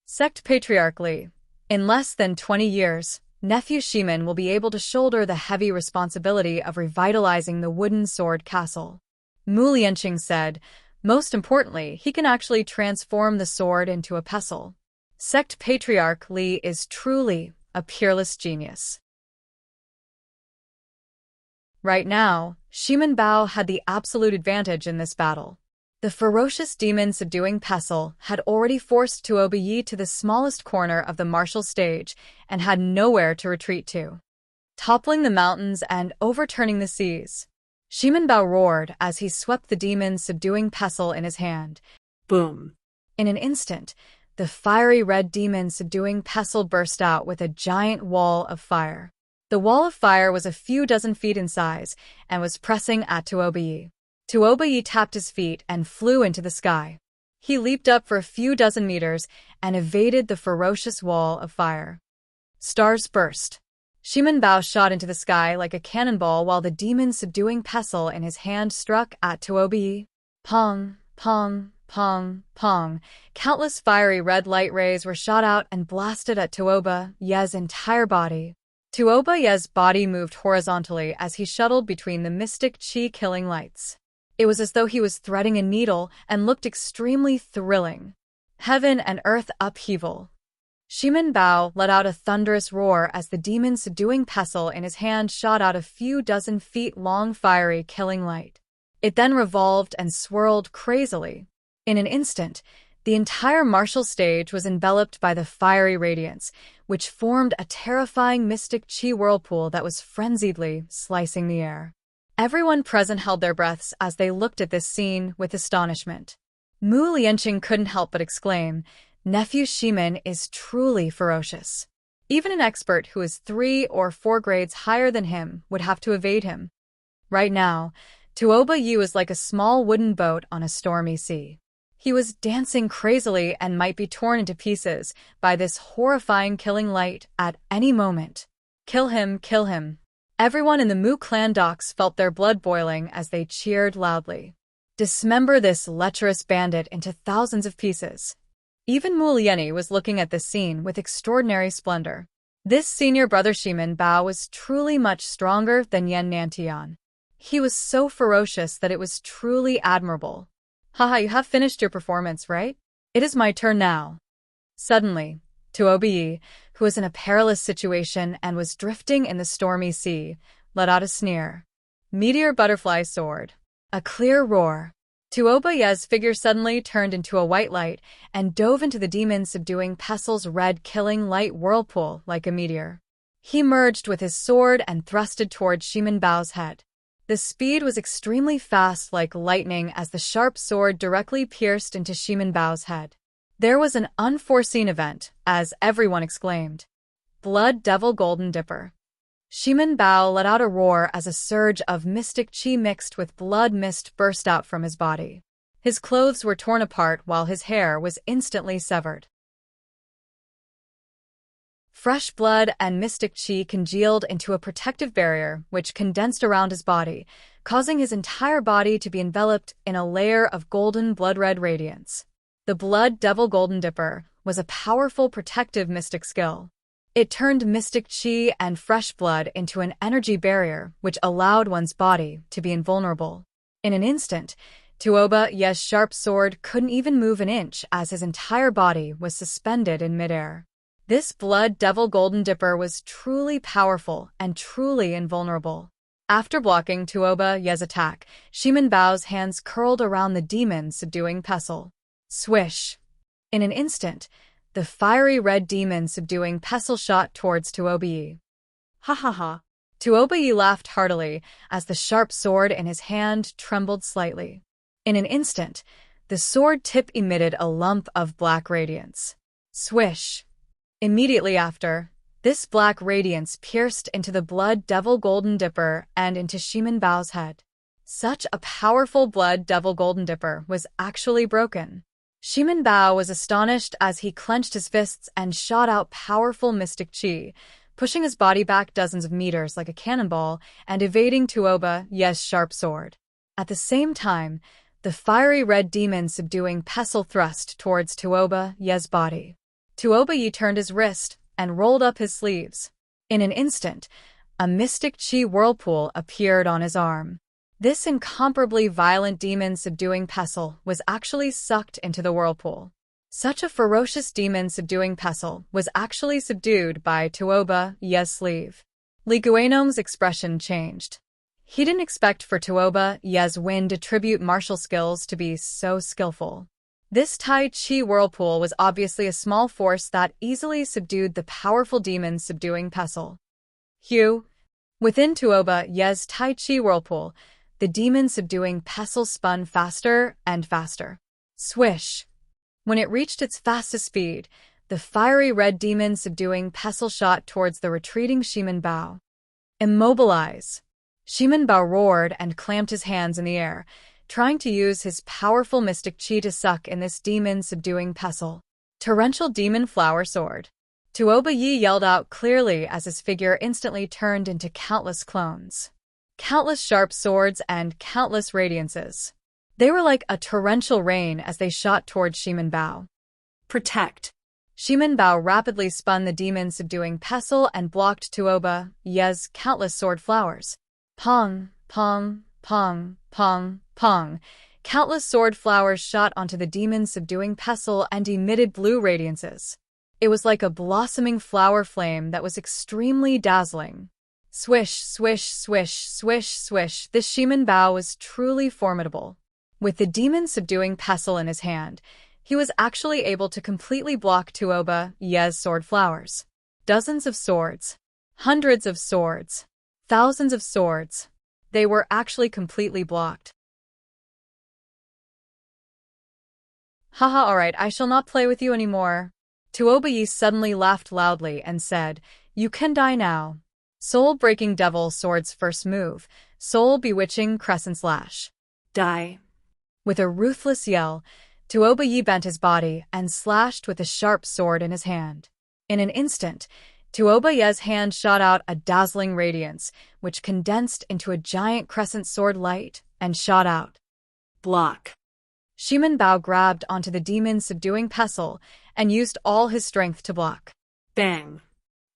Sect Patriarch Li, in less than 20 years, nephew Shimen will be able to shoulder the heavy responsibility of revitalizing the wooden sword castle. Mu Lianqing said, most importantly, he can actually transform the sword into a pestle. Sect Patriarch Li is truly a peerless genius. Right now, Shimenbao had the absolute advantage in this battle. The ferocious demon-subduing pestle had already forced Tuoba Yi to the smallest corner of the martial stage and had nowhere to retreat to. Toppling the mountains and overturning the seas, Shimenbao roared as he swept the demon-subduing pestle in his hand. Boom! In an instant, the fiery red demon-subduing pestle burst out with a giant wall of fire. The wall of fire was a few dozen feet in size and was pressing at Tuoba Yi. Tuoba Yi tapped his feet and flew into the sky. He leaped up for a few dozen meters and evaded the ferocious wall of fire. Stars burst. Shimenbao shot into the sky like a cannonball while the demon-subduing pestle in his hand struck at Tuoba Yi. Pong, pong, pong, pong. Countless fiery red light rays were shot out and blasted at Tuoba Yi's entire body. Tuoba Yi's body moved horizontally as he shuttled between the mystic chi-killing lights. It was as though he was threading a needle and looked extremely thrilling. Heaven and earth upheaval. Shimenbao let out a thunderous roar as the demon-subduing pestle in his hand shot out a few dozen feet long fiery killing light. It then revolved and swirled crazily. In an instant, the entire martial stage was enveloped by the fiery radiance, which formed a terrifying mystic chi whirlpool that was frenziedly slicing the air. Everyone present held their breaths as they looked at this scene with astonishment. Mu Lianqing couldn't help but exclaim, "Nephew Shimen is truly ferocious." Even an expert who is 3 or 4 grades higher than him would have to evade him. Right now, Tuoba Yi was like a small wooden boat on a stormy sea. He was dancing crazily and might be torn into pieces by this horrifying killing light at any moment. Kill him, kill him. Everyone in the Mu clan docks felt their blood boiling as they cheered loudly. Dismember this lecherous bandit into thousands of pieces. Even Mu Lianyi was looking at this scene with extraordinary splendor. This senior brother Shimenbao was truly much stronger than Yan Nantian. He was so ferocious that it was truly admirable. Haha, you have finished your performance, right? It is my turn now. Suddenly, Tuoba Yi, who was in a perilous situation and was drifting in the stormy sea, let out a sneer. Meteor butterfly sword. A clear roar. Tuoba Yi's figure suddenly turned into a white light and dove into the demon-subduing pestle's red killing light whirlpool like a meteor. He merged with his sword and thrusted towards Shimenbao's head. The speed was extremely fast like lightning as the sharp sword directly pierced into Shimenbao's head. There was an unforeseen event, as everyone exclaimed. Blood Devil Golden Dipper. Shimin Bao let out a roar as a surge of mystic chi mixed with blood mist burst out from his body. His clothes were torn apart while his hair was instantly severed. Fresh blood and mystic chi congealed into a protective barrier which condensed around his body, causing his entire body to be enveloped in a layer of golden blood-red radiance. The Blood Devil Golden Dipper was a powerful protective mystic skill. It turned mystic chi and fresh blood into an energy barrier which allowed one's body to be invulnerable. In an instant, Tuoba Ye's sharp sword couldn't even move an inch as his entire body was suspended in midair. This Blood Devil Golden Dipper was truly powerful and truly invulnerable. After blocking Tuoba Ye's attack, Shimin Bao's hands curled around the demon-subduing pestle. Swish! In an instant, the fiery red demon-subduing pestle shot towards Tuoba Ye. Ha ha ha! Tuoba Ye laughed heartily as the sharp sword in his hand trembled slightly. In an instant, the sword tip emitted a lump of black radiance. Swish! Immediately after, this black radiance pierced into the Blood Devil Golden Dipper and into Shimin Bao's head. Such a powerful Blood Devil Golden Dipper was actually broken. Shimin Bao was astonished as he clenched his fists and shot out powerful mystic chi, pushing his body back dozens of meters like a cannonball and evading Tuoba Ye's sharp sword. At the same time, the fiery red demon subduing pestle thrust towards Tuoba Ye's body. Tuoba Ye turned his wrist and rolled up his sleeves. In an instant, a mystic chi whirlpool appeared on his arm. This incomparably violent demon-subduing pestle was actually sucked into the whirlpool. Such a ferocious demon-subduing pestle was actually subdued by Tuoba Ye's sleeve. Li Guanong's expression changed. He didn't expect for Tuoba Ye's wind attribute martial skills to be so skillful. This Tai Chi whirlpool was obviously a small force that easily subdued the powerful demon-subduing pestle. Hugh! Within Tuoba Ye's Tai Chi whirlpool, the demon-subduing pestle spun faster and faster. Swish! When it reached its fastest speed, the fiery red demon-subduing pestle shot towards the retreating Shimin Bao. Immobilize! Shimin Bao roared and clamped his hands in the air, trying to use his powerful mystic chi to suck in this demon-subduing pestle. Torrential Demon Flower Sword. Tuoba Ye yelled out clearly as his figure instantly turned into countless clones. Countless sharp swords and countless radiances. They were like a torrential rain as they shot towards Shimin Bao. Protect. Shimin Bao rapidly spun the demon-subduing pestle and blocked Tuoba Ye's countless sword flowers. Pong, pong, pong, pong, pong. Countless sword flowers shot onto the demon-subduing pestle and emitted blue radiances. It was like a blossoming flower flame that was extremely dazzling. Swish, swish, swish, swish, swish. This Shimin Bao was truly formidable. With the demon-subduing pestle in his hand, he was actually able to completely block Tuoba Ye's sword flowers. Dozens of swords. Hundreds of swords. Thousands of swords. They were actually completely blocked. Haha, alright, I shall not play with you anymore. Tuoba Ye suddenly laughed loudly and said, "You can die now." Soul-breaking devil sword's first move, soul-bewitching crescent slash. Die. With a ruthless yell, Tuoba Ye bent his body and slashed with a sharp sword in his hand. In an instant, Tuoba Ye's hand shot out a dazzling radiance, which condensed into a giant crescent sword light and shot out. Block. Shimin Bao grabbed onto the demon-subduing pestle and used all his strength to block. Bang.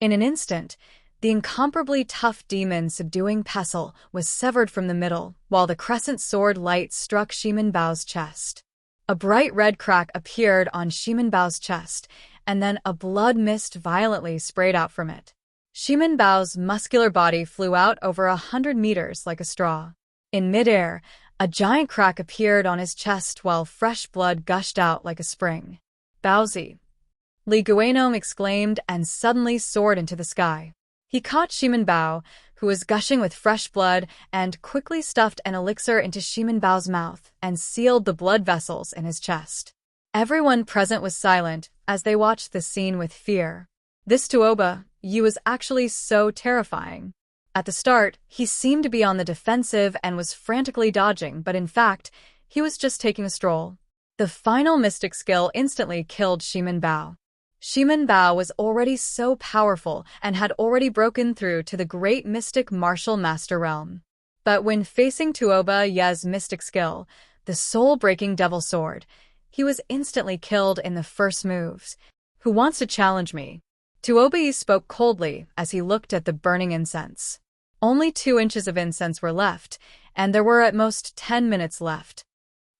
In an instant, the incomparably tough demon-subduing pestle was severed from the middle, while the crescent sword light struck Shimin Bao's chest. A bright red crack appeared on Shimin Bao's chest, and then a blood mist violently sprayed out from it. Shimin Bao's muscular body flew out over 100 meters like a straw. In midair, a giant crack appeared on his chest while fresh blood gushed out like a spring. Baozi! Li Guanong exclaimed and suddenly soared into the sky. He caught Shimin Bao, who was gushing with fresh blood, and quickly stuffed an elixir into Shimin Bao's mouth and sealed the blood vessels in his chest. Everyone present was silent as they watched the scene with fear. This Tuoba Yi was actually so terrifying. At the start, he seemed to be on the defensive and was frantically dodging, but in fact, he was just taking a stroll. The final mystic skill instantly killed Shimin Bao. Shimin Bao was already so powerful and had already broken through to the great mystic martial master realm. But when facing Tuoba Yi's mystic skill, the soul-breaking devil sword, he was instantly killed in the first moves. Who wants to challenge me? Tuoba Yi spoke coldly as he looked at the burning incense. Only 2 inches of incense were left, and there were at most 10 minutes left.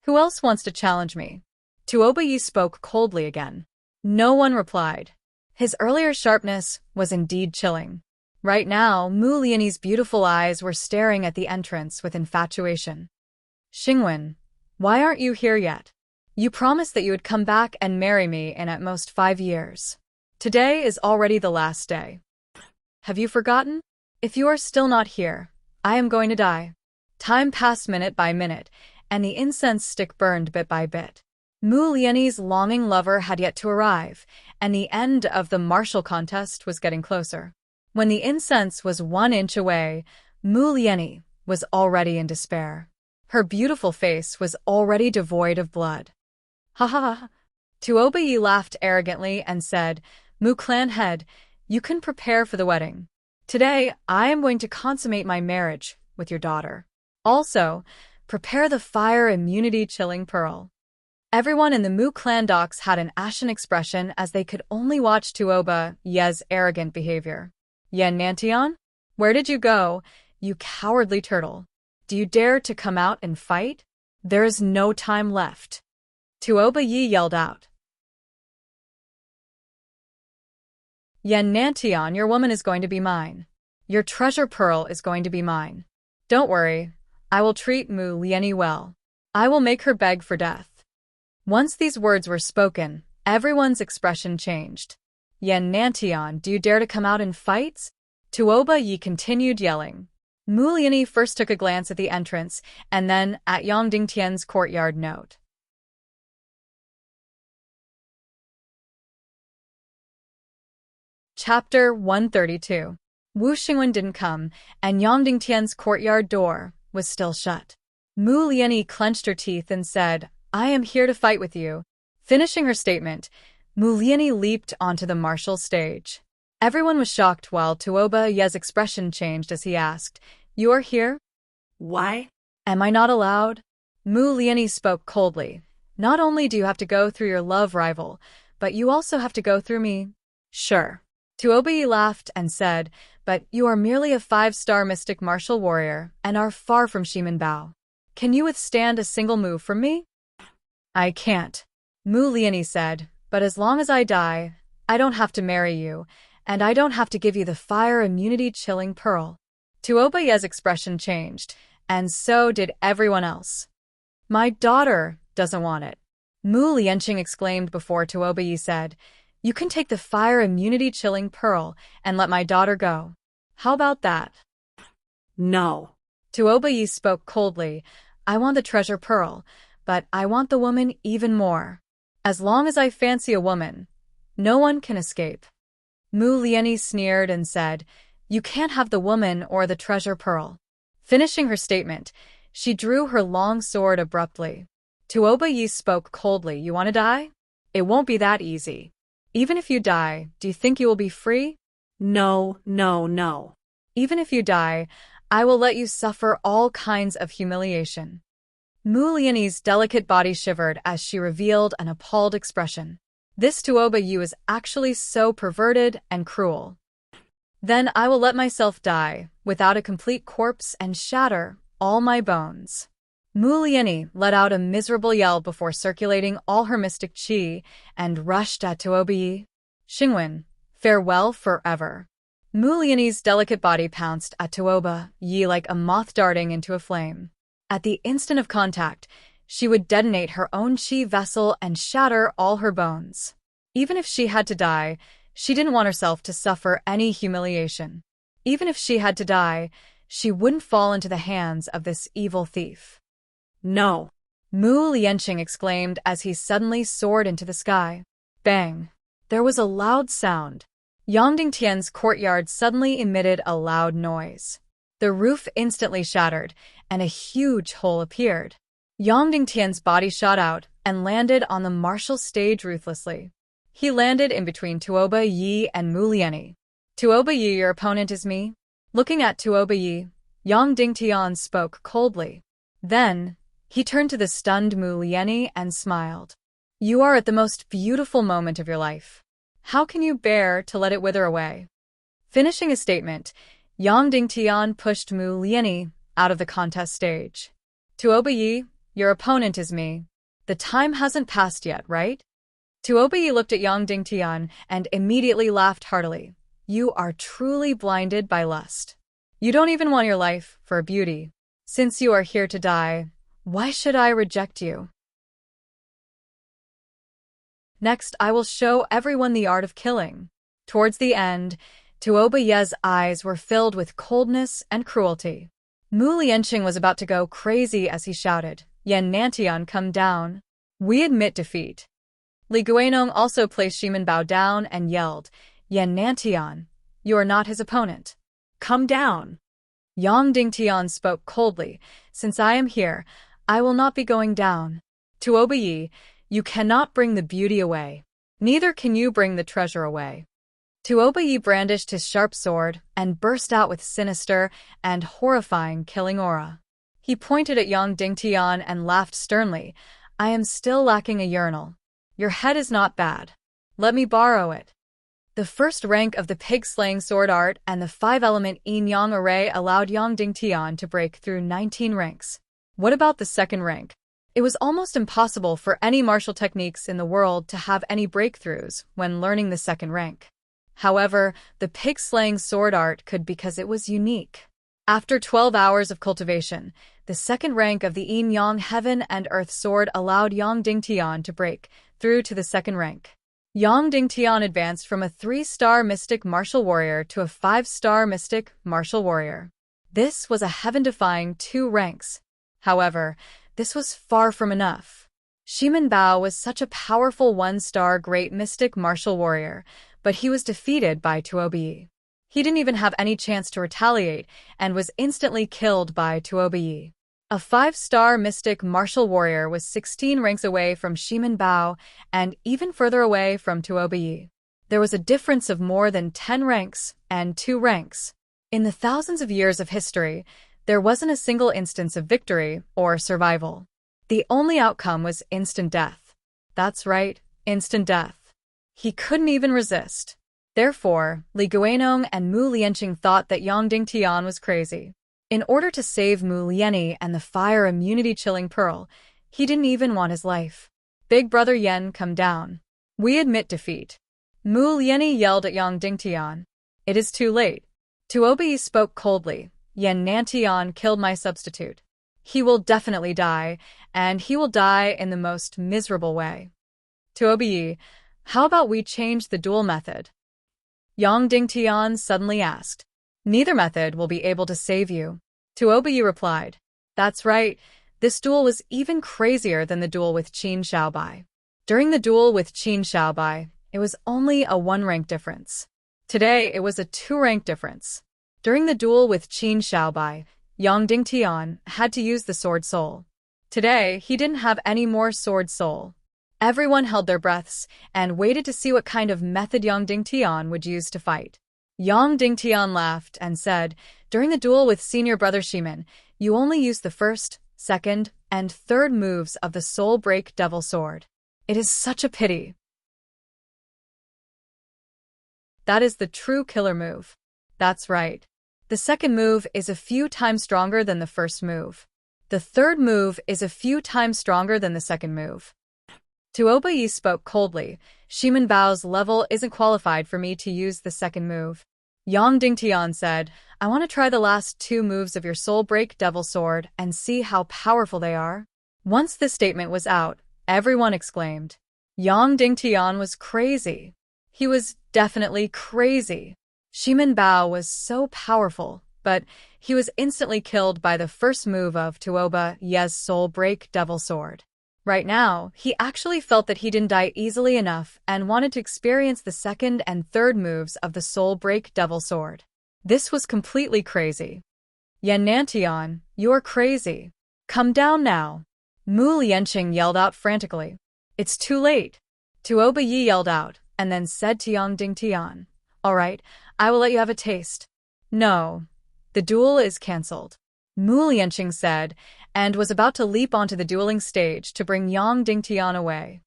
Who else wants to challenge me? Tuoba Yi spoke coldly again. No one replied. His earlier sharpness was indeed chilling. Right now, Mu Lianyi's beautiful eyes were staring at the entrance with infatuation. Xingwen, why aren't you here yet? You promised that you would come back and marry me in at most 5 years. Today is already the last day. Have you forgotten? If you are still not here, I am going to die. Time passed minute by minute, and the incense stick burned bit by bit. Mu Lianyi's longing lover had yet to arrive, and the end of the martial contest was getting closer. When the incense was 1 inch away, Mu Lianyi was already in despair. Her beautiful face was already devoid of blood. Ha ha ha. Tuoba Yi laughed arrogantly and said, Mu clan head, you can prepare for the wedding. Today, I am going to consummate my marriage with your daughter. Also, prepare the fire immunity chilling pearl. Everyone in the Mu clan docks had an ashen expression as they could only watch Tuoba Yi's arrogant behavior. Yan Nantian? Where did you go, you cowardly turtle? Do you dare to come out and fight? There is no time left. Tuoba Yi yelled out. Yan Nantian, your woman is going to be mine. Your treasure pearl is going to be mine. Don't worry, I will treat Mu Lianyi well. I will make her beg for death. Once these words were spoken, everyone's expression changed. Yan Nantian, do you dare to come out and fight? Tuoba Yi continued yelling. Mu Lianyi first took a glance at the entrance, and then at Yang Dingtian's courtyard note. Chapter 132. Wu Xingwen didn't come, and Yang Dingtian's courtyard door was still shut. Mu Lianyi clenched her teeth and said, I am here to fight with you. Finishing her statement, Mu Lianyi leaped onto the martial stage. Everyone was shocked while Tuoba Yi's expression changed as he asked, You are here? Why? Am I not allowed? Mu Lianyi spoke coldly. Not only do you have to go through your love rival, but you also have to go through me. Sure. Tuoba Yi laughed and said, But you are merely a 5-star mystic martial warrior and are far from Shimin Bao. Can you withstand a single move from me? I can't. Mu Lianyi said, But as long as I die, I don't have to marry you, and I don't have to give you the fire immunity chilling pearl. Tuoba Yi's expression changed, and so did everyone else. My daughter doesn't want it. Mu Lianqing exclaimed before Tuoba Yi said, You can take the fire immunity chilling pearl and let my daughter go. How about that? No. Tuoba Yi spoke coldly. I want the treasure pearl, but I want the woman even more. As long as I fancy a woman, no one can escape. Mu Lianyi sneered and said, You can't have the woman or the treasure pearl. Finishing her statement, she drew her long sword abruptly. Tuoba Yi spoke coldly, You want to die? It won't be that easy. Even if you die, do you think you will be free? No, no, no. Even if you die, I will let you suffer all kinds of humiliation. Mu Lianyi's delicate body shivered as she revealed an appalled expression. This Tuoba Yi was actually so perverted and cruel. Then I will let myself die, without a complete corpse and shatter all my bones. Mu Lianyi let out a miserable yell before circulating all her mystic qi and rushed at Tuoba Yi. Xingwen, farewell forever. Mu Lianyi's delicate body pounced at Tuoba Yi like a moth darting into a flame. At the instant of contact, she would detonate her own qi vessel and shatter all her bones. Even if she had to die, she didn't want herself to suffer any humiliation. Even if she had to die, she wouldn't fall into the hands of this evil thief. No. Mu Lianqing exclaimed as he suddenly soared into the sky. Bang! There was a loud sound. Yang Dingtian's courtyard suddenly emitted a loud noise. The roof instantly shattered, and a huge hole appeared. Yang Dingtian's body shot out and landed on the martial stage ruthlessly. He landed in between Tuoba Yi and Mu Lianyi. Tuoba Yi, your opponent is me? Looking at Tuoba Yi, Yang Dingtian spoke coldly. Then, he turned to the stunned Mu Lianyi and smiled. You are at the most beautiful moment of your life. How can you bear to let it wither away? Finishing his statement, Yang Dingtian pushed Mu Lianyi out of the contest stage. Tuoba Yi, your opponent is me. The time hasn't passed yet, right? Tuoba Yi looked at Yang Dingtian and immediately laughed heartily. You are truly blinded by lust. You don't even want your life for beauty. Since you are here to die, why should I reject you? Next, I will show everyone the art of killing. Towards the end, Tuoba Yi's eyes were filled with coldness and cruelty. Mu Lianqing was about to go crazy as he shouted, Yan Nantian, come down. We admit defeat. Li Guanong also placed Shimin Bao down and yelled, Yan Nantian, you are not his opponent. Come down. Yang Dingtian spoke coldly, since I am here, I will not be going down. Tuoba Yi, you cannot bring the beauty away. Neither can you bring the treasure away. Tuoba Yi brandished his sharp sword and burst out with sinister and horrifying killing aura. He pointed at Yang Dingtian and laughed sternly. I am still lacking a urinal. Your head is not bad. Let me borrow it. The first rank of the pig-slaying sword art and the 5-element yin-yang array allowed Yang Dingtian to break through 19 ranks. What about the second rank? It was almost impossible for any martial techniques in the world to have any breakthroughs when learning the second rank. However, the pig-slaying sword art could because it was unique. After 12 hours of cultivation, the second rank of the yin-yang heaven and earth sword allowed Yang Dingtian to break through to the second rank. Yang Dingtian advanced from a 3-star mystic martial warrior to a 5-star mystic martial warrior. This was a heaven-defying 2 ranks. However, this was far from enough. Shimin Bao was such a powerful 1-star great mystic martial warrior, but he was defeated by Tuoba Yi. He didn't even have any chance to retaliate and was instantly killed by Tuoba Yi. A 5-star mystic martial warrior was 16 ranks away from Shimin Bao and even further away from Tuoba Yi. There was a difference of more than 10 ranks and 2 ranks. In the thousands of years of history, there wasn't a single instance of victory or survival. The only outcome was instant death. That's right, instant death. He couldn't even resist. Therefore, Li Guanong and Mu Lianqing thought that Yang Dingtian was crazy. In order to save Mu Lianyi and the fire immunity-chilling pearl, he didn't even want his life. Big brother Yen, come down. We admit defeat. Mu Lianyi yelled at Yang Dingtian. It is too late. Tuoba Yi spoke coldly. Yan Nantian killed my substitute. He will definitely die, and he will die in the most miserable way. Tuoba Yi, how about we change the duel method? Yang Dingtian suddenly asked. Neither method will be able to save you. Tuoba Yi replied. That's right, this duel was even crazier than the duel with Qin Shaobai. During the duel with Qin Shaobai, it was only a 1-rank difference. Today, it was a 2-rank difference. During the duel with Qin Shaobai, Yang Dingtian had to use the sword soul. Today, he didn't have any more sword soul. Everyone held their breaths and waited to see what kind of method Yang Dingtian would use to fight. Yang Dingtian laughed and said, during the duel with senior brother Shimin, you only used the first, second, and third moves of the Soul Break Devil Sword. It is such a pity. That is the true killer move. That's right. The second move is a few times stronger than the first move. The third move is a few times stronger than the second move. Tuoba Yi spoke coldly. Shimin Bao's level isn't qualified for me to use the second move. Yang Dingtian said, I want to try the last 2 moves of your Soul Break Devil Sword and see how powerful they are. Once this statement was out, everyone exclaimed. Yang Dingtian was crazy. He was definitely crazy. Shimin Bao was so powerful, but he was instantly killed by the first move of Tuoba Ye's Soul Break Devil Sword. Right now, he actually felt that he didn't die easily enough and wanted to experience the second and third moves of the Soul Break Devil Sword. This was completely crazy. Yan Nantian, you're crazy. Come down now. Mu Lianqing yelled out frantically. It's too late. Tuoba Yi yelled out, and then said to Yang Dingtian, all right, I will let you have a taste. No. The duel is cancelled. Mu Lianqing said, and was about to leap onto the dueling stage to bring Yang Dingtian away.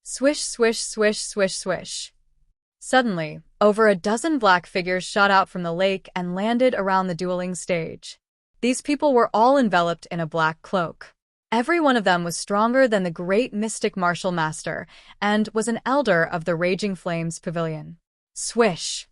Swish, swish, swish, swish, swish. Suddenly, over a dozen black figures shot out from the lake and landed around the dueling stage. These people were all enveloped in a black cloak. Every one of them was stronger than the great mystic martial master and was an elder of the Raging Flames Pavilion. Swish!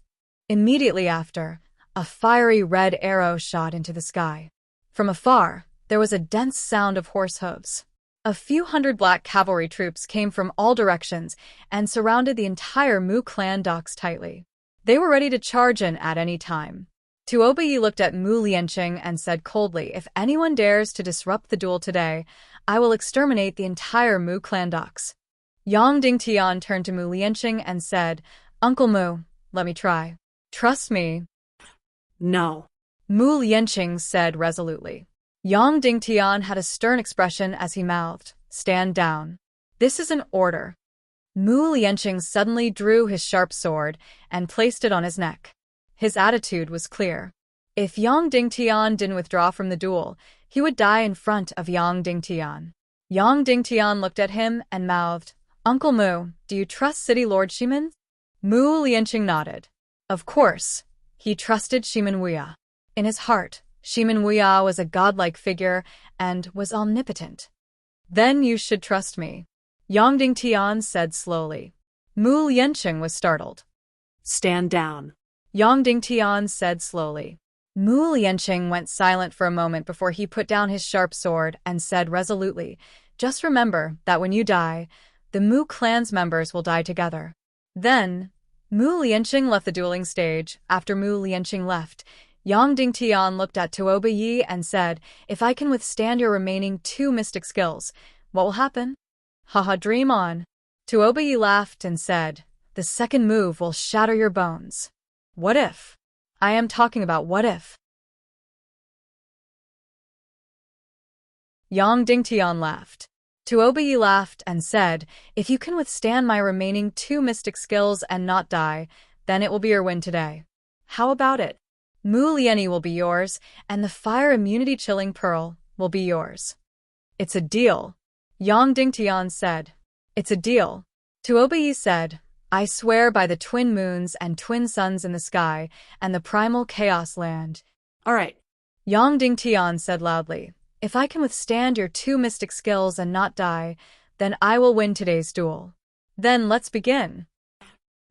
Immediately after, a fiery red arrow shot into the sky. From afar, there was a dense sound of horse hooves. A few hundred black cavalry troops came from all directions and surrounded the entire Mu clan docks tightly. They were ready to charge in at any time. Tuoba Yi looked at Mu Lianqing and said coldly, if anyone dares to disrupt the duel today, I will exterminate the entire Mu clan docks. Yang Dingtian turned to Mu Lianqing and said, Uncle Mu, let me try. Trust me. No. Mu Lianqing said resolutely. Yang Dingtian had a stern expression as he mouthed, stand down. This is an order. Mu Lianqing suddenly drew his sharp sword and placed it on his neck. His attitude was clear. If Yang Dingtian didn't withdraw from the duel, he would die in front of Yang Dingtian. Yang Dingtian looked at him and mouthed, Uncle Mu, do you trust City Lord Shimin? Mu Lianqing nodded. Of course. He trusted Shimin Wuya. In his heart, Shimin Wuya was a godlike figure and was omnipotent. Then you should trust me, Yang Dingtian said slowly. Mu Lianqing was startled. Stand down, Yang Dingtian said slowly. Mu Lianqing went silent for a moment before he put down his sharp sword and said resolutely, just remember that when you die, the Mu clan's members will die together. Then, Mu Lianqing left the dueling stage. After Mu Lianqing left, Yang Dingtian looked at Tuoba Yi and said, if I can withstand your remaining 2 mystic skills, what will happen? Haha, dream on. Tuoba Yi laughed and said, the second move will shatter your bones. What if? I am talking about what if. Yang Dingtian laughed. Tuoba Yi laughed and said, if you can withstand my remaining 2 mystic skills and not die, then it will be your win today. How about it? Mu Lianyi will be yours, and the fire immunity chilling pearl will be yours. It's a deal. Yang Dingtian said. It's a deal. Tuoba Yi said, I swear by the twin moons and twin suns in the sky and the primal chaos land. All right. Yang Dingtian said loudly, if I can withstand your 2 mystic skills and not die, then I will win today's duel. Then let's begin.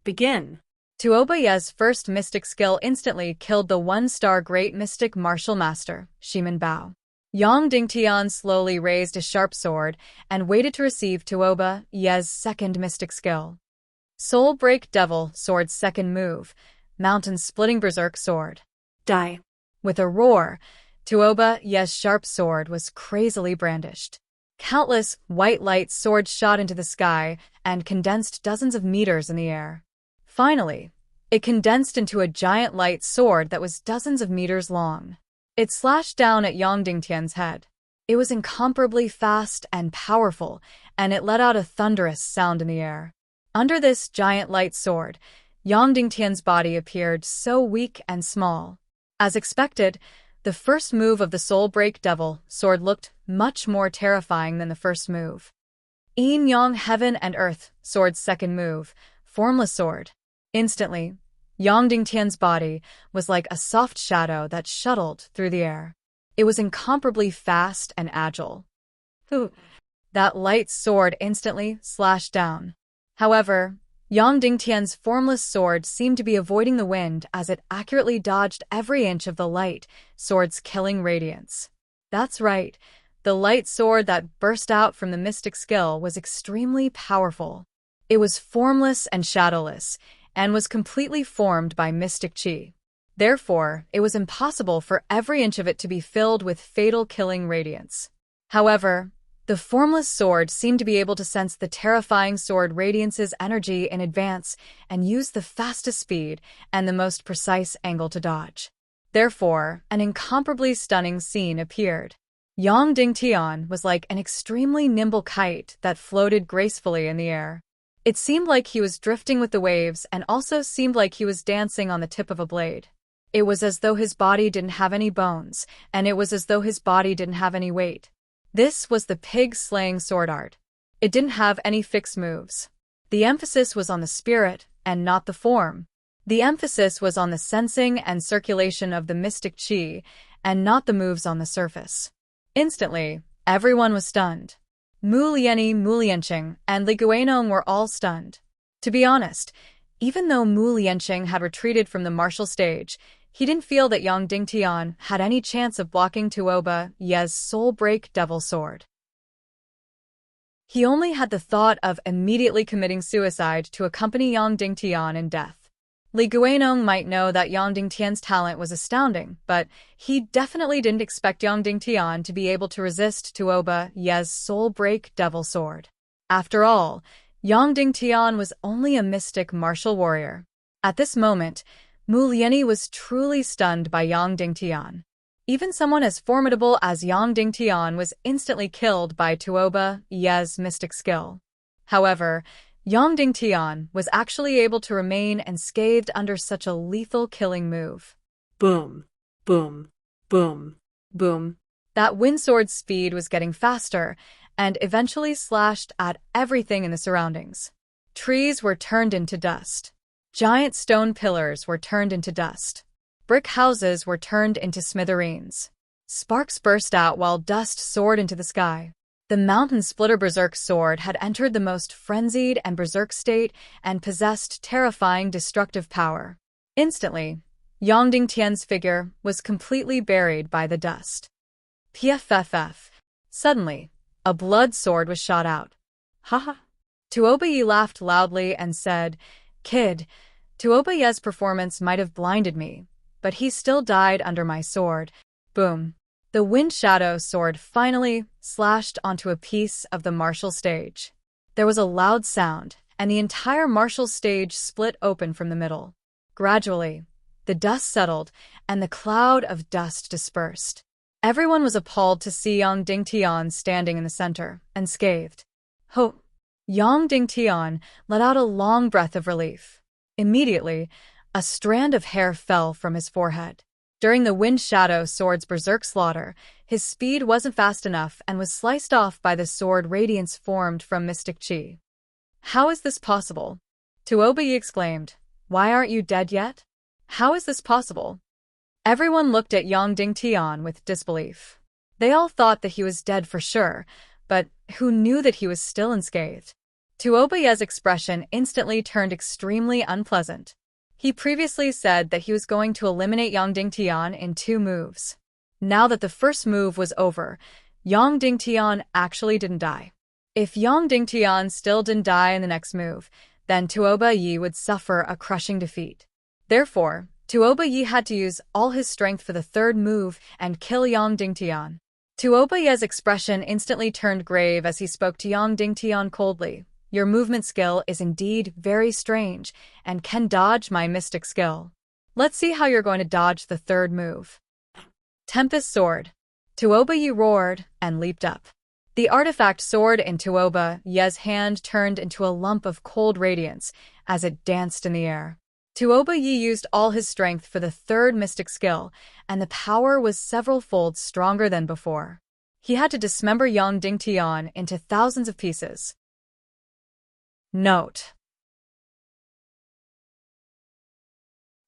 Begin. Tuoba Yi's first mystic skill instantly killed the 1-star great mystic martial master, Shimin Bao. Yang Dingtian slowly raised his sharp sword and waited to receive Tuoba Yi's second mystic skill. Soul Break Devil Sword's second move, Mountain Splitting Berserk Sword. Die. With a roar, Tuoba Yi's sharp sword was crazily brandished. Countless white light swords shot into the sky and condensed dozens of meters in the air. Finally, it condensed into a giant light sword that was dozens of meters long. It slashed down at Yang Dingtian's head. It was incomparably fast and powerful, and it let out a thunderous sound in the air. Under this giant light sword, Yang Dingtian's body appeared so weak and small. As expected, the first move of the Soul Break Devil sword looked much more terrifying than the first move. Yin Yang Heaven and Earth sword's second move, Formless Sword. Instantly, Yang Dingtian's body was like a soft shadow that shuttled through the air. It was incomparably fast and agile. That light sword instantly slashed down. However, Yang Dingtian's formless sword seemed to be avoiding the wind as it accurately dodged every inch of the light sword's killing radiance. That's right, the light sword that burst out from the mystic skill was extremely powerful. It was formless and shadowless, and was completely formed by mystic chi. Therefore, it was impossible for every inch of it to be filled with fatal killing radiance. However, the formless sword seemed to be able to sense the terrifying sword radiance's energy in advance and use the fastest speed and the most precise angle to dodge. Therefore, an incomparably stunning scene appeared. Yang Dingtian was like an extremely nimble kite that floated gracefully in the air. It seemed like he was drifting with the waves and also seemed like he was dancing on the tip of a blade. It was as though his body didn't have any bones, and it was as though his body didn't have any weight. This was the pig-slaying sword art. It didn't have any fixed moves. The emphasis was on the spirit and not the form. The emphasis was on the sensing and circulation of the mystic qi and not the moves on the surface. Instantly, everyone was stunned. Mu Lianyi, Mu Lianqing, and Li Guanong were all stunned. To be honest, even though Mu Lianqing had retreated from the martial stage, he didn't feel that Yang Dingtian had any chance of blocking Tuoba Ye's soul-break devil sword. He only had the thought of immediately committing suicide to accompany Yang Dingtian in death. Li Guanong might know that Yang Dingtian's talent was astounding, but he definitely didn't expect Yang Dingtian to be able to resist Tuoba Ye's soul-break devil sword. After all, Yang Dingtian was only a mystic martial warrior. At this moment, Mu Lianyi was truly stunned by Yang Dingtian. Even someone as formidable as Yang Dingtian was instantly killed by Tuoba Ye's mystic skill. However, Yang Dingtian was actually able to remain unscathed under such a lethal killing move. Boom, boom, boom, boom. That wind sword's speed was getting faster and eventually slashed at everything in the surroundings. Trees were turned into dust. Giant stone pillars were turned into dust. Brick houses were turned into smithereens. Sparks burst out while dust soared into the sky. The Mountain Splitter Berserk sword had entered the most frenzied and berserk state and possessed terrifying destructive power. Instantly, Yang Dingtian's figure was completely buried by the dust. PFFF. Suddenly, a blood sword was shot out. Haha. Tuoba Ye laughed loudly and said, "Kid, Tuoba Ye's performance might have blinded me, but he still died under my sword." Boom. The Wind Shadow sword finally slashed onto a piece of the martial stage. There was a loud sound, and the entire martial stage split open from the middle. Gradually, the dust settled, and the cloud of dust dispersed. Everyone was appalled to see Yang Dingtian standing in the center, unscathed. Ho! Yang Dingtian let out a long breath of relief. Immediately, a strand of hair fell from his forehead. During the Wind Shadow sword's berserk slaughter, his speed wasn't fast enough and was sliced off by the sword radiance formed from mystic qi. "How is this possible?" Tuoba Ye exclaimed. "Why aren't you dead yet? How is this possible?" Everyone looked at Yang Dingtian with disbelief. They all thought that he was dead for sure, but who knew that he was still unscathed? Tuoba Ye's expression instantly turned extremely unpleasant. He previously said that he was going to eliminate Yang Dingtian in 2 moves. Now that the first move was over, Yang Dingtian actually didn't die. If Yang Dingtian still didn't die in the next move, then Tuoba Ye would suffer a crushing defeat. Therefore, Tuoba Ye had to use all his strength for the 3rd move and kill Yang Dingtian. Tuoba Ye's expression instantly turned grave as he spoke to Yang Dingtian coldly. "Your movement skill is indeed very strange and can dodge my mystic skill. Let's see how you're going to dodge the 3rd move." Tempest Sword. Tuoba Ye roared and leaped up. The artifact sword in Tuoba Ye's hand turned into a lump of cold radiance as it danced in the air. Tuoba Ye used all his strength for the 3rd mystic skill, and the power was several folds stronger than before. He had to dismember Yang Dingtian into thousands of pieces. Note.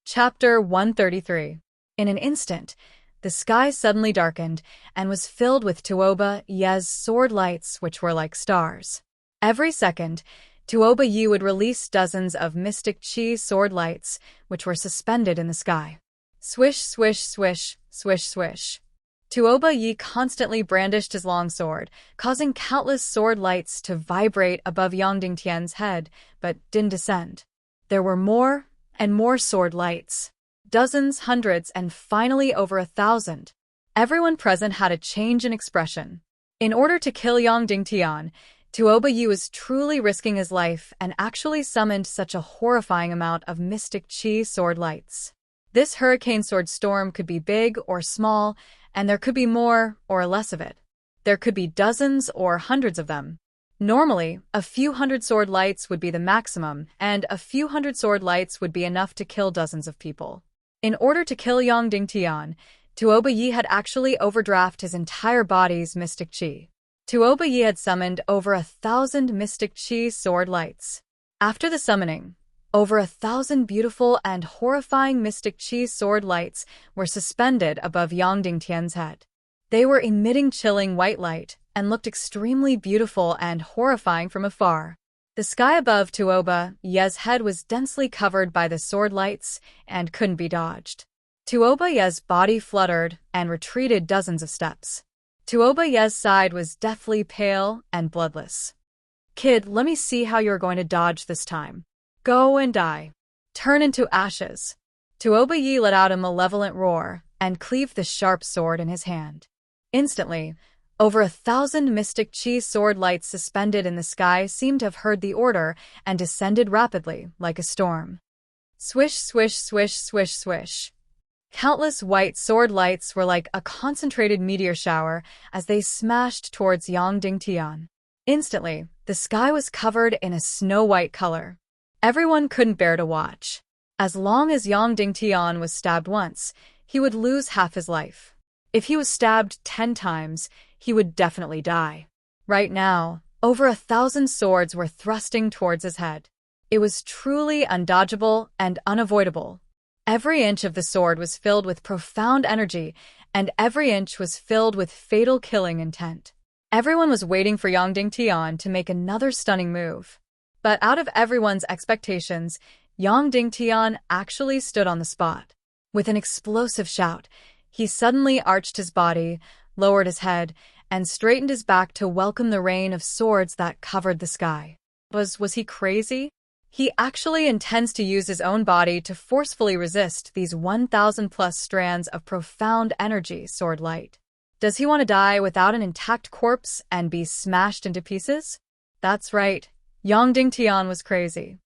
Chapter 133. In an instant, the sky suddenly darkened and was filled with Tuoba Ye's sword lights, which were like stars. Every second, Tuoba Ye would release dozens of mystic qi sword lights, which were suspended in the sky. Swish, swish, swish, swish, swish. Tuoba Ye constantly brandished his long sword, causing countless sword lights to vibrate above Yang Dingtian's head, but didn't descend. There were more and more sword lights. Dozens, hundreds, and finally over 1,000. Everyone present had a change in expression. In order to kill Yang Dingtian, Tuoba Yi was truly risking his life and actually summoned such a horrifying amount of mystic chi sword lights. This hurricane sword storm could be big or small, and there could be more or less of it. There could be dozens or hundreds of them. Normally, a few hundred sword lights would be the maximum, and a few hundred sword lights would be enough to kill dozens of people. In order to kill Yang Dingtian, Tuoba Yi had actually overdrafted his entire body's mystic chi. Tuoba Yi had summoned over 1,000 mystic chi sword lights. After the summoning, over 1,000 beautiful and horrifying mystic chi sword lights were suspended above Yang Dingtian's head. They were emitting chilling white light and looked extremely beautiful and horrifying from afar. The sky above Tuoba Yi's head was densely covered by the sword lights and couldn't be dodged. Tuoba Yi's body fluttered and retreated dozens of steps. Tuoba Yi's side was deathly pale and bloodless. "Kid, let me see how you're going to dodge this time. Go and die. Turn into ashes." Tuoba Yi let out a malevolent roar and cleaved the sharp sword in his hand. Instantly, over 1,000 mystic chi sword lights suspended in the sky seemed to have heard the order and descended rapidly, like a storm. Swish, swish, swish, swish, swish. Countless white sword lights were like a concentrated meteor shower as they smashed towards Yang Dingtian. Instantly, the sky was covered in a snow-white color. Everyone couldn't bear to watch. As long as Yang Dingtian was stabbed once, he would lose half his life. If he was stabbed 10 times, he would definitely die. Right now, over 1,000 swords were thrusting towards his head. It was truly undodgeable and unavoidable. Every inch of the sword was filled with profound energy, and every inch was filled with fatal killing intent. Everyone was waiting for Yang Dingtian to make another stunning move. But out of everyone's expectations, Yang Dingtian actually stood on the spot. With an explosive shout, he suddenly arched his body, lowered his head, and straightened his back to welcome the rain of swords that covered the sky. Was he crazy? He actually intends to use his own body to forcefully resist these 1,000+ strands of profound energy sword light. Does he want to die without an intact corpse and be smashed into pieces? That's right, Yang Dingtian was crazy.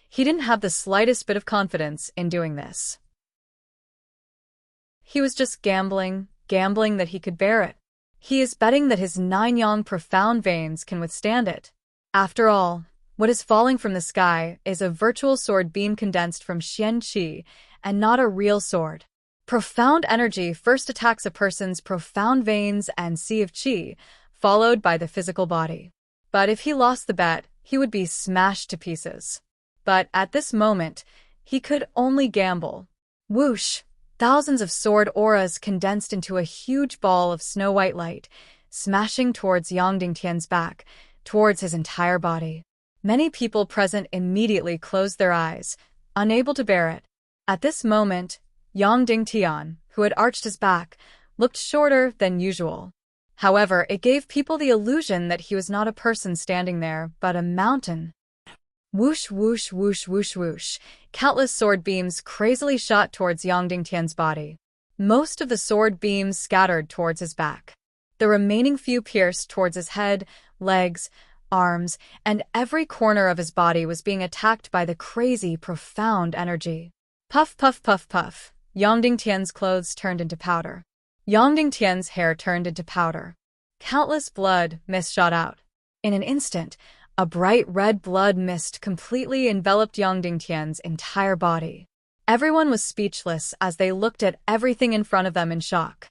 He didn't have the slightest bit of confidence in doing this. He was just gambling that he could bear it. He is betting that his 9 yang profound veins can withstand it. After all, what is falling from the sky is a virtual sword beam condensed from Xian Qi and not a real sword. Profound energy first attacks a person's profound veins and sea of qi, followed by the physical body. But if he lost the bet, he would be smashed to pieces. But at this moment, he could only gamble. Whoosh! Thousands of sword auras condensed into a huge ball of snow-white light, smashing towards Yang Dingtian's back, towards his entire body. Many people present immediately closed their eyes, unable to bear it. At this moment, Yang Dingtian, who had arched his back, looked shorter than usual. However, it gave people the illusion that he was not a person standing there, but a mountain. Whoosh, whoosh, whoosh, whoosh, whoosh. Countless sword beams crazily shot towards Yang Dingtian's body. Most of the sword beams scattered towards his back. The remaining few pierced towards his head, legs, arms, and every corner of his body was being attacked by the crazy, profound energy. Puff, puff, puff, puff. Yang Dingtian's clothes turned into powder. Yang Dingtian's hair turned into powder. Countless blood mist shot out. In an instant, a bright red blood mist completely enveloped Yang Dingtian's entire body. Everyone was speechless as they looked at everything in front of them in shock.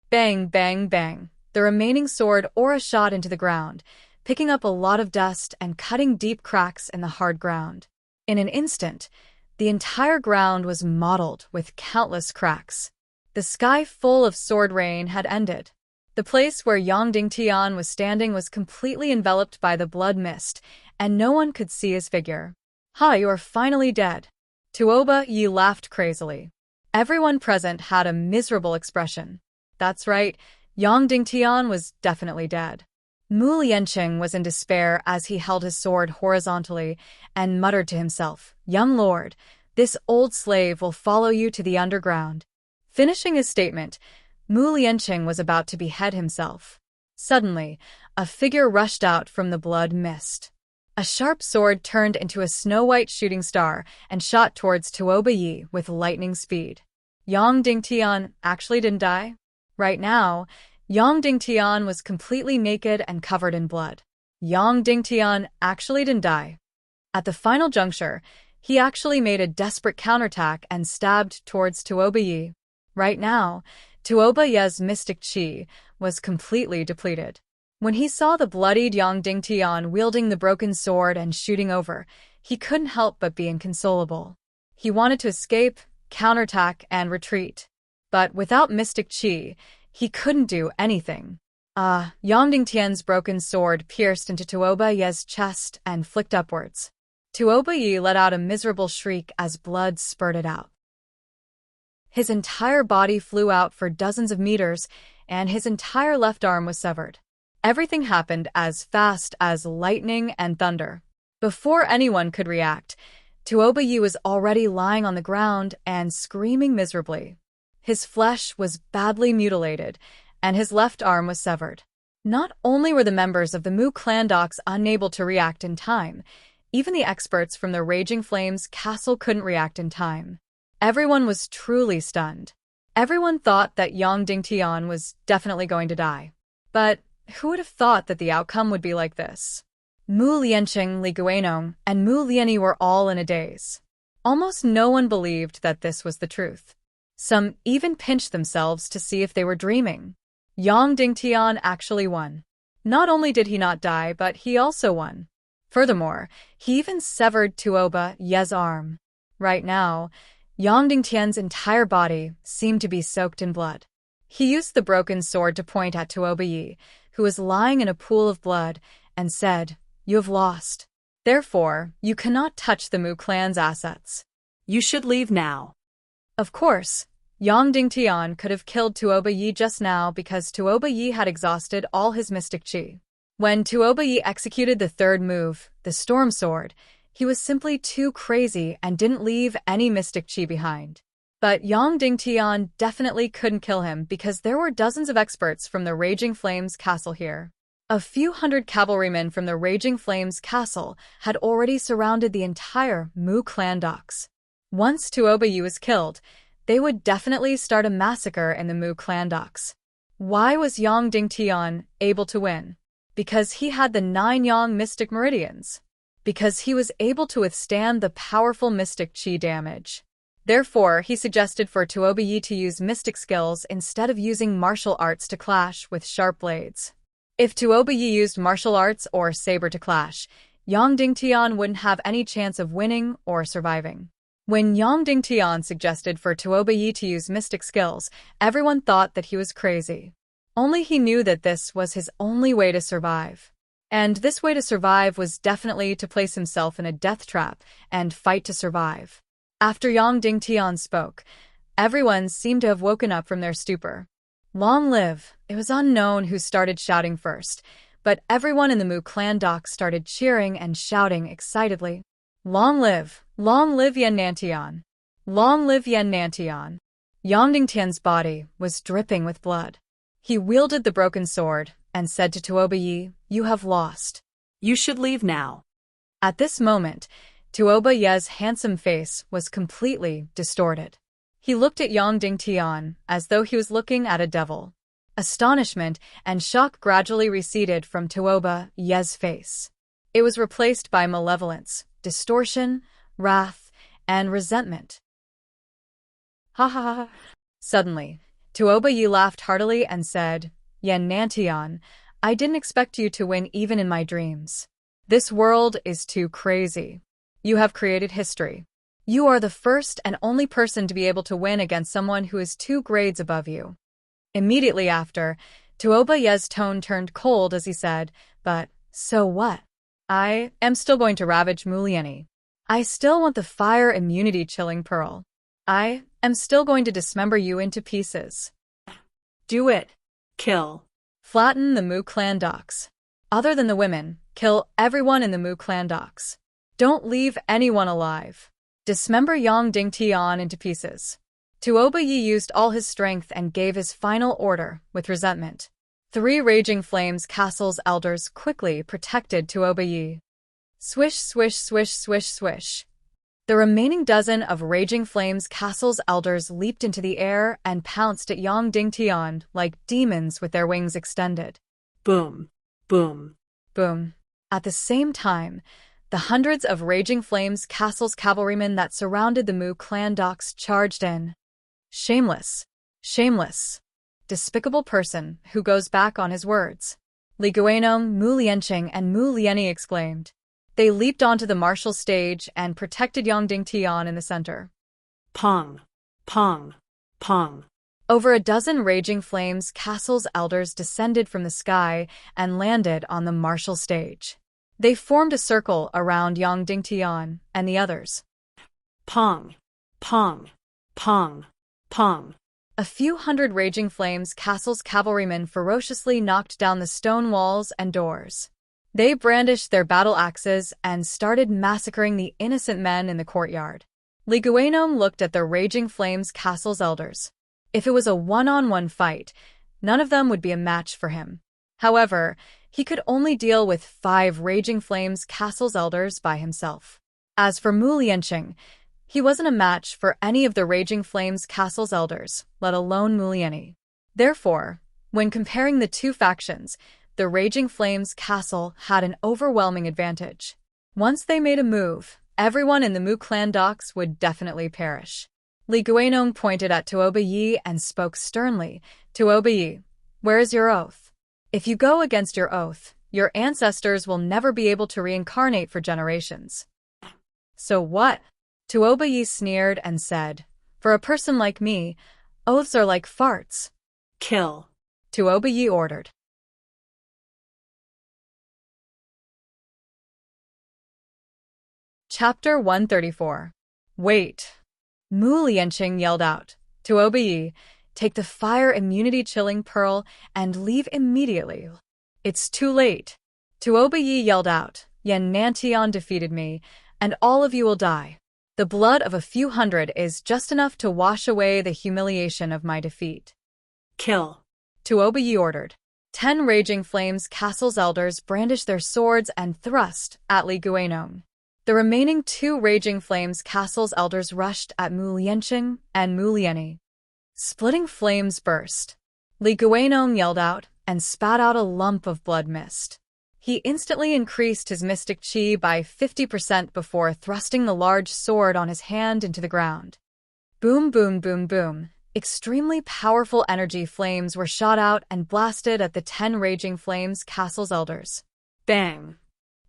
Bang, bang, bang. The remaining sword aura shot into the ground, picking up a lot of dust and cutting deep cracks in the hard ground. In an instant, the entire ground was mottled with countless cracks. The sky full of sword rain had ended. The place where Yang Dingtian was standing was completely enveloped by the blood mist, and no one could see his figure. "Ha, you are finally dead." Tuoba Yi laughed crazily. Everyone present had a miserable expression. That's right, Yang Dingtian was definitely dead. Mu Lianqing was in despair as he held his sword horizontally and muttered to himself, "Young lord, This old slave will follow you to the underground. Finishing his statement, Mu Lianqing was about to behead himself. Suddenly, a figure rushed out from the blood mist. A sharp sword turned into a snow-white shooting star and shot towards Tuoba Yi with lightning speed. Yang Dingtian actually didn't die? Right now, Yang Dingtian was completely naked and covered in blood. Yang Dingtian actually didn't die. At the final juncture, he actually made a desperate counterattack and stabbed towards Tuoba Yi. Right now, Tuoba Yi's mystic qi was completely depleted. When he saw the bloodied Yang Dingtian wielding the broken sword and shooting over, he couldn't help but be inconsolable. He wanted to escape, counterattack, and retreat. But without mystic qi, he couldn't do anything. Yang Dingtian's broken sword pierced into Tuoba Yi's chest and flicked upwards. Tuoba Yi let out a miserable shriek as blood spurted out. His entire body flew out for dozens of meters, and his entire left arm was severed. Everything happened as fast as lightning and thunder. Before anyone could react, Tuoba Yi was already lying on the ground and screaming miserably. His flesh was badly mutilated, and his left arm was severed. Not only were the members of the Mu clan docs unable to react in time, even the experts from the Raging Flames castle couldn't react in time. Everyone was truly stunned. Everyone thought that Yang Dingtian was definitely going to die. But who would have thought that the outcome would be like this? Mu Lianqing, Li Guanong, and Mu Lianyi were all in a daze. Almost no one believed that this was the truth. Some even pinched themselves to see if they were dreaming. Yang Dingtian actually won. Not only did he not die, but he also won. Furthermore, he even severed Tuoba Yi's arm. Right now, Yang Dingtian's entire body seemed to be soaked in blood. He used the broken sword to point at Tuoba Yi, who was lying in a pool of blood, and said, "You have lost. Therefore, you cannot touch the Mu clan's assets. You should leave now." Of course, Yang Dingtian could have killed Tuoba Yi just now because Tuoba Yi had exhausted all his mystic qi. When Tuoba Yi executed the third move, the Storm Sword, he was simply too crazy and didn't leave any mystic qi behind. But Yang Dingtian definitely couldn't kill him because there were dozens of experts from the Raging Flames castle here. A few hundred cavalrymen from the Raging Flames castle had already surrounded the entire Mu clan docks. Once Tuoba Yi was killed, they would definitely start a massacre in the Mu clan docks. Why was Yang Dingtian able to win? Because he had the 9 Yang mystic meridians. Because he was able to withstand the powerful mystic qi damage. Therefore, he suggested for Tuoba Yi to use mystic skills instead of using martial arts to clash with sharp blades. If Tuoba Yi used martial arts or saber to clash, Yang Dingtian wouldn't have any chance of winning or surviving. When Yang Dingtian suggested for Tuoba Yi to use mystic skills, everyone thought that he was crazy. Only he knew that this was his only way to survive. And this way to survive was definitely to place himself in a death trap and fight to survive. After Yang Dingtian spoke, everyone seemed to have woken up from their stupor. Long live! It was unknown who started shouting first, but everyone in the Mu clan dock started cheering and shouting excitedly. Long live! Long live Yan Nantian! Long live Yan Nantian! Yang Dingtian's body was dripping with blood. He wielded the broken sword and said to Tuoba Yi, "You have lost. You should leave now." At this moment, Tuoba Yi's handsome face was completely distorted. He looked at Yang Dingtian as though he was looking at a devil. Astonishment and shock gradually receded from Tuoba Yi's face. It was replaced by malevolence, distortion, wrath, and resentment. Ha ha ha. Suddenly, Tuoba Yi laughed heartily and said, "Yan Nantian, I didn't expect you to win even in my dreams. This world is too crazy. You have created history. You are the first and only person to be able to win against someone who is 2 grades above you." Immediately after, Tuoba Yi's tone turned cold as he said, "But, so what? I am still going to ravage Mu Lianyi. I still want the fire immunity chilling pearl. I am still going to dismember you into pieces." Do it. Kill. Flatten the Mu clan docks. Other than the women, kill everyone in the Mu clan docks. Don't leave anyone alive. Dismember Yang Dingtian into pieces. Tuoba Yi used all his strength and gave his final order with resentment. 3 Raging Flames Castle's elders quickly protected Tuoba Yi. Swish, swish, swish, swish, swish. The remaining dozen of Raging Flames Castle's elders leaped into the air and pounced at Yang Dingtian like demons with their wings extended. Boom. Boom. Boom. At the same time, the hundreds of Raging Flames Castle's cavalrymen that surrounded the Mu clan docks charged in. Shameless. Shameless. Despicable person who goes back on his words. Li Guanong, Mu Lianqing, and Mu Lianyi exclaimed. They leaped onto the martial stage and protected Yang Dingtian in the center. Pong. Pong. Pong. Over a dozen Raging Flames Castle's elders descended from the sky and landed on the martial stage. They formed a circle around Yang Dingtian and the others. Pong. Pong. Pong. Pong. A few hundred Raging Flames Castle's cavalrymen ferociously knocked down the stone walls and doors. They brandished their battle axes and started massacring the innocent men in the courtyard. Li Guanong looked at the Raging Flames Castle's elders. If it was a one-on-one fight, none of them would be a match for him. However, he could only deal with 5 Raging Flames Castle's elders by himself. As for Mu Lianqing, he wasn't a match for any of the Raging Flames Castle's elders, let alone Mu Lianyi. Therefore, when comparing the two factions, the Raging Flames Castle had an overwhelming advantage. Once they made a move, everyone in the Mu clan docks would definitely perish. Li Guanong pointed at Tuoba Yi and spoke sternly. Tuoba Yi, where is your oath? If you go against your oath, your ancestors will never be able to reincarnate for generations. So what? Tuoba Yi sneered and said, for a person like me, oaths are like farts. Kill. Tuoba Yi ordered. Chapter 134. Wait. Mu Lianqing yelled out. Tuoba Yi, take the fire immunity chilling pearl and leave immediately. It's too late. Tuoba Yi yelled out. Yan Nantian defeated me, and all of you will die. The blood of a few hundred is just enough to wash away the humiliation of my defeat. Kill. Tuoba Yi ordered. 10 Raging Flames Castle's elders brandished their swords and thrust at Li Guanong. The remaining 2 Raging Flames Castle's elders rushed at Mu Lianqing and Mu Lianyi. Splitting flames burst. Li Guanong yelled out and spat out a lump of blood mist. He instantly increased his mystic chi by 50% before thrusting the large sword on his hand into the ground. Boom, boom, boom, boom. Extremely powerful energy flames were shot out and blasted at the 10 Raging Flames Castle's elders. Bang!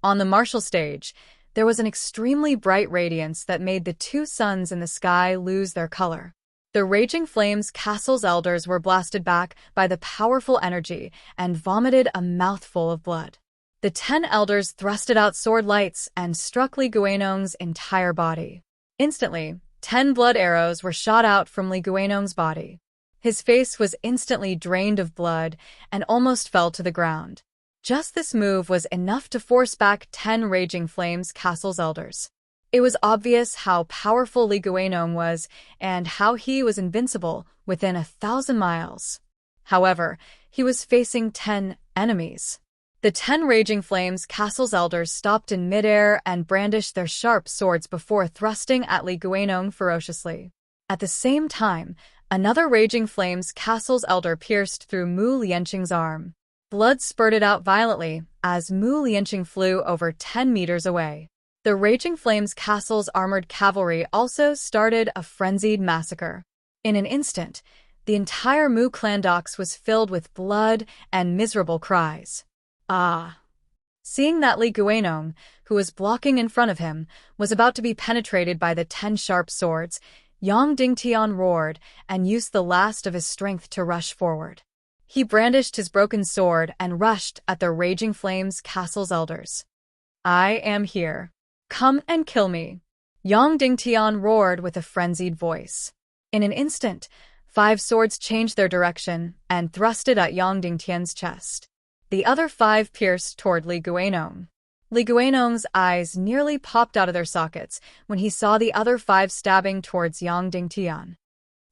On the martial stage, there was an extremely bright radiance that made the 2 suns in the sky lose their color. The Raging Flames Castle's elders were blasted back by the powerful energy and vomited a mouthful of blood. The 10 elders thrusted out sword lights and struck Li Guanong's entire body. Instantly, 10 blood arrows were shot out from Li Guanong's body. His face was instantly drained of blood and almost fell to the ground. Just this move was enough to force back 10 Raging Flames Castle's elders. It was obvious how powerful Li Guanong was and how he was invincible within 1,000 miles. However, he was facing 10 enemies. The 10 Raging Flames Castle's elders stopped in midair and brandished their sharp swords before thrusting at Li Guanong ferociously. At the same time, another Raging Flames Castle's elder pierced through Mu Lianqing's arm. Blood spurted out violently as Mu Lianqing flew over 10 meters away. The Raging Flames Castle's armored cavalry also started a frenzied massacre. In an instant, the entire Mu clan docks was filled with blood and miserable cries. Ah! Seeing that Li Guanong, who was blocking in front of him, was about to be penetrated by the 10 sharp swords, Yang Dingtian roared and used the last of his strength to rush forward. He brandished his broken sword and rushed at the Raging Flames Castle's elders. I am here. Come and kill me. Yang Dingtian roared with a frenzied voice. In an instant, 5 swords changed their direction and thrusted at Yang Dingtian's chest. The other 5 pierced toward Li Guanong. Li Guanong's eyes nearly popped out of their sockets when he saw the other 5 stabbing towards Yang Dingtian.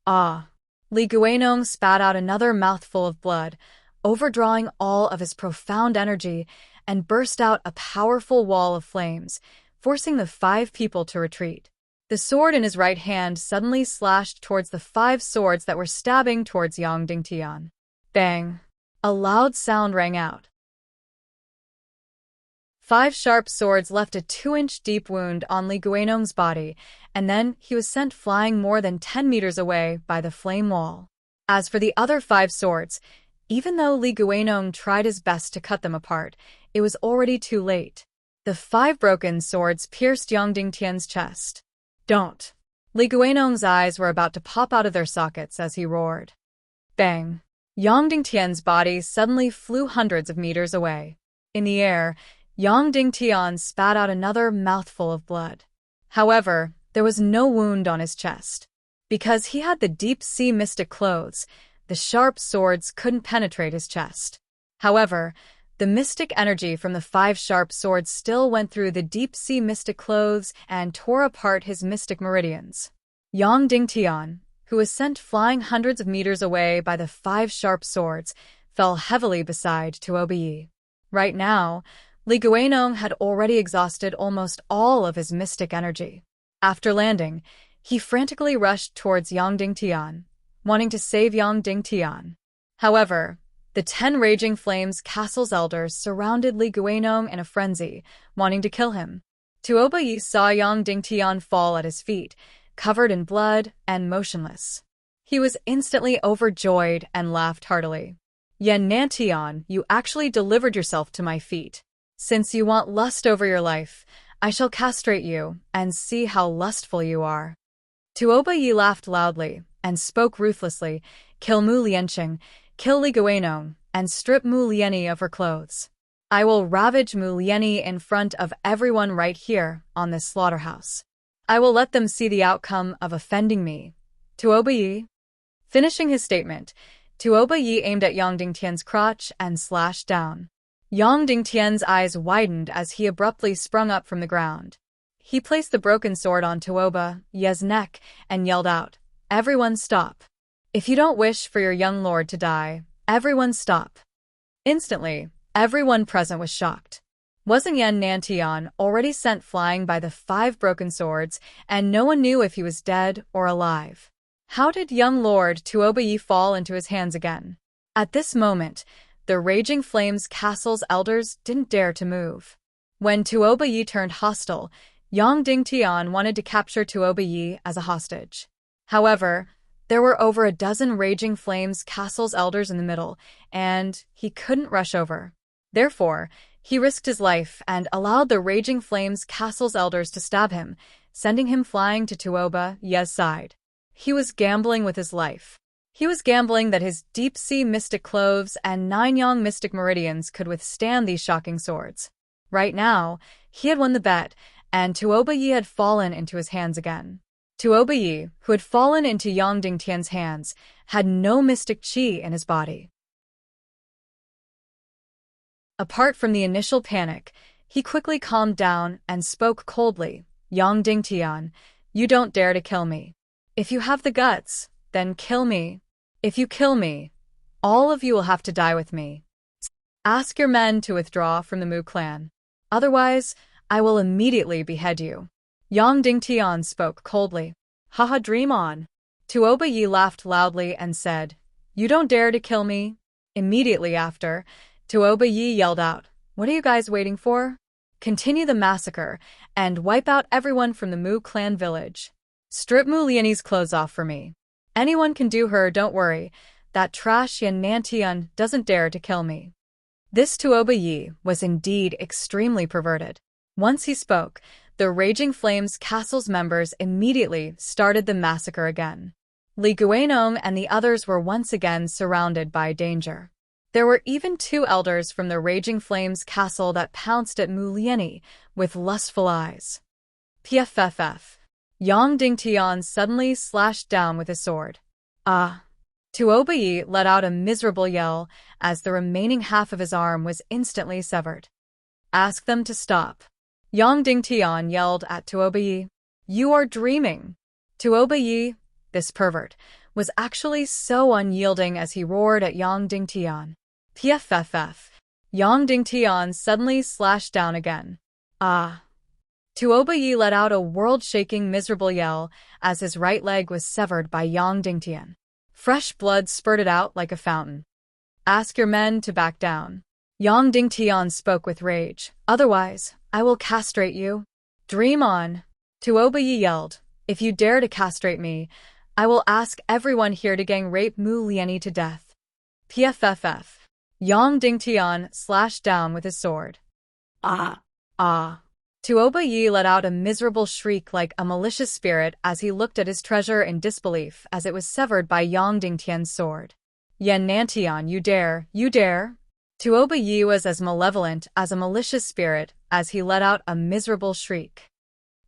Ah! Li Guanong spat out another mouthful of blood, overdrawing all of his profound energy, and burst out a powerful wall of flames, forcing the 5 people to retreat. The sword in his right hand suddenly slashed towards the 5 swords that were stabbing towards Yang Dingtian. Bang! A loud sound rang out. 5 sharp swords left a 2-inch deep wound on Li Guanong's body, and then he was sent flying more than 10 meters away by the flame wall. As for the other 5 swords, even though Li Guanong tried his best to cut them apart, it was already too late. The 5 broken swords pierced Yang Dingtian's chest. Don't! Li Guanong's eyes were about to pop out of their sockets as he roared. Bang! Yang Dingtian's body suddenly flew hundreds of meters away. In the air, Yang Dingtian spat out another mouthful of blood. However, there was no wound on his chest. Because he had the deep-sea mystic clothes, the sharp swords couldn't penetrate his chest. However, the mystic energy from the 5 sharp swords still went through the deep-sea mystic clothes and tore apart his mystic meridians. Yang Dingtian, who was sent flying hundreds of meters away by the 5 sharp swords, fell heavily beside Tuoba. Right now, Li Guanong had already exhausted almost all of his mystic energy. After landing, he frantically rushed towards Yang Dingtian, wanting to save Yang Dingtian. However, the 10 Raging Flames Castle's elders surrounded Li Guanong in a frenzy, wanting to kill him. Tuoba saw Yang Dingtian fall at his feet, covered in blood and motionless. He was instantly overjoyed and laughed heartily. Yan Nantian, you actually delivered yourself to my feet. Since you want lust over your life, I shall castrate you and see how lustful you are. Tuoba laughed loudly and spoke ruthlessly, kill Mu Lianqing, kill Li Guanong, and strip Mu Lianyi of her clothes. I will ravage Mu Lianyi in front of everyone right here on this slaughterhouse. I will let them see the outcome of offending me. Tuoba. Finishing his statement, Tuoba aimed at Yang Dingtian's crotch and slashed down. Yang Dingtian's eyes widened as he abruptly sprung up from the ground. He placed the broken sword on Tuoba's neck and yelled out, "Everyone stop. If you don't wish for your young lord to die, everyone stop." Instantly, everyone present was shocked. Wasn't Yan Nantian already sent flying by the 5 broken swords, and no one knew if he was dead or alive? How did young Lord Tuoba fall into his hands again? At this moment, the Raging Flames Castle's elders didn't dare to move. When Tuoba turned hostile, Yang Dingtian wanted to capture Tuoba as a hostage. However, there were over a dozen Raging Flames Castle's elders in the middle, and he couldn't rush over. Therefore, he risked his life and allowed the Raging Flames Castle's elders to stab him, sending him flying to Tuoba's side. He was gambling with his life. He was gambling that his deep-sea mystic cloves and 9 yang mystic meridians could withstand these shocking swords. Right now, he had won the bet, and Tuoba had fallen into his hands again. Tuoba, who had fallen into Yang Dingtian's hands, had no mystic qi in his body. Apart from the initial panic, he quickly calmed down and spoke coldly. Yang Dingtian, you don't dare to kill me. If you have the guts, then kill me. If you kill me, all of you will have to die with me. Ask your men to withdraw from the Mu clan. Otherwise, I will immediately behead you. Yang Dingtian spoke coldly. Haha, dream on. Tuoba laughed loudly and said, You don't dare to kill me? Immediately after, Tuoba yelled out, What are you guys waiting for? Continue the massacre and wipe out everyone from the Mu clan village. Strip Mu Lianyi's clothes off for me. Anyone can do her, don't worry. That trash Yan Nantian doesn't dare to kill me. This Tuoba was indeed extremely perverted. Once he spoke, the Raging Flames Castle's members immediately started the massacre again. Li Guanong and the others were once again surrounded by danger. There were even 2 elders from the Raging Flames Castle that pounced at Mu Lianyi with lustful eyes. Pff. Yang Dingtian suddenly slashed down with his sword. Ah! Tuoba let out a miserable yell as the remaining half of his arm was instantly severed. Ask them to stop. Yang Dingtian yelled at Tuoba. You are dreaming. Tuoba, this pervert, was actually so unyielding as he roared at Yang Dingtian. PFFF. Yang Dingtian suddenly slashed down again. Ah. Tuoba let out a world-shaking miserable yell as his right leg was severed by Yang Dingtian. Fresh blood spurted out like a fountain. Ask your men to back down. Yang Dingtian spoke with rage. Otherwise, I will castrate you. Dream on. Tuoba yelled. If you dare to castrate me, I will ask everyone here to gang rape Mu Liani to death. PFFF. Yang Dingtian slashed down with his sword. Ah. Ah. Tuoba let out a miserable shriek like a malicious spirit as he looked at his treasure in disbelief as it was severed by Yang Dingtian's sword. Yan Nantian, you dare, you dare? Tuoba was as malevolent as a malicious spirit as he let out a miserable shriek.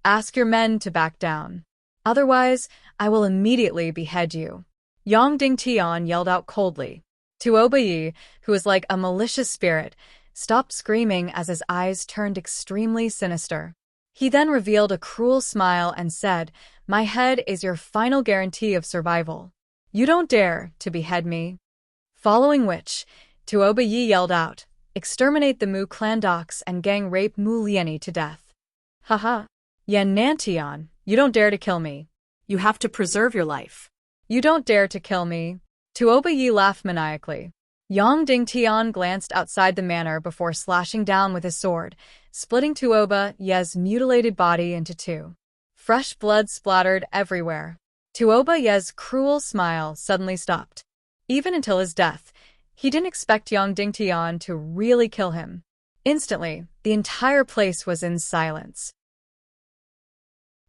Ask your men to back down. Otherwise, I will immediately behead you. Yang Dingtian yelled out coldly. Tuoba, who was like a malicious spirit, stopped screaming as his eyes turned extremely sinister. He then revealed a cruel smile and said, My head is your final guarantee of survival. You don't dare to behead me. Following which, Tuoba yelled out, Exterminate the Mu clan docs and gang rape Mu Liani to death. Haha. Yan Nantian, you don't dare to kill me. You have to preserve your life. You don't dare to kill me. Tuoba laughed maniacally. Yang Dingtian glanced outside the manor before slashing down with his sword, splitting Tuoba's mutilated body into two. Fresh blood splattered everywhere. Tuoba's cruel smile suddenly stopped. Even until his death, he didn't expect Yang Dingtian to really kill him. Instantly, the entire place was in silence.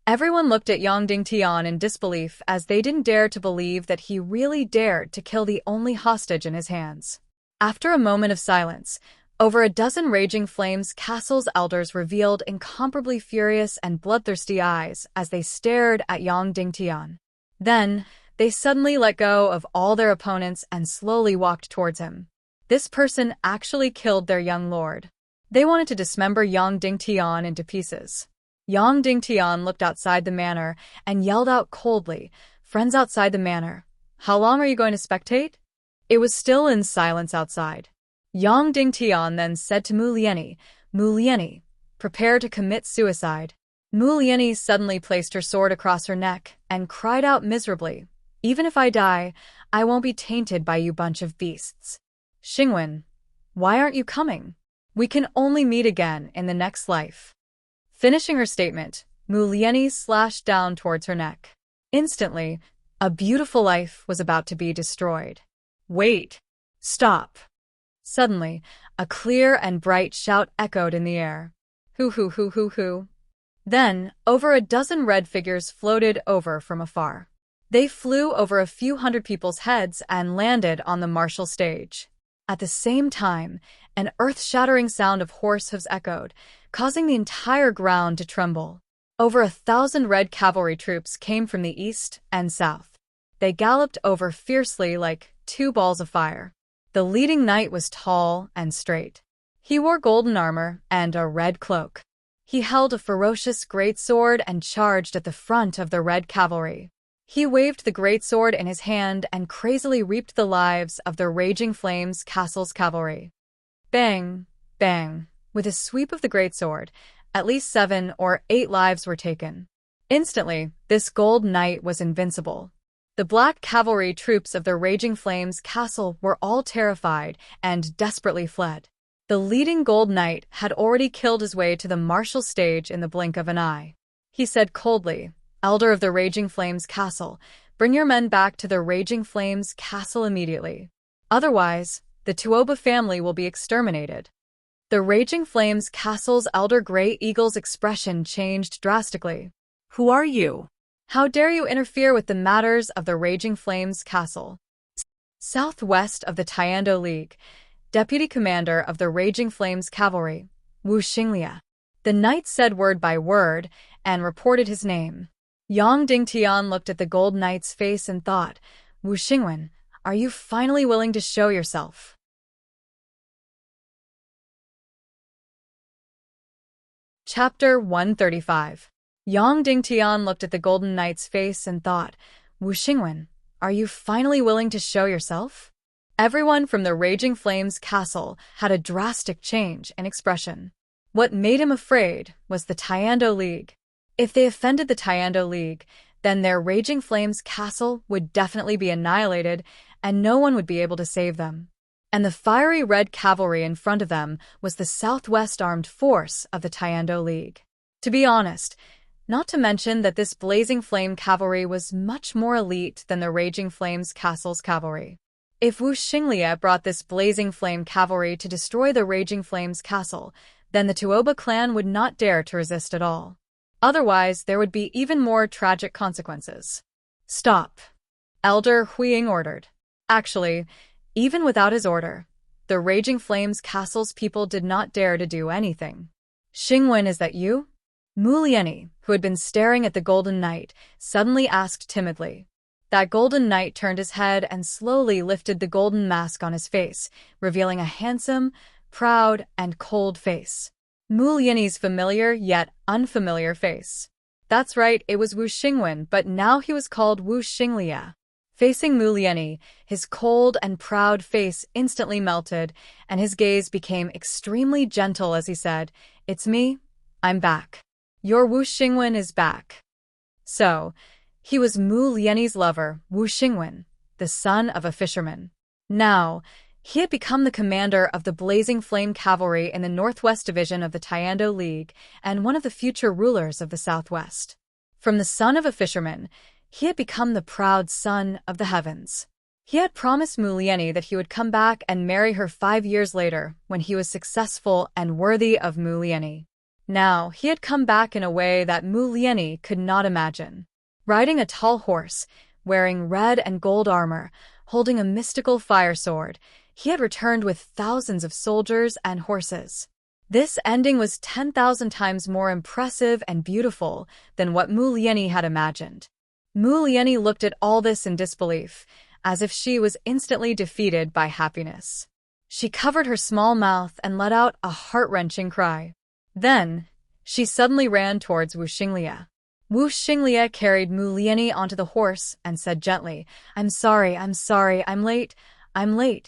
Everyone looked at Yang Dingtian in disbelief as they didn't dare to believe that he really dared to kill the only hostage in his hands. After a moment of silence, over a dozen Raging Flames Castle's elders revealed incomparably furious and bloodthirsty eyes as they stared at Yang Dingtian. Then, they suddenly let go of all their opponents and slowly walked towards him. This person actually killed their young lord. They wanted to dismember Yang Dingtian into pieces. Yang Dingtian looked outside the manor and yelled out coldly, Friends outside the manor, how long are you going to spectate? It was still in silence outside. Yang Dingtian then said to Mu Liani, prepare to commit suicide. Mu Liani suddenly placed her sword across her neck and cried out miserably, Even if I die, I won't be tainted by you bunch of beasts. Xingwen, why aren't you coming? We can only meet again in the next life. Finishing her statement, Mu Liani slashed down towards her neck. Instantly, a beautiful life was about to be destroyed. Wait! Stop! Suddenly, a clear and bright shout echoed in the air. Hoo hoo hoo hoo hoo. Then, over a dozen red figures floated over from afar. They flew over a few hundred people's heads and landed on the martial stage. At the same time, an earth-shattering sound of horse hooves echoed, causing the entire ground to tremble. Over 1,000 red cavalry troops came from the east and south. They galloped over fiercely like two balls of fire. The leading knight was tall and straight. He wore golden armor and a red cloak. He held a ferocious greatsword and charged at the front of the red cavalry. He waved the greatsword in his hand and crazily reaped the lives of the Raging Flames Castle's cavalry. Bang! Bang! With a sweep of the greatsword, at least 7 or 8 lives were taken. Instantly, this gold knight was invincible. The black cavalry troops of the Raging Flames Castle were all terrified and desperately fled. The leading gold knight had already killed his way to the martial stage in the blink of an eye. He said coldly, Elder of the Raging Flames Castle, bring your men back to the Raging Flames Castle immediately. Otherwise, the Tuoba family will be exterminated. The Raging Flames Castle's Elder Grey Eagle's expression changed drastically. Who are you? How dare you interfere with the matters of the Raging Flames Castle? Southwest of the Tiando League, Deputy Commander of the Raging Flames Cavalry, Wuxia. The knight said word by word and reported his name. Yang Dingtian looked at the gold knight's face and thought, Wuxia, are you finally willing to show yourself? Chapter 135. Yang Dingtian looked at the Golden Knight's face and thought, Wu Xingwen, are you finally willing to show yourself? Everyone from the Raging Flames castle had a drastic change in expression. What made him afraid was the Tiando League. If they offended the Tiando League, then their Raging Flames castle would definitely be annihilated and no one would be able to save them. And the fiery red cavalry in front of them was the Southwest Armed Force of the Tiando League. To be honest, not to mention that this Blazing Flame cavalry was much more elite than the Raging Flames castle's cavalry. If Wu Xinglia brought this Blazing Flame cavalry to destroy the Raging Flames castle, then the Tuoba clan would not dare to resist at all. Otherwise, there would be even more tragic consequences. Stop, Elder Huiying ordered. Actually, even without his order, the Raging Flames castle's people did not dare to do anything. Xingwen, is that you? Mu Lianyi, who had been staring at the Golden Knight, suddenly asked timidly. That Golden Knight turned his head and slowly lifted the golden mask on his face, revealing a handsome, proud, and cold face. Mu Lianyi's familiar yet unfamiliar face. That's right, it was Wu Xingwen, but now he was called Wu Xinglia. Facing Mu Lianyi, his cold and proud face instantly melted, and his gaze became extremely gentle as he said, It's me, I'm back. Your Wu Xingwen is back. So, he was Mu Lianyi's lover, Wu Xingwen, the son of a fisherman. Now, he had become the commander of the Blazing Flame Cavalry in the Northwest Division of the Tiando League and one of the future rulers of the Southwest. From the son of a fisherman, he had become the proud son of the heavens. He had promised Mu Lianyi that he would come back and marry her 5 years later when he was successful and worthy of Mu Lianyi. Now, he had come back in a way that Mu Lianyi could not imagine. Riding a tall horse, wearing red and gold armor, holding a mystical fire sword, he had returned with thousands of soldiers and horses. This ending was 10,000 times more impressive and beautiful than what Mu Lianyi had imagined. Mu Lianyi looked at all this in disbelief, as if she was instantly defeated by happiness. She covered her small mouth and let out a heart-wrenching cry. Then, she suddenly ran towards Wu Xinglia. Wu Xinglia carried Mu Lianyi onto the horse and said gently, I'm sorry, I'm late. Mu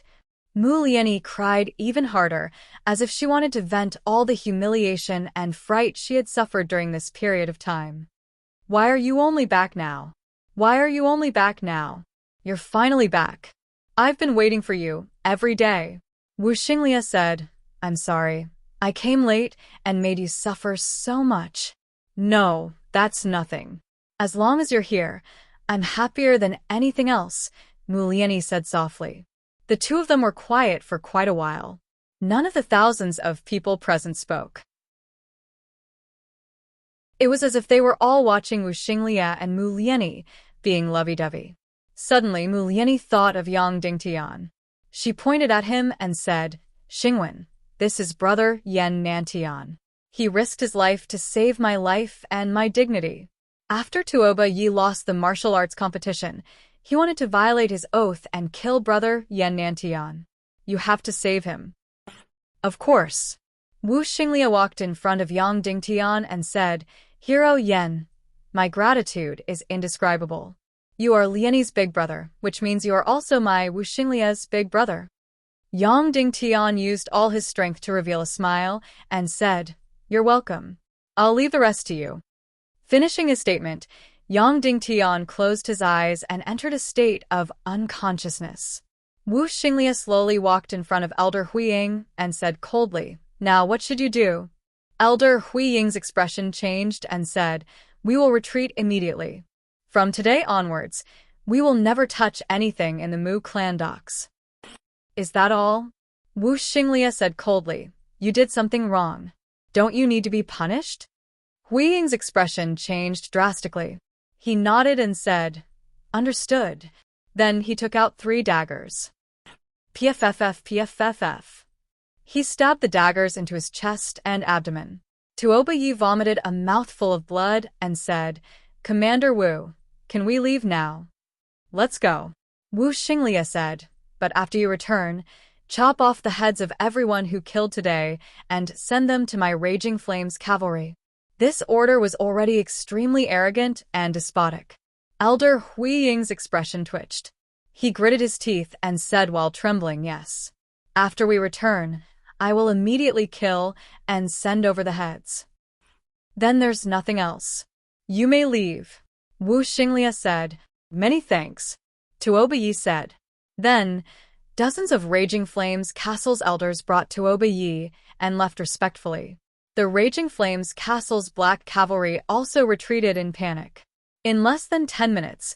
Lianyi cried even harder, as if she wanted to vent all the humiliation and fright she had suffered during this period of time. Why are you only back now? You're finally back. I've been waiting for you, every day. Wu Xinglia said, I'm sorry. I came late and made you suffer so much. No, that's nothing. As long as you're here, I'm happier than anything else, Mu Lianyi said softly. The two of them were quiet for quite a while. None of the thousands of people present spoke. It was as if they were all watching Wu Xinglia and Mu Lianyi being lovey-dovey. Suddenly, Mu Lianyi thought of Yang Dingtian. She pointed at him and said, Xingwen, this is brother Yan Nantian. He risked his life to save my life and my dignity. After Tuoba Yi lost the martial arts competition, he wanted to violate his oath and kill brother Yan Nantian. You have to save him. Of course. Wu Xinglia walked in front of Yang Dingtian and said, Hero Yan, my gratitude is indescribable. You are Lianyi's big brother, which means you are also my Wu Xinglia's big brother. Yang Dingtian used all his strength to reveal a smile and said, You're welcome. I'll leave the rest to you. Finishing his statement, Yang Dingtian closed his eyes and entered a state of unconsciousness. Wu Xinglia slowly walked in front of Elder Huiying and said coldly, Now what should you do? Elder Huiying's expression changed and said, We will retreat immediately. From today onwards, we will never touch anything in the Mu clan docks. Is that all? Wu Xinglia said coldly, You did something wrong. Don't you need to be punished? Huiying's expression changed drastically. He nodded and said, Understood. Then he took out 3 daggers. Pff. He stabbed the daggers into his chest and abdomen. Tuoba Yi vomited a mouthful of blood and said, Commander Wu, can we leave now? Let's go. Wu Xinglia said, But after you return, Chop off the heads of everyone who killed today and send them to my Raging Flames cavalry." This order was already extremely arrogant and despotic. Elder Hui Ying's expression twitched. He gritted his teeth and said while trembling, "Yes. After we return, I will immediately kill and send over the heads. Then there's nothing else. You may leave." Wu Xinglia said, "Many thanks." Tuoba Yi said. Then, dozens of Raging Flames Castle's elders brought Tuoba Yi and left respectfully. The Raging Flames Castle's black cavalry also retreated in panic. In less than 10 minutes,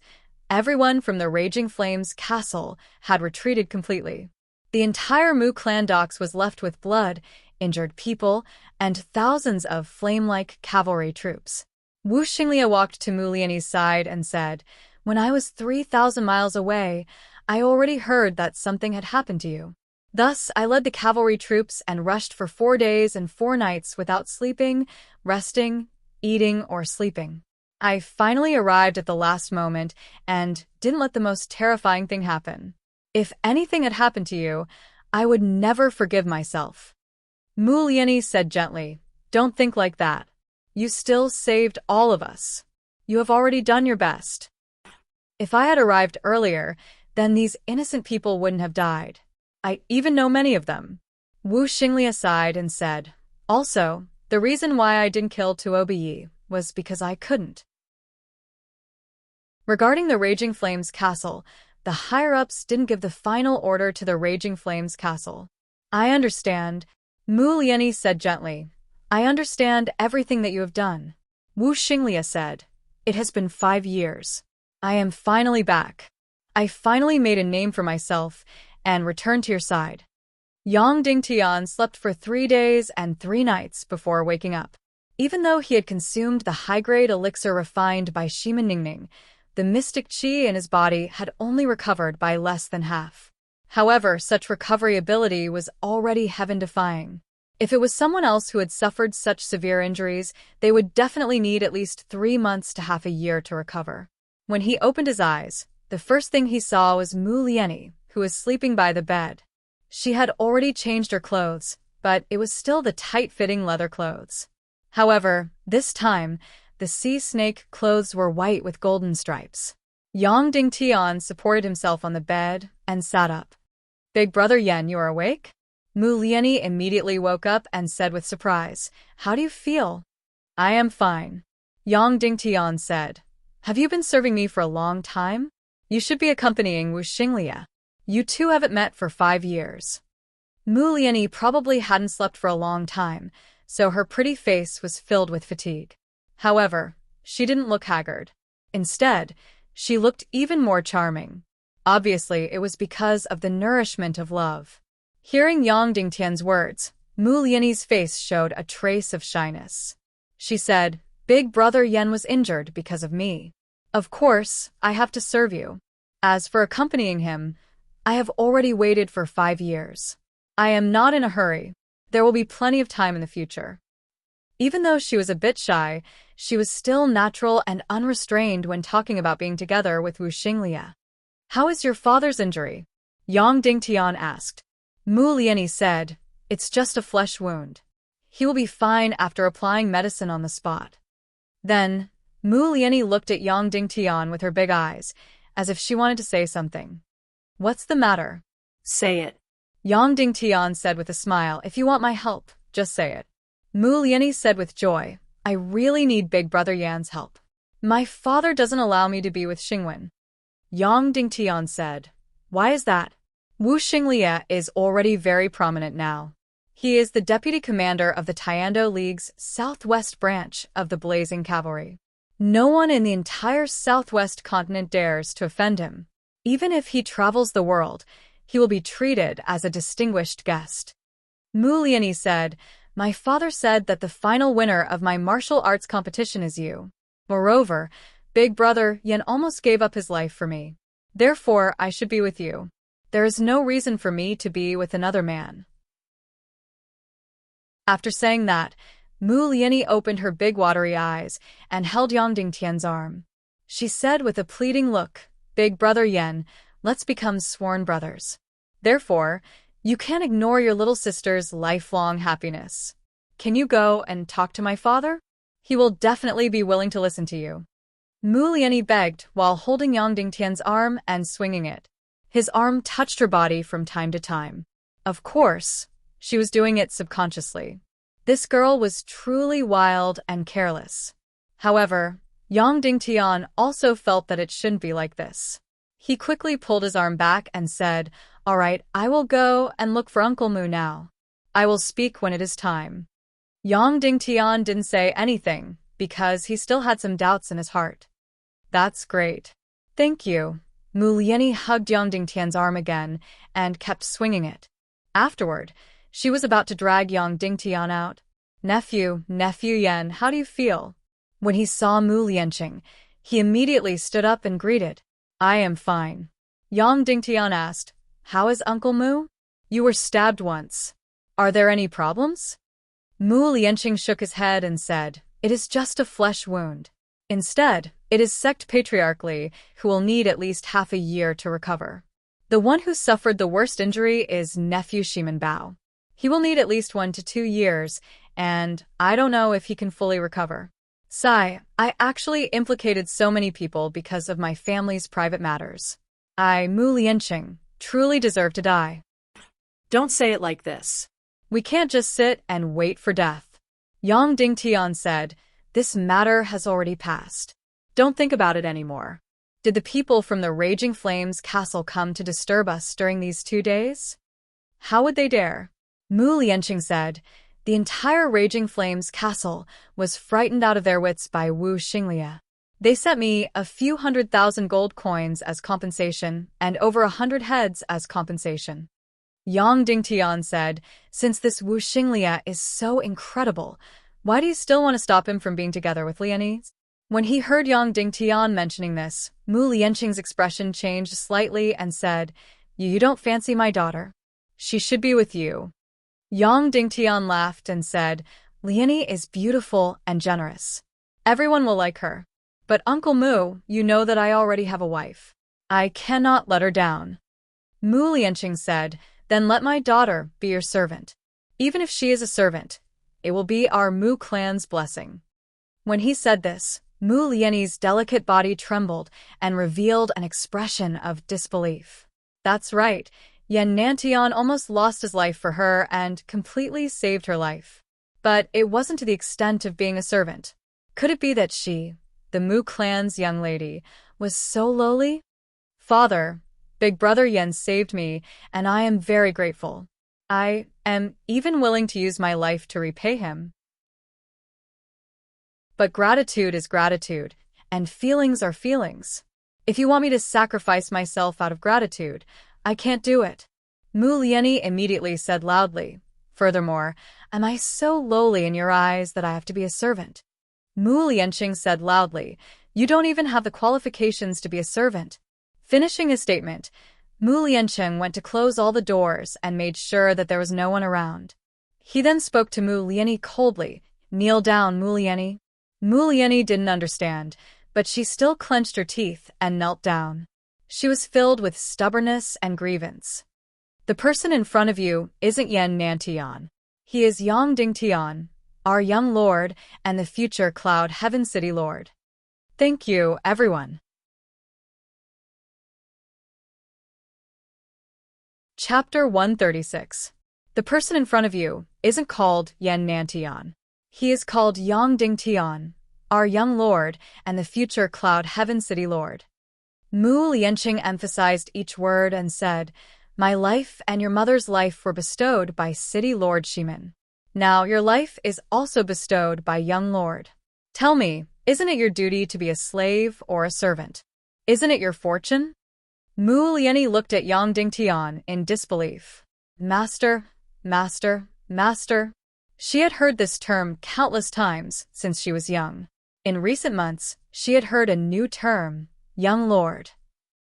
everyone from the Raging Flames Castle had retreated completely. The entire Mu clan docks was left with blood, injured people, and thousands of flame-like cavalry troops. Wu Xinglia walked to Mu Lianyi's side and said, "When I was 3,000 miles away, I already heard that something had happened to you. Thus, I led the cavalry troops and rushed for 4 days and 4 nights without sleeping, resting, eating, or sleeping. I finally arrived at the last moment and didn't let the most terrifying thing happen. If anything had happened to you, I would never forgive myself." Mu Lianyi said gently, "Don't think like that. You still saved all of us. You have already done your best. If I had arrived earlier, then these innocent people wouldn't have died. I even know many of them." Wu Xinglia sighed and said, "Also, the reason why I didn't kill Tuoba Yi was because I couldn't." Regarding the Raging Flames Castle, the higher-ups didn't give the final order to the Raging Flames Castle. "I understand," Mu Lianyi said gently. "I understand everything that you have done." Wu Xinglia said, "It has been 5 years. I am finally back. I finally made a name for myself and returned to your side." Yang Dingtian slept for 3 days and 3 nights before waking up. Even though he had consumed the high-grade elixir refined by Shima Ningning, the mystic qi in his body had only recovered by less than half. However, such recovery ability was already heaven-defying. If it was someone else who had suffered such severe injuries, they would definitely need at least 3 months to half a year to recover. When he opened his eyes, the first thing he saw was Mu Lianyi, who was sleeping by the bed. She had already changed her clothes, but it was still the tight-fitting leather clothes. However, this time, the sea snake clothes were white with golden stripes. Yang Dingtian supported himself on the bed and sat up. "Big Brother Yan, you are awake?" Mu Lianyi immediately woke up and said with surprise, "How do you feel?" "I am fine," Yang Dingtian said. "Have you been serving me for a long time? You should be accompanying Wu Xinglia. You two haven't met for 5 years." Mu Lianyi probably hadn't slept for a long time, so her pretty face was filled with fatigue. However, she didn't look haggard. Instead, she looked even more charming. Obviously, it was because of the nourishment of love. Hearing Yang Dingtian's words, Mu Lianyi's face showed a trace of shyness. She said, "Big Brother Yan was injured because of me. Of course, I have to serve you. As for accompanying him, I have already waited for 5 years. I am not in a hurry. There will be plenty of time in the future." Even though she was a bit shy, she was still natural and unrestrained when talking about being together with Wu Xinglia. "How is your father's injury?" Yang Dingtian asked. Mu Lianyi said, "It's just a flesh wound. He will be fine after applying medicine on the spot." Then, Mu Lianyi looked at Yang Dingtian with her big eyes, as if she wanted to say something. "What's the matter?" Say it. Yang Dingtian said with a smile, "If you want my help, just say it." Mu Lianyi said with joy, "I really need Big Brother Yan's help. My father doesn't allow me to be with Xingwen." Yang Dingtian said, "Why is that?" Wu Xinglia is already very prominent now. He is the deputy commander of the Tiando League's southwest branch of the Blazing Cavalry. No one in the entire southwest continent dares to offend him. Even if he travels the world, he will be treated as a distinguished guest. Mu Lianyi said, "My father said that the final winner of my martial arts competition is you. Moreover, Big Brother Yan almost gave up his life for me. Therefore, I should be with you. There is no reason for me to be with another man." After saying that, Mu Lianyi opened her big watery eyes and held Yang Dingtian's arm. She said with a pleading look, "Big Brother Yan, let's become sworn brothers." Therefore, You can't ignore your little sister's lifelong happiness. Can you go and talk to my father? He will definitely be willing to listen to you. Mu Lianyi begged while holding Yang Dingtian's arm and swinging it. His arm touched her body from time to time. Of course, she was doing it subconsciously. This girl was truly wild and careless. However, Yang Dingtian also felt that it shouldn't be like this. He quickly pulled his arm back and said, "All right, I will go and look for Uncle Mu now. I will speak when it is time." Yang Dingtian didn't say anything because he still had some doubts in his heart. That's great. Thank you. Mu Lianyi hugged Yang Dingtian's arm again and kept swinging it. Afterward, she was about to drag Yang Dingtian out. Nephew Yan, how do you feel?" When he saw Mu Lianqing, he immediately stood up and greeted. "I am fine." Yang Dingtian asked, "How is Uncle Mu? You were stabbed once. Are there any problems?" Mu Lianqing shook his head and said, "It is just a flesh wound. Instead, it is sect patriarchally who will need at least half a year to recover. The one who suffered the worst injury is nephew Shimen Bao. He will need at least 1 to 2 years, and I don't know if he can fully recover. Sigh, I actually implicated so many people because of my family's private matters. I, Mu Lianqing, truly deserve to die." Don't say it like this. "We can't just sit and wait for death." Yang Dingtian said, "This matter has already passed. Don't think about it anymore. Did the people from the Raging Flames castle come to disturb us during these 2 days? How would they dare?" Mu Lianqing said, "The entire Raging Flames castle was frightened out of their wits by Wu Xinglia. They sent me a few 100,000 gold coins as compensation and over 100 heads as compensation." Yang Dingtian said, "Since this Wu Xinglia is so incredible, why do you still want to stop him from being together with Lianyi?" When he heard Yang Dingtian mentioning this, Mu Lianqing's expression changed slightly and said, You don't fancy my daughter? She should be with you." Yang Dingtian laughed and said, "Lianyi is beautiful and generous. Everyone will like her. But Uncle Mu, you know that I already have a wife. I cannot let her down." Mu Lianqing said, "Then let my daughter be your servant. Even if she is a servant, it will be our Mu clan's blessing." When he said this, Mu Lianyi's delicate body trembled and revealed an expression of disbelief. That's right. Yan Nantian almost lost his life for her and completely saved her life. But it wasn't to the extent of being a servant. Could it be that she, the Mu clan's young lady, was so lowly? "Father, Big Brother Yan saved me, and I am very grateful. I am even willing to use my life to repay him. But gratitude is gratitude, and feelings are feelings. If you want me to sacrifice myself out of gratitude, I can't do it." Mu Lianyi immediately said loudly, "Furthermore, am I so lowly in your eyes that I have to be a servant?" Mu Lianqing said loudly, "You don't even have the qualifications to be a servant." Finishing his statement, Mu Lianqing went to close all the doors and made sure that there was no one around. He then spoke to Mu Lianyi coldly, "Kneel down, Mu Lianyi." Mu Lianyi didn't understand, but she still clenched her teeth and knelt down. She was filled with stubbornness and grievance. "The person in front of you isn't Yan Nantian. He is Yang Dingtian, our young lord and the future Cloud Heaven City Lord. Thank you, everyone." Chapter 136. The person in front of you isn't called Yan Nantian. He is called Yang Dingtian, our young lord and the future Cloud Heaven City Lord. Mu Lianqing emphasized each word and said, "My life and your mother's life were bestowed by City Lord Shimen. Now your life is also bestowed by young lord. Tell me, isn't it your duty to be a slave or a servant? Isn't it your fortune?" Mu Lianyi looked at Yang Dingtian in disbelief. Master, master, master. She had heard this term countless times since she was young. In recent months, she had heard a new term, young lord.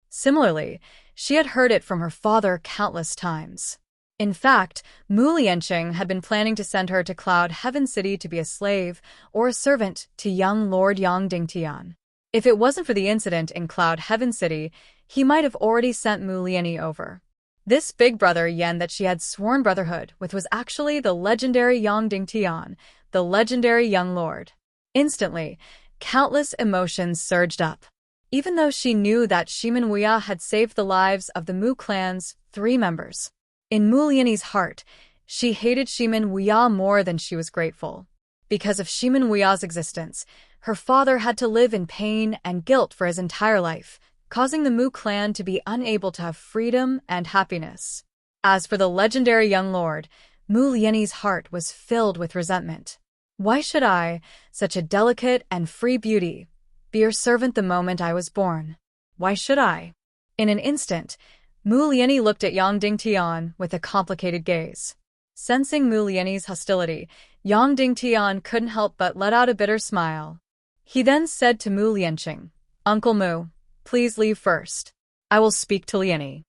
Similarly, she had heard it from her father countless times. In fact, Mu Lianqing had been planning to send her to Cloud Heaven City to be a slave or a servant to young Lord Yang Dingtian. If it wasn't for the incident in Cloud Heaven City, he might have already sent Mu Lianyi over. This big brother Yen that she had sworn brotherhood with was actually the legendary Yang Dingtian, the legendary young lord. Instantly, countless emotions surged up. Even though she knew that Shimin Wuya had saved the lives of the Mu clan's 3 members. In Mu Lianyi's heart, she hated Shimin Wuya more than she was grateful. Because of Shimin Wuya's existence, her father had to live in pain and guilt for his entire life, causing the Mu clan to be unable to have freedom and happiness. As for the legendary young lord, Mu Lianyi's heart was filled with resentment. Why should I, such a delicate and free beauty, be your servant the moment I was born? Why should I? In an instant, Mu Lianyi looked at Yang Dingtian with a complicated gaze. Sensing Mu Lianyi's hostility, Yang Dingtian couldn't help but let out a bitter smile. He then said to Mu Lianqing, "Uncle Mu, please leave first. I will speak to Lianyi."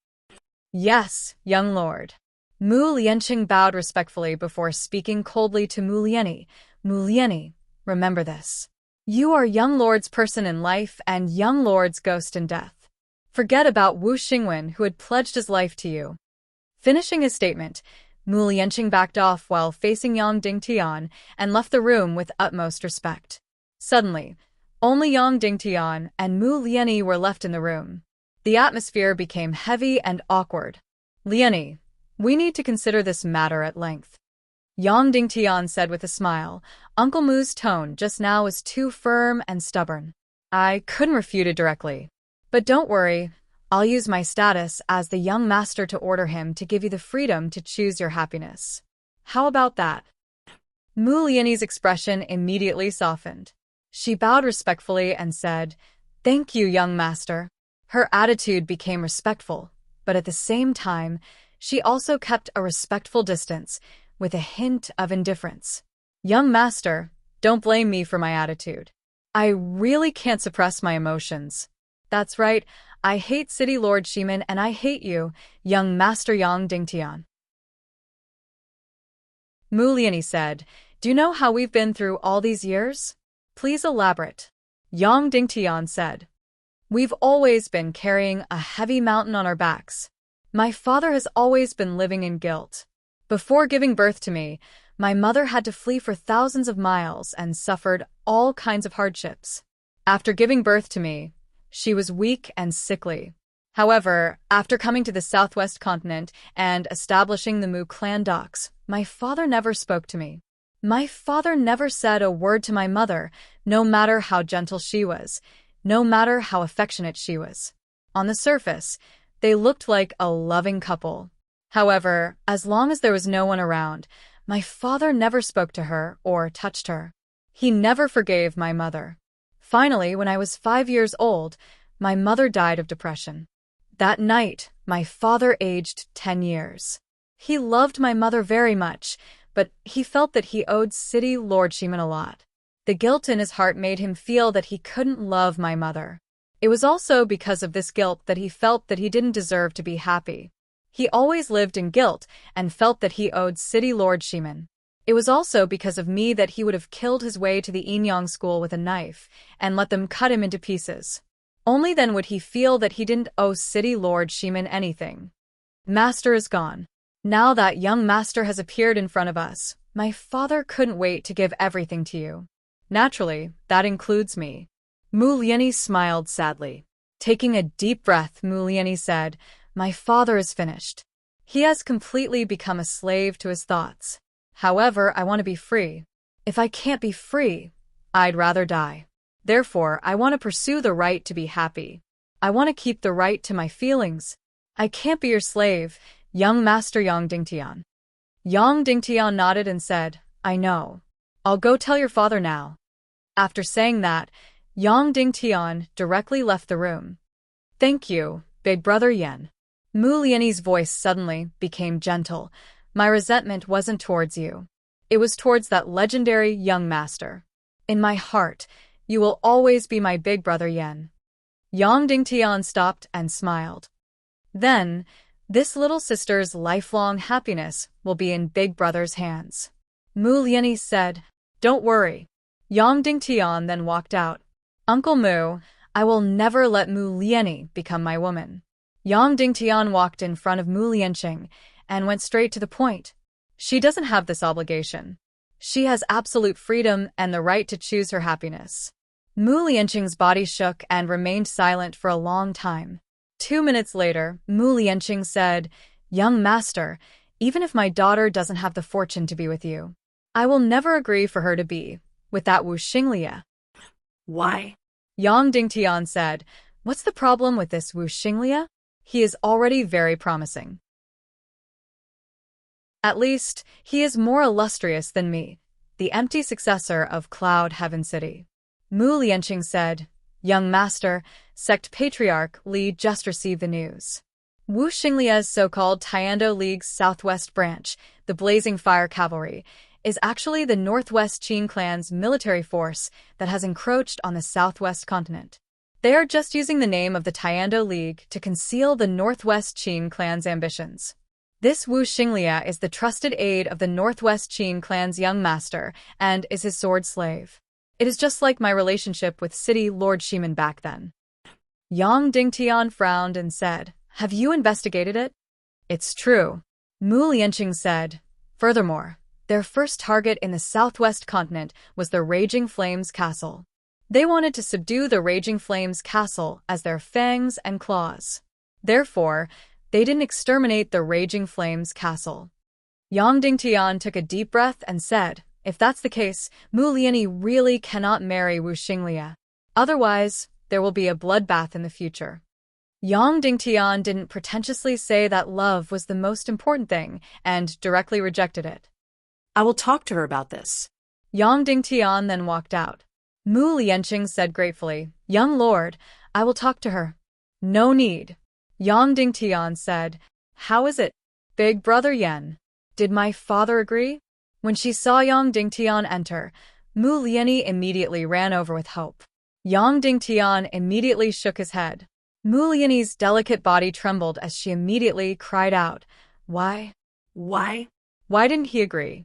"Yes, young lord." Mu Lianqing bowed respectfully before speaking coldly to Mu Lianyi. "Mu Lianyi, remember this. You are young lord's person in life and young lord's ghost in death. Forget about Wu Xingwen who had pledged his life to you." Finishing his statement, Mu Lianqing backed off while facing Yang Dingtian and left the room with utmost respect. Suddenly, only Yang Dingtian and Mu Lianyi were left in the room. The atmosphere became heavy and awkward. "Lianyi, we need to consider this matter at length," Yang Dingtian said with a smile. Uncle Mu's tone just now was too firm and stubborn. I couldn't refute it directly. But don't worry, I'll use my status as the young master to order him to give you the freedom to choose your happiness. How about that? Mu Lianyi's expression immediately softened. She bowed respectfully and said, "Thank you, young master." Her attitude became respectful, but at the same time, she also kept a respectful distance, with a hint of indifference. "Young master, don't blame me for my attitude. I really can't suppress my emotions. That's right, I hate City Lord Shimin and I hate you, young master Yang Dingtian." Mu Lianyi said, "Do you know how we've been through all these years? Please elaborate." Yang Dingtian said, "We've always been carrying a heavy mountain on our backs. My father has always been living in guilt. Before giving birth to me, my mother had to flee for thousands of miles and suffered all kinds of hardships. After giving birth to me, she was weak and sickly. However, after coming to the southwest continent and establishing the Mu clan docks, my father never spoke to me. My father never said a word to my mother, no matter how gentle she was, no matter how affectionate she was. On the surface, they looked like a loving couple. However, as long as there was no one around, my father never spoke to her or touched her. He never forgave my mother. Finally, when I was 5 years old, my mother died of depression. That night, my father aged 10 years. He loved my mother very much, but he felt that he owed City Lord Shimin a lot. The guilt in his heart made him feel that he couldn't love my mother. It was also because of this guilt that he felt that he didn't deserve to be happy. He always lived in guilt and felt that he owed City Lord Shimin. It was also because of me that he would have killed his way to the Inyang school with a knife and let them cut him into pieces. Only then would he feel that he didn't owe City Lord Shimin anything. Master is gone. Now that young master has appeared in front of us, my father couldn't wait to give everything to you. Naturally, that includes me." Mu Lianyi smiled sadly. Taking a deep breath, Mu Lianyi said, "My father is finished. He has completely become a slave to his thoughts. However, I want to be free. If I can't be free, I'd rather die. Therefore, I want to pursue the right to be happy. I want to keep the right to my feelings. I can't be your slave, young master Yang Dingtian." Yang Dingtian nodded and said, "I know. I'll go tell your father now." After saying that, Yang Dingtian directly left the room. "Thank you, big brother Yen." Mu Lianyi's voice suddenly became gentle. "My resentment wasn't towards you. It was towards that legendary young master. In my heart, you will always be my big brother Yen." Yang Dingtian stopped and smiled. "Then, this little sister's lifelong happiness will be in big brother's hands." Mu Lianyi said, "Don't worry." Yang Dingtian then walked out. "Uncle Mu, I will never let Mu Lianyi become my woman." Yang Dingtian walked in front of Mu Lianqing and went straight to the point. She doesn't have this obligation. She has absolute freedom and the right to choose her happiness. Mu Lianqing's body shook and remained silent for a long time. 2 minutes later, Mu Lianqing said, "Young master, even if my daughter doesn't have the fortune to be with you, I will never agree for her to be with that Wuxia." Why? Yang Dingtian said, "What's the problem with this Wuxia? He is already very promising. At least, he is more illustrious than me, the empty successor of Cloud Heaven City." Mu Lianqing said, "Young master, sect patriarch Li just received the news. Wu Xinglia's so-called Tiando League's southwest branch, the Blazing Fire Cavalry, is actually the Northwest Qin clan's military force that has encroached on the southwest continent. They are just using the name of the Tiando League to conceal the Northwest Qin clan's ambitions. This Wu Xinglia is the trusted aide of the Northwest Qin clan's young master and is his sword slave. It is just like my relationship with City Lord Shiman back then." Yang Dingtian frowned and said, "Have you investigated it?" "It's true," Mu Lianqing said. "Furthermore, their first target in the southwest continent was the Raging Flames Castle. They wanted to subdue the Raging Flames Castle as their fangs and claws. Therefore, they didn't exterminate the Raging Flames Castle." Yang Dingtian took a deep breath and said, "If that's the case, Mu Lianqing really cannot marry Wu Xinglia. Otherwise, there will be a bloodbath in the future." Yang Dingtian didn't pretentiously say that love was the most important thing and directly rejected it. I will talk to her about this. Yang Dingtian then walked out. Mu Lianqing said gratefully, "Young lord, I will talk to her." "No need." Yang Dingtian said, "How is it, big brother Yan? Did my father agree?" When she saw Yang Dingtian enter, Mu Lianqing immediately ran over with hope. Yang Dingtian immediately shook his head. Mu Lianqing's delicate body trembled as she immediately cried out, "Why? Why? Why didn't he agree?"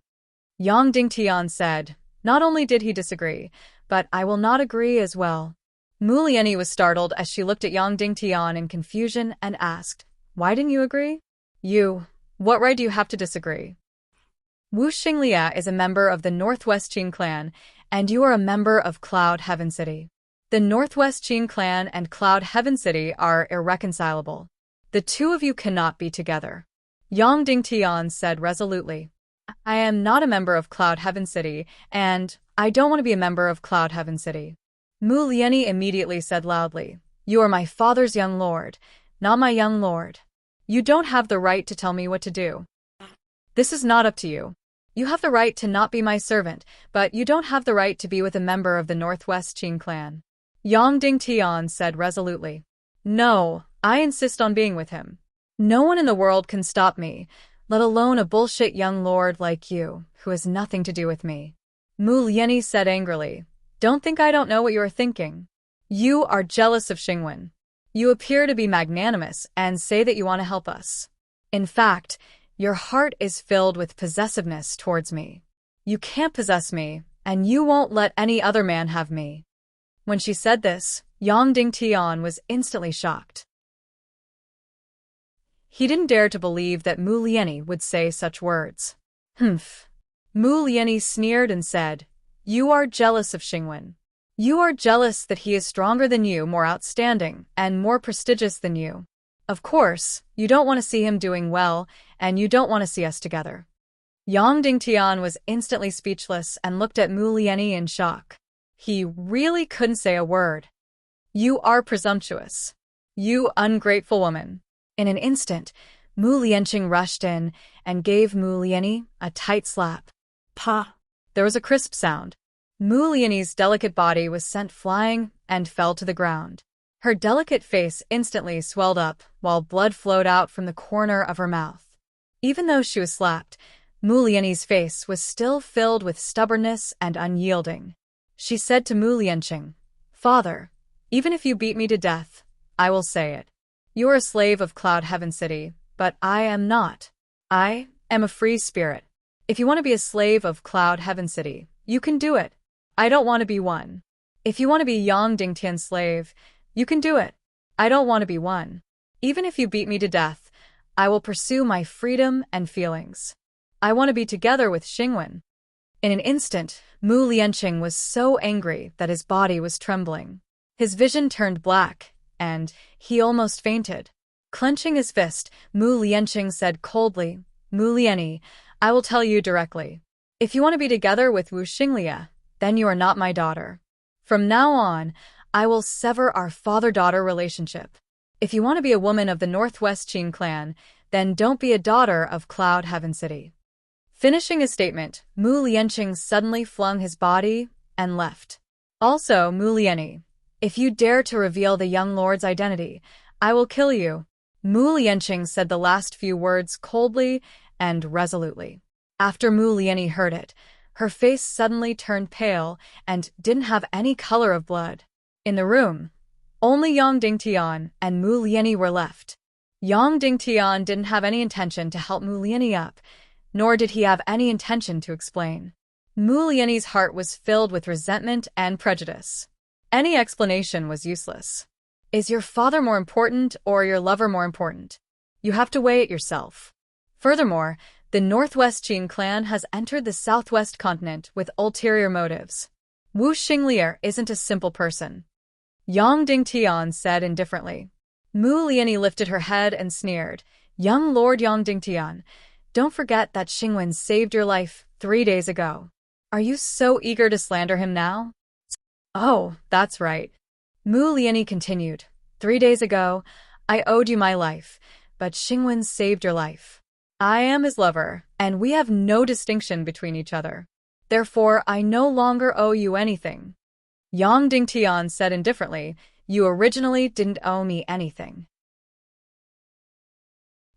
Yang Dingtian said, "Not only did he disagree, but I will not agree as well." Mu Lianqing was startled as she looked at Yang Dingtian in confusion and asked, "Why didn't you agree? What right do you have to disagree? Wu Xinglia is a member of the Northwest Qin clan, and you are a member of Cloud Heaven City. The Northwest Qin clan and Cloud Heaven City are irreconcilable. The two of you cannot be together." Yang Dingtian said resolutely, "I am not a member of Cloud Heaven City, and I don't want to be a member of Cloud Heaven City." Mu Lianqing immediately said loudly, "You are my father's young lord, not my young lord. You don't have the right to tell me what to do. This is not up to you. You have the right to not be my servant, but you don't have the right to be with a member of the Northwest Qin clan." Yang Dingtian said resolutely, "No, I insist on being with him. No one in the world can stop me, let alone a bullshit young lord like you, who has nothing to do with me." Mu Lianqing said angrily, "Don't think I don't know what you are thinking. You are jealous of Xingwen. You appear to be magnanimous and say that you want to help us. In fact, your heart is filled with possessiveness towards me. You can't possess me, and you won't let any other man have me." When she said this, Yang Dingtian was instantly shocked. He didn't dare to believe that Mu Lianqing would say such words. "Humph." Mu Lianqing sneered and said, "You are jealous of Xingwen. You are jealous that he is stronger than you, more outstanding, and more prestigious than you. Of course, you don't want to see him doing well, and you don't want to see us together." Yang Dingtian was instantly speechless and looked at Mu Lianqing in shock. He really couldn't say a word. "You are presumptuous. You ungrateful woman." In an instant, Mu Lianqing rushed in and gave Mu Lianqing a tight slap. Pa! There was a crisp sound. Mu Lianqing's delicate body was sent flying and fell to the ground. Her delicate face instantly swelled up, while blood flowed out from the corner of her mouth. Even though she was slapped, Mu Lianqing's face was still filled with stubbornness and unyielding. She said to Mu Lianqing, "Father, even if you beat me to death, I will say it. You are a slave of Cloud Heaven City, but I am not. I am a free spirit. If you want to be a slave of Cloud Heaven City, you can do it. I don't want to be one. If you want to be Yang Dingtian's slave, you can do it. I don't want to be one. Even if you beat me to death, I will pursue my freedom and feelings. I want to be together with Xingwen." In an instant, Mu Lianqing was so angry that his body was trembling. His vision turned black, and he almost fainted. Clenching his fist, Mu Lianqing said coldly, "Mu Liani, I will tell you directly. If you want to be together with Wu Xinglia, then you are not my daughter. From now on, I will sever our father-daughter relationship. If you want to be a woman of the Northwest Qin clan, then don't be a daughter of Cloud Heaven City." Finishing his statement, Mu Lianqing suddenly flung his body and left. "Also, Mu Liani, if you dare to reveal the young lord's identity, I will kill you." Mu Lianqing said the last few words coldly and resolutely. After Mu Liani heard it, her face suddenly turned pale and didn't have any color of blood. In the room, only Yang Dingtian and Mu Liani were left. Yang Dingtian didn't have any intention to help Mu Liani up, nor did he have any intention to explain. Mu Liani's heart was filled with resentment and prejudice. Any explanation was useless. Is your father more important or your lover more important? You have to weigh it yourself. Furthermore, the Northwest Qin clan has entered the Southwest continent with ulterior motives. Wu Xinglia isn't a simple person. Yang Dingtian said indifferently. Mu Liani lifted her head and sneered. "Young Lord Yang Dingtian, don't forget that Xingwen saved your life 3 days ago. Are you so eager to slander him now?" "Oh, that's right." Mu Liani continued. "3 days ago, I owed you my life, but Xingwen saved your life. I am his lover, and we have no distinction between each other. Therefore, I no longer owe you anything." Yang Dingtian said indifferently, "You originally didn't owe me anything."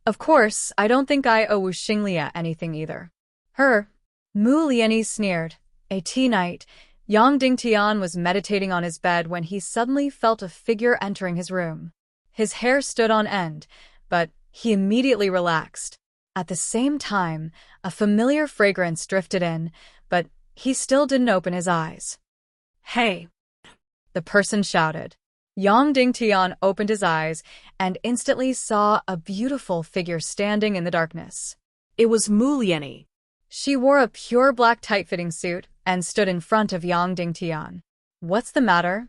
"Of course, I don't think I owe Wu Xinglia anything either." "Her." Mu Liani sneered. At night, Yang Dingtian was meditating on his bed when he suddenly felt a figure entering his room. His hair stood on end, but he immediately relaxed. At the same time, a familiar fragrance drifted in, but he still didn't open his eyes. "Hey!" the person shouted. Yang Dingtian opened his eyes and instantly saw a beautiful figure standing in the darkness. It was Mu Liani. She wore a pure black tight-fitting suit and stood in front of Yang Dingtian. "What's the matter?"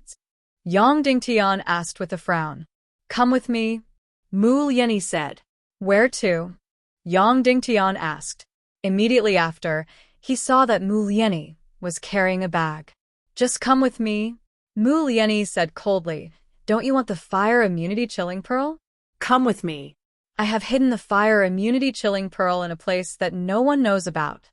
Yang Dingtian asked with a frown. "Come with me," Mu Liani said. "Where to?" Yang Dingtian asked. Immediately after, he saw that Mu Liani was carrying a bag. "Just come with me," Mu Liani said coldly. "Don't you want the fire immunity chilling pearl?" "Come with me." "I have hidden the fire immunity chilling pearl in a place that no one knows about."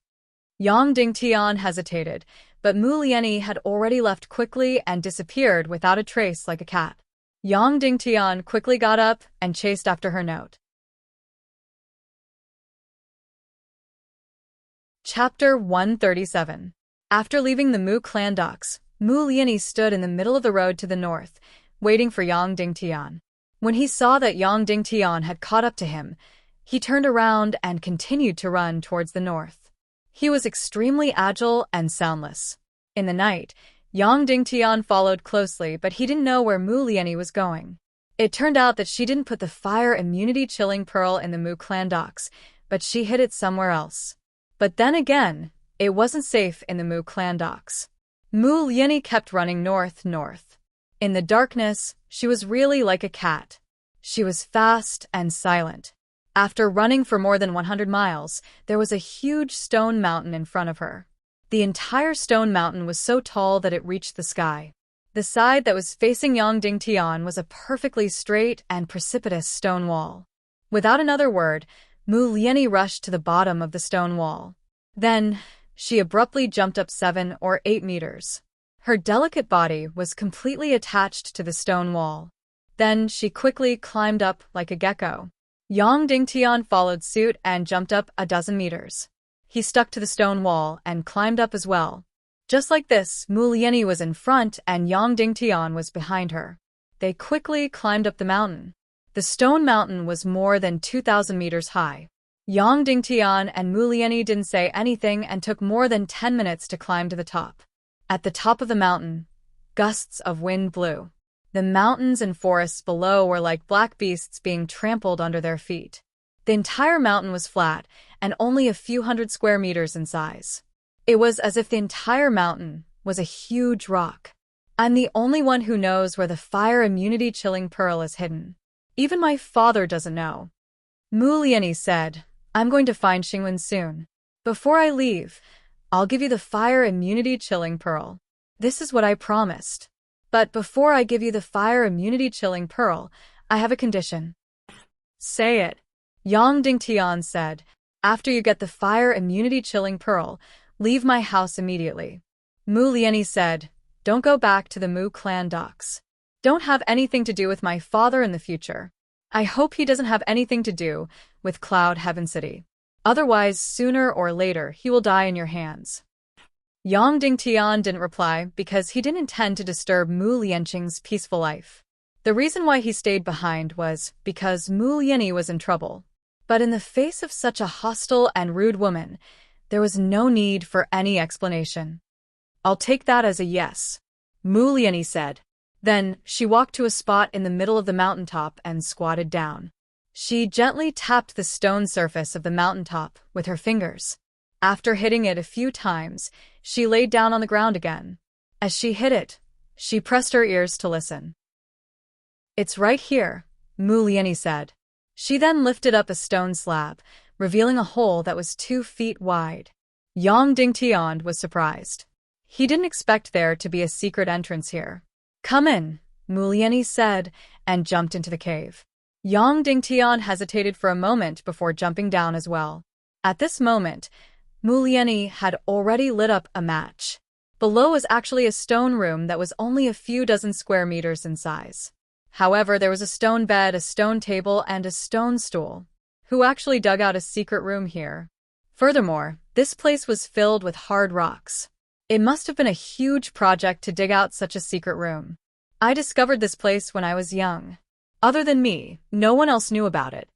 Yang Dingtian hesitated, but Mu Liani had already left quickly and disappeared without a trace like a cat. Yang Dingtian quickly got up and chased after her note. Chapter 137. After leaving the Mu clan docks, Mu Liani stood in the middle of the road to the north, waiting for Yang Dingtian. When he saw that Yang Dingtian had caught up to him, he turned around and continued to run towards the north. He was extremely agile and soundless. In the night, Yang Dingtian followed closely, but he didn't know where Mu Liani was going. It turned out that she didn't put the fire immunity chilling pearl in the Mu clan docks, but she hid it somewhere else. But then again, it wasn't safe in the Mu clan docks. Mu Liani kept running north. In the darkness, she was really like a cat. She was fast and silent. After running for more than 100 miles, there was a huge stone mountain in front of her. The entire stone mountain was so tall that it reached the sky. The side that was facing Yang Dingtian was a perfectly straight and precipitous stone wall. Without another word, Mu Liani rushed to the bottom of the stone wall. Then, she abruptly jumped up 7 or 8 meters. Her delicate body was completely attached to the stone wall. Then she quickly climbed up like a gecko. Yang Dingtian followed suit and jumped up a dozen meters. He stuck to the stone wall and climbed up as well. Just like this, Mu Liani was in front and Yang Dingtian was behind her. They quickly climbed up the mountain. The stone mountain was more than 2,000 meters high. Yang Dingtian and Mu Liani didn't say anything and took more than 10 minutes to climb to the top. At the top of the mountain, gusts of wind blew. The mountains and forests below were like black beasts being trampled under their feet. The entire mountain was flat and only a few hundred square meters in size. It was as if the entire mountain was a huge rock. I'm the only one who knows where the fire immunity chilling pearl is hidden. Even my father doesn't know. Mu Lianyi said, I'm going to find Xingwen soon. Before I leave, I'll give you the fire immunity chilling pearl. This is what I promised. But before I give you the fire immunity chilling pearl, I have a condition. Say it. Yang Dingtian said, after you get the fire immunity chilling pearl, leave my house immediately. Mu Lianyi said, don't go back to the Mu clan docks. Don't have anything to do with my father in the future. I hope he doesn't have anything to do with Cloud Heaven City. Otherwise, sooner or later, he will die in your hands. Yang Dingtian didn't reply because he didn't intend to disturb Mu Lianqing's peaceful life. The reason why he stayed behind was because Mu Lianyi was in trouble. But in the face of such a hostile and rude woman, there was no need for any explanation. I'll take that as a yes, Mu Lianyi said. Then, she walked to a spot in the middle of the mountaintop and squatted down. She gently tapped the stone surface of the mountaintop with her fingers. After hitting it a few times, she laid down on the ground again. As she hit it, she pressed her ears to listen. It's right here, Mu Lianyi said. She then lifted up a stone slab, revealing a hole that was 2 feet wide. Yang Dingtian was surprised. He didn't expect there to be a secret entrance here. Come in, Mu Lianyi said, and jumped into the cave. Yang Dingtian hesitated for a moment before jumping down as well. At this moment, Mu Lianyi had already lit up a match. Below was actually a stone room that was only a few dozen square meters in size. However, there was a stone bed, a stone table, and a stone stool. Who actually dug out a secret room here? Furthermore, this place was filled with hard rocks. It must have been a huge project to dig out such a secret room. I discovered this place when I was young. Other than me, no one else knew about it.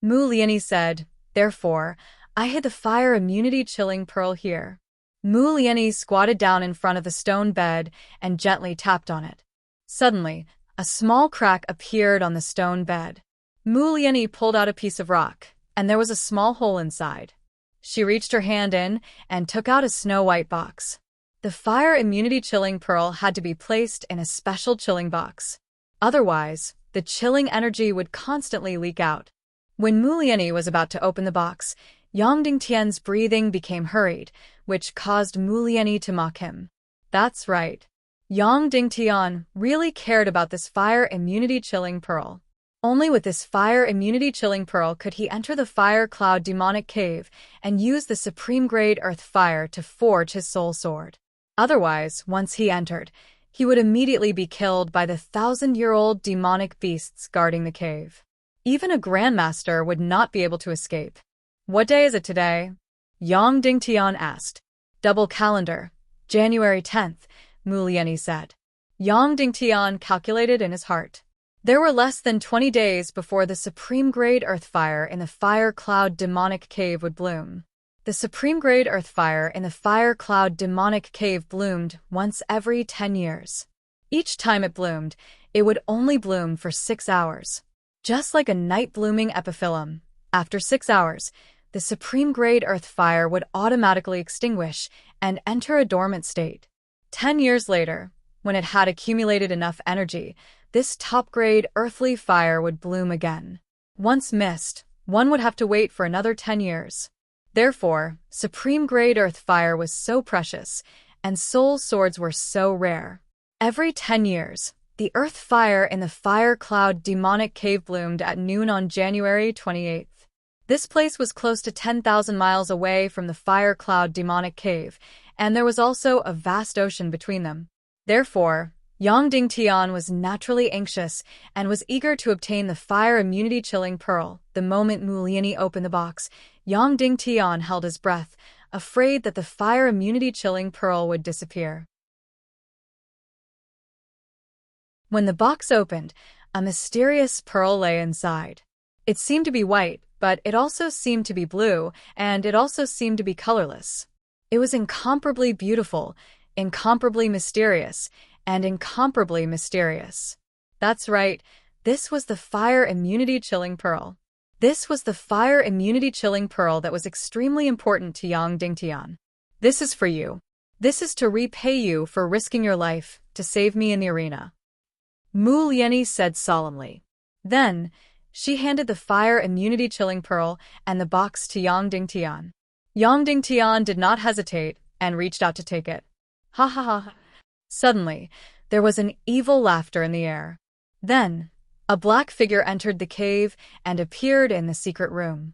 Mu Lianyi said, therefore, I hid the fire immunity chilling pearl here. Mu Lianyi squatted down in front of the stone bed and gently tapped on it. Suddenly, a small crack appeared on the stone bed. Mu Lianyi pulled out a piece of rock, and there was a small hole inside. She reached her hand in and took out a snow-white box. The fire immunity chilling pearl had to be placed in a special chilling box. Otherwise, the chilling energy would constantly leak out. When Mu Lianyi was about to open the box, Yang Dingtian's breathing became hurried, which caused Mu Lianyi to mock him. That's right. Yang Dingtian really cared about this fire immunity chilling pearl. Only with this fire immunity chilling pearl could he enter the fire cloud demonic cave and use the supreme grade earth fire to forge his soul sword. Otherwise, once he entered, he would immediately be killed by the 1,000-year-old demonic beasts guarding the cave. Even a grandmaster would not be able to escape. What day is it today? Yang Dingtian asked. Double calendar, January 10th, Mu Lianyi said. Yang Dingtian calculated in his heart. There were less than 20 days before the supreme grade earth fire in the fire cloud demonic cave would bloom. The supreme grade earth fire in the fire cloud demonic cave bloomed once every 10 years. Each time it bloomed, it would only bloom for 6 hours. Just like a night-blooming epiphyllum, after 6 hours, the supreme grade earth fire would automatically extinguish and enter a dormant state. 10 years later, when it had accumulated enough energy, this top-grade earthly fire would bloom again. Once missed, one would have to wait for another 10 years. Therefore, supreme-grade earth fire was so precious, and soul swords were so rare. Every 10 years, the earth fire in the fire cloud demonic cave bloomed at noon on January 28th. This place was close to 10,000 miles away from the fire cloud demonic cave, and there was also a vast ocean between them. Therefore, Yang Dingtian was naturally anxious and was eager to obtain the fire immunity chilling pearl. The moment Mu Lianyi opened the box, Yang Dingtian held his breath, afraid that the fire immunity chilling pearl would disappear. When the box opened, a mysterious pearl lay inside. It seemed to be white, but it also seemed to be blue, and it also seemed to be colorless. It was incomparably beautiful, incomparably mysterious, and incomparably mysterious. That's right. This was the fire immunity chilling pearl. This was the fire immunity chilling pearl that was extremely important to Yang Dingtian. This is for you. This is to repay you for risking your life to save me in the arena. Mu Lianyi said solemnly. Then, she handed the fire immunity chilling pearl and the box to Yang Dingtian. Yang Dingtian did not hesitate and reached out to take it. Ha ha ha. Suddenly, there was an evil laughter in the air. Then, a black figure entered the cave and appeared in the secret room.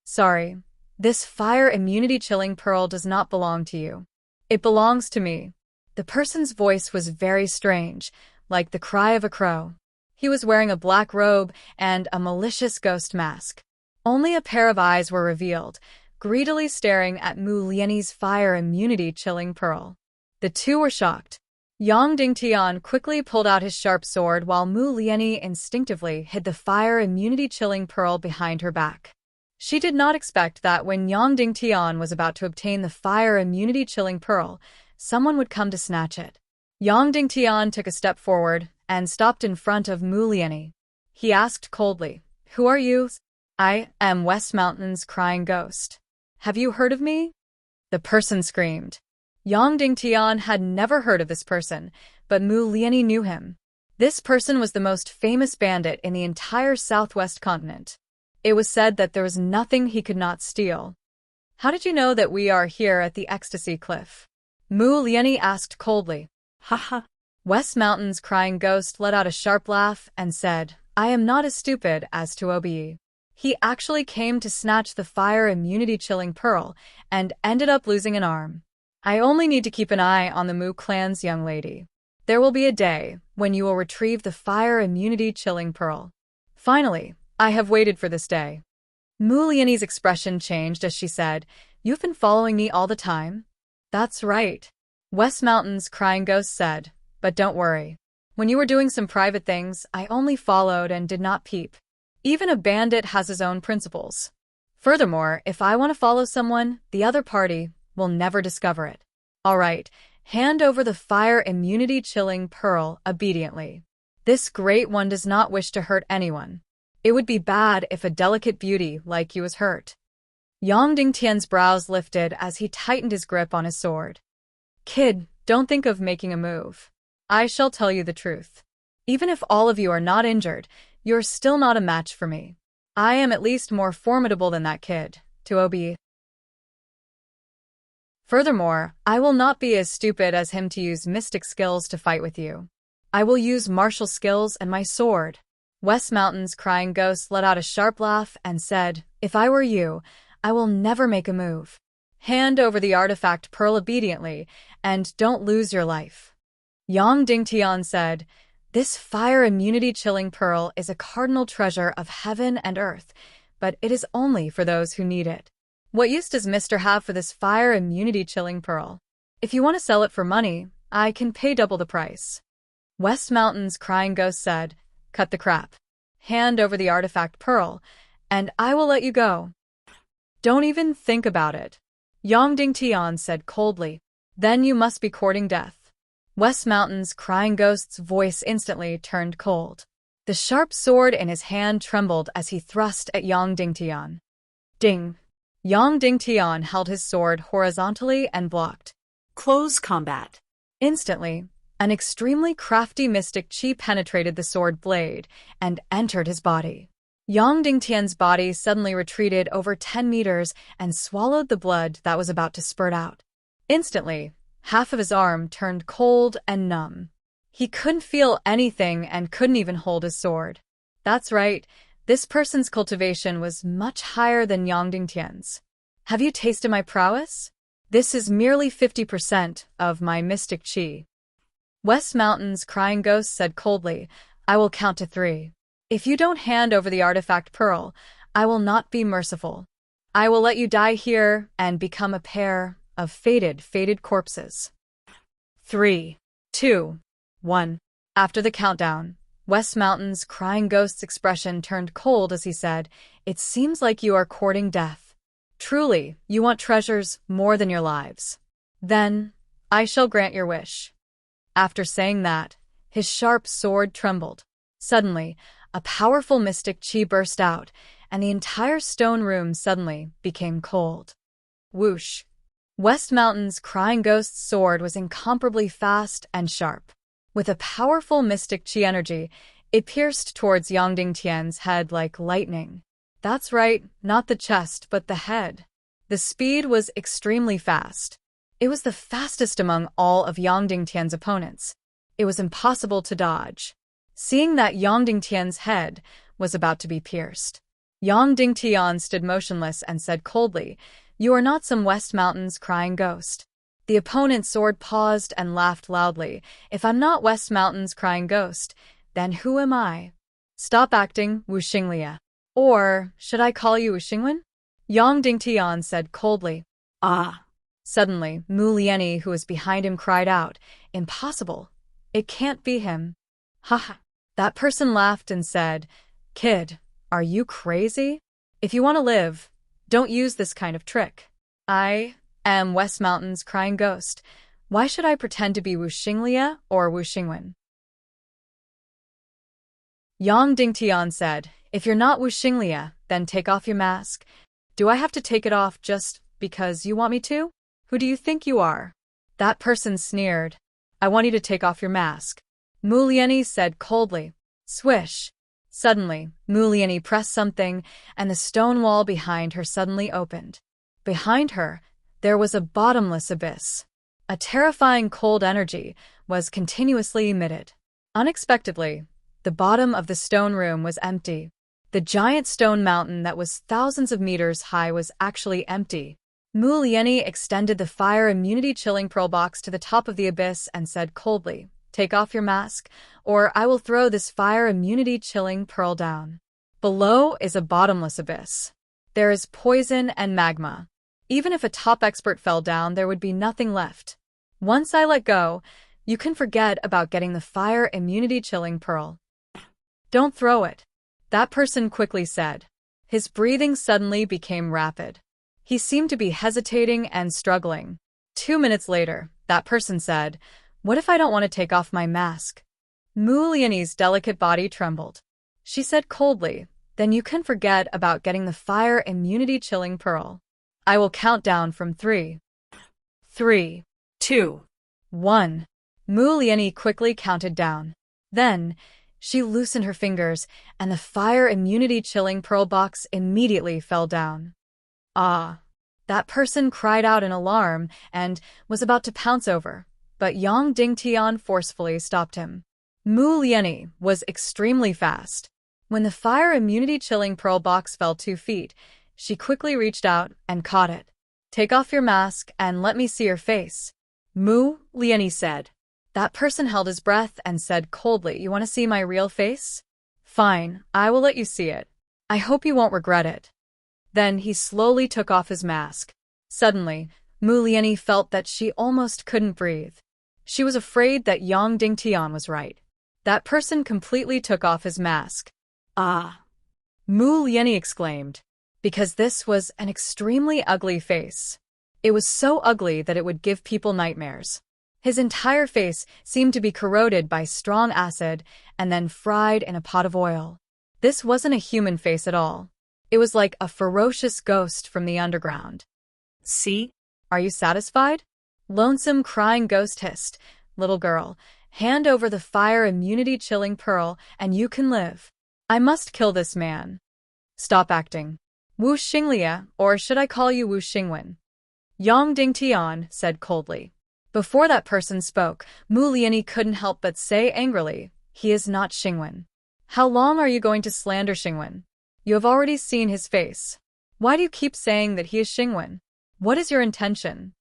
Sorry, this fire immunity chilling pearl does not belong to you. It belongs to me. The person's voice was very strange, like the cry of a crow. He was wearing a black robe and a malicious ghost mask. Only a pair of eyes were revealed, greedily staring at Mu Lianyi's fire immunity chilling pearl. The two were shocked. Yang Dingtian quickly pulled out his sharp sword while Mu Lianyi instinctively hid the fire immunity chilling pearl behind her back. She did not expect that when Yang Dingtian was about to obtain the fire immunity chilling pearl, someone would come to snatch it. Yang Dingtian took a step forward and stopped in front of Mu Lianyi. He asked coldly, "Who are you?" "I am West Mountain's crying ghost. Have you heard of me?" The person screamed. Yang Dingtian had never heard of this person, but Mu Lianyi knew him. This person was the most famous bandit in the entire southwest continent. It was said that there was nothing he could not steal. "How did you know that we are here at the Ecstasy Cliff?" Mu Lianyi asked coldly. Ha ha. West Mountain's crying ghost let out a sharp laugh and said, "I am not as stupid as to obey." He actually came to snatch the fire immunity chilling pearl and ended up losing an arm. I only need to keep an eye on the Mu clan's young lady. There will be a day when you will retrieve the fire immunity chilling pearl. Finally, I have waited for this day. Mu Lianyi's expression changed as she said, "You've been following me all the time?" "That's right," West Mountain's crying ghost said, "but don't worry. When you were doing some private things, I only followed and did not peep. Even a bandit has his own principles. Furthermore, if I want to follow someone, the other party will never discover it. All right, hand over the fire immunity chilling pearl obediently. This great one does not wish to hurt anyone. It would be bad if a delicate beauty like you was hurt." Yang Dingtian's brows lifted as he tightened his grip on his sword. "Kid, don't think of making a move. I shall tell you the truth. Even if all of you are not injured, you're still not a match for me. I am at least more formidable than that kid, to obey. Furthermore, I will not be as stupid as him to use mystic skills to fight with you. I will use martial skills and my sword." West Mountain's crying ghost let out a sharp laugh and said, "If I were you, I will never make a move. Hand over the artifact pearl obediently, and don't lose your life." Yang Dingtian said, "This fire immunity chilling pearl is a cardinal treasure of heaven and earth, but it is only for those who need it. What use does Mr. have for this fire immunity chilling pearl? If you want to sell it for money, I can pay double the price." West Mountain's crying ghost said, "Cut the crap. Hand over the artifact pearl, and I will let you go." "Don't even think about it," Yang Dingtian said coldly. "Then you must be courting death." West Mountain's crying ghost's voice instantly turned cold. The sharp sword in his hand trembled as he thrust at Yang Dingtian. Ding! Yang Dingtian held his sword horizontally and blocked. Close combat. Instantly, an extremely crafty mystic chi penetrated the sword blade and entered his body. Yang Dingtian's body suddenly retreated over 10 meters and swallowed the blood that was about to spurt out. Instantly, half of his arm turned cold and numb. He couldn't feel anything and couldn't even hold his sword. That's right, this person's cultivation was much higher than Yang Dingtian's. "Have you tasted my prowess? This is merely 50% of my mystic chi." West Mountain's crying ghost said coldly, "I will count to 3. If you don't hand over the artifact pearl, I will not be merciful. I will let you die here and become a pair of faded corpses. 3, 2, 1. After the countdown, West Mountain's crying ghost's expression turned cold as he said, "It seems like you are courting death. Truly, you want treasures more than your lives. Then, I shall grant your wish." After saying that, his sharp sword trembled. Suddenly, a powerful mystic chi burst out, and the entire stone room suddenly became cold. Whoosh! West Mountain's crying ghost's sword was incomparably fast and sharp. With a powerful mystic chi energy, it pierced towards Yang Dingtian's head like lightning. That's right, not the chest but the head. The speed was extremely fast. It was the fastest among all of Yang Dingtian's opponents. It was impossible to dodge. Seeing that Yang Dingtian's head was about to be pierced, Yang Dingtian stood motionless and said coldly, "You are not some West Mountain's crying ghost." The opponent's sword paused and laughed loudly. "If I'm not West Mountain's crying ghost, then who am I?" "Stop acting, Wu Xinglia. Or should I call you Wu Xingwen?" Yang Dingtian said coldly. Ah! Suddenly, Mu Lianyi, who was behind him, cried out, "Impossible! It can't be him." "Haha!" That person laughed and said, "Kid, are you crazy? If you want to live, don't use this kind of trick. I am West Mountain's crying ghost. Why should I pretend to be Wu Xinglia or Wu Xingwen?" Yang Dingtian said, "If you're not Wu Xinglia, then take off your mask." "Do I have to take it off just because you want me to? Who do you think you are?" That person sneered. "I want you to take off your mask." Mu Lianyi said coldly. Swish! Suddenly, Mu Lianyi pressed something, and the stone wall behind her suddenly opened. Behind her, there was a bottomless abyss. A terrifying cold energy was continuously emitted. Unexpectedly, the bottom of the stone room was empty. The giant stone mountain that was thousands of meters high was actually empty. Mu Lianyi extended the fire immunity chilling pearl box to the top of the abyss and said coldly, "Take off your mask, or I will throw this fire immunity chilling pearl down." Below is a bottomless abyss. There is poison and magma. Even if a top expert fell down, there would be nothing left. Once I let go, you can forget about getting the fire immunity chilling pearl. "Don't throw it," that person quickly said. His breathing suddenly became rapid. He seemed to be hesitating and struggling. 2 minutes later, that person said, "What if I don't want to take off my mask?" Mu Lianyi's delicate body trembled. She said coldly, "Then you can forget about getting the fire immunity chilling pearl. I will count down from 3. 3, 2, 1. Mu Lianyi quickly counted down. Then, she loosened her fingers, and the fire immunity chilling pearl box immediately fell down. "Ah!" That person cried out in alarm and was about to pounce over, but Yang Dingtian forcefully stopped him. Mu Lianyi was extremely fast. When the fire immunity chilling pearl box fell 2 feet, she quickly reached out and caught it. "Take off your mask and let me see your face," Mu Lianyi said. That person held his breath and said coldly, "You want to see my real face? Fine, I will let you see it. I hope you won't regret it." Then he slowly took off his mask. Suddenly, Mu Lianyi felt that she almost couldn't breathe. She was afraid that Yang Dingtian was right. That person completely took off his mask. ah! Mu Lianyi exclaimed, because this was an extremely ugly face. It was so ugly that it would give people nightmares. His entire face seemed to be corroded by strong acid and then fried in a pot of oil. This wasn't a human face at all. It was like a ferocious ghost from the underground. See? "Are you satisfied?" Lonesome crying ghost hissed. "Little girl, hand over the fire immunity chilling pearl and you can live. I must kill this man." "Stop acting. Wu Xinglia, or should I call you Wu Xingwen?" Yang Dingtian said coldly. Before that person spoke, Mu Lianyi couldn't help but say angrily, "He is not Xingwen. How long are you going to slander Xingwen? You have already seen his face. Why do you keep saying that he is Xingwen? What is your intention?"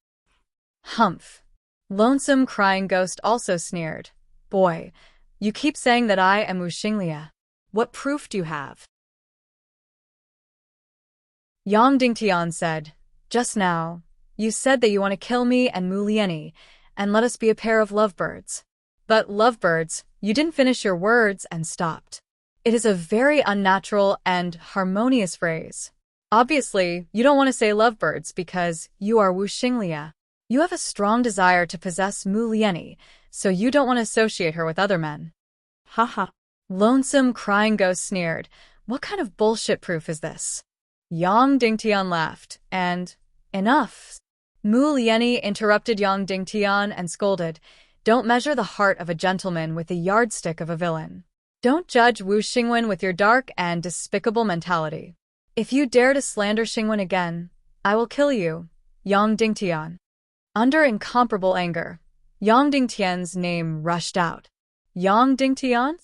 "Humph." Lonesome crying ghost also sneered. "Boy, you keep saying that I am Wu Xinglia. What proof do you have?" Yang Dingtian said, "Just now, you said that you want to kill me and Mu Lianyi, and let us be a pair of lovebirds. But lovebirds, you didn't finish your words and stopped. It is a very unnatural and harmonious phrase. Obviously, you don't want to say lovebirds because you are Wu Xinglia. You have a strong desire to possess Mu Lianyi, so you don't want to associate her with other men." Haha. Lonesome crying ghost sneered. What kind of bullshit proof is this? Yang Dingtian laughed, and, enough. Mu Lieni interrupted Yang Dingtian and scolded, don't measure the heart of a gentleman with the yardstick of a villain. Don't judge Wu Xingwen with your dark and despicable mentality. If you dare to slander Xingwen again, I will kill you, Yang Dingtian. Under incomparable anger, Yang Dingtian's name rushed out. Yang Dingtian?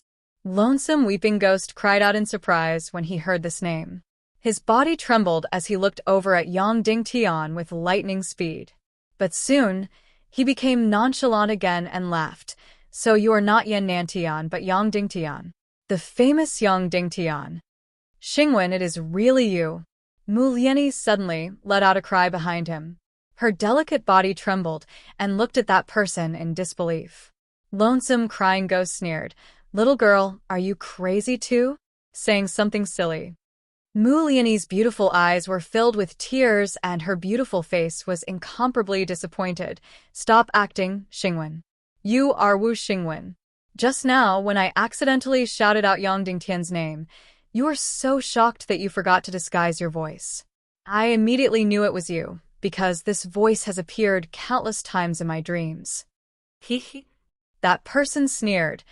Lonesome weeping ghost cried out in surprise when he heard this name. His body trembled as he looked over at Yang Dingtian with lightning speed. But soon, he became nonchalant again and laughed. So you are not Yan Nantian but Yang Dingtian. The famous Yang Dingtian. Xingwen, it is really you. Mu Lieni suddenly let out a cry behind him. Her delicate body trembled and looked at that person in disbelief. Lonesome crying ghost sneered, little girl, are you crazy too? Saying something silly. Mu Lieni's beautiful eyes were filled with tears and her beautiful face was incomparably disappointed. Stop acting, Xingwen. You are Wu Xingwen. Just now, when I accidentally shouted out Yang Dingtian's name, you were so shocked that you forgot to disguise your voice. I immediately knew it was you, because this voice has appeared countless times in my dreams. He. That person sneered.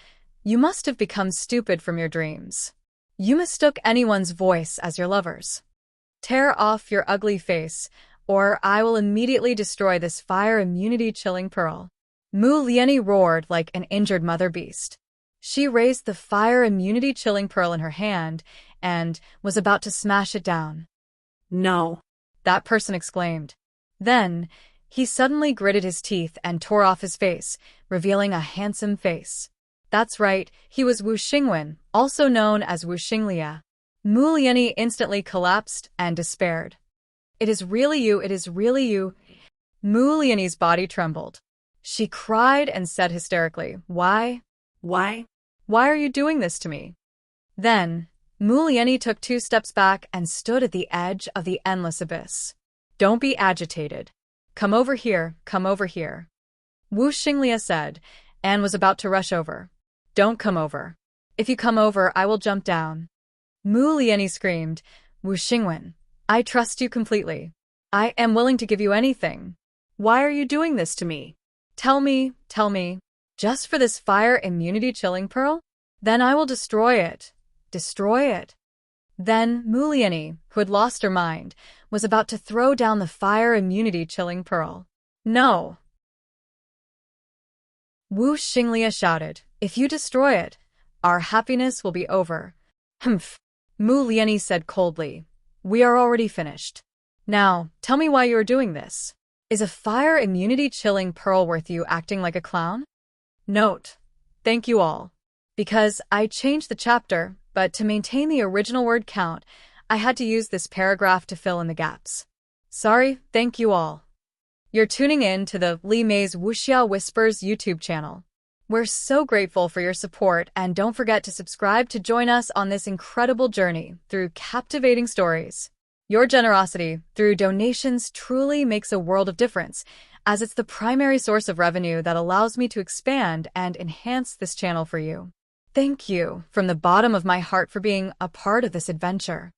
You must have become stupid from your dreams. You mistook anyone's voice as your lover's. Tear off your ugly face, or I will immediately destroy this fire immunity chilling pearl. Mu Lieni roared like an injured mother beast. She raised the fire immunity chilling pearl in her hand and was about to smash it down. No. That person exclaimed. Then, he suddenly gritted his teeth and tore off his face, revealing a handsome face. That's right, he was Wu Xingwen, also known as Wu Xinglia. Mu Lieni instantly collapsed and despaired. It is really you, it is really you. Mu Lieni's body trembled. She cried and said hysterically, Why? Why? Why are you doing this to me? Then, Mu Lieni took 2 steps back and stood at the edge of the endless abyss. Don't be agitated. Come over here, come over here. Wu Xinglia said, and was about to rush over. Don't come over. If you come over, I will jump down. Mu Lieni screamed, Wu Xingwen, I trust you completely. I am willing to give you anything. Why are you doing this to me? Tell me, just for this fire immunity chilling pearl? Then I will destroy it. Destroy it. Then Mu Lieni, who had lost her mind, was about to throw down the fire immunity chilling pearl. No. Wu Xinglia shouted, if you destroy it, our happiness will be over. Humph. Mu Lieni said coldly, we are already finished. Now, tell me why you are doing this. Is a fire immunity chilling pearl worth you acting like a clown? Note. Thank you all. Because I changed the chapter, but to maintain the original word count, I had to use this paragraph to fill in the gaps. Sorry, thank you all. You're tuning in to the Li Mei's Wuxia Whispers YouTube channel. We're so grateful for your support and don't forget to subscribe to join us on this incredible journey through captivating stories. Your generosity through donations truly makes a world of difference, as it's the primary source of revenue that allows me to expand and enhance this channel for you. Thank you from the bottom of my heart for being a part of this adventure.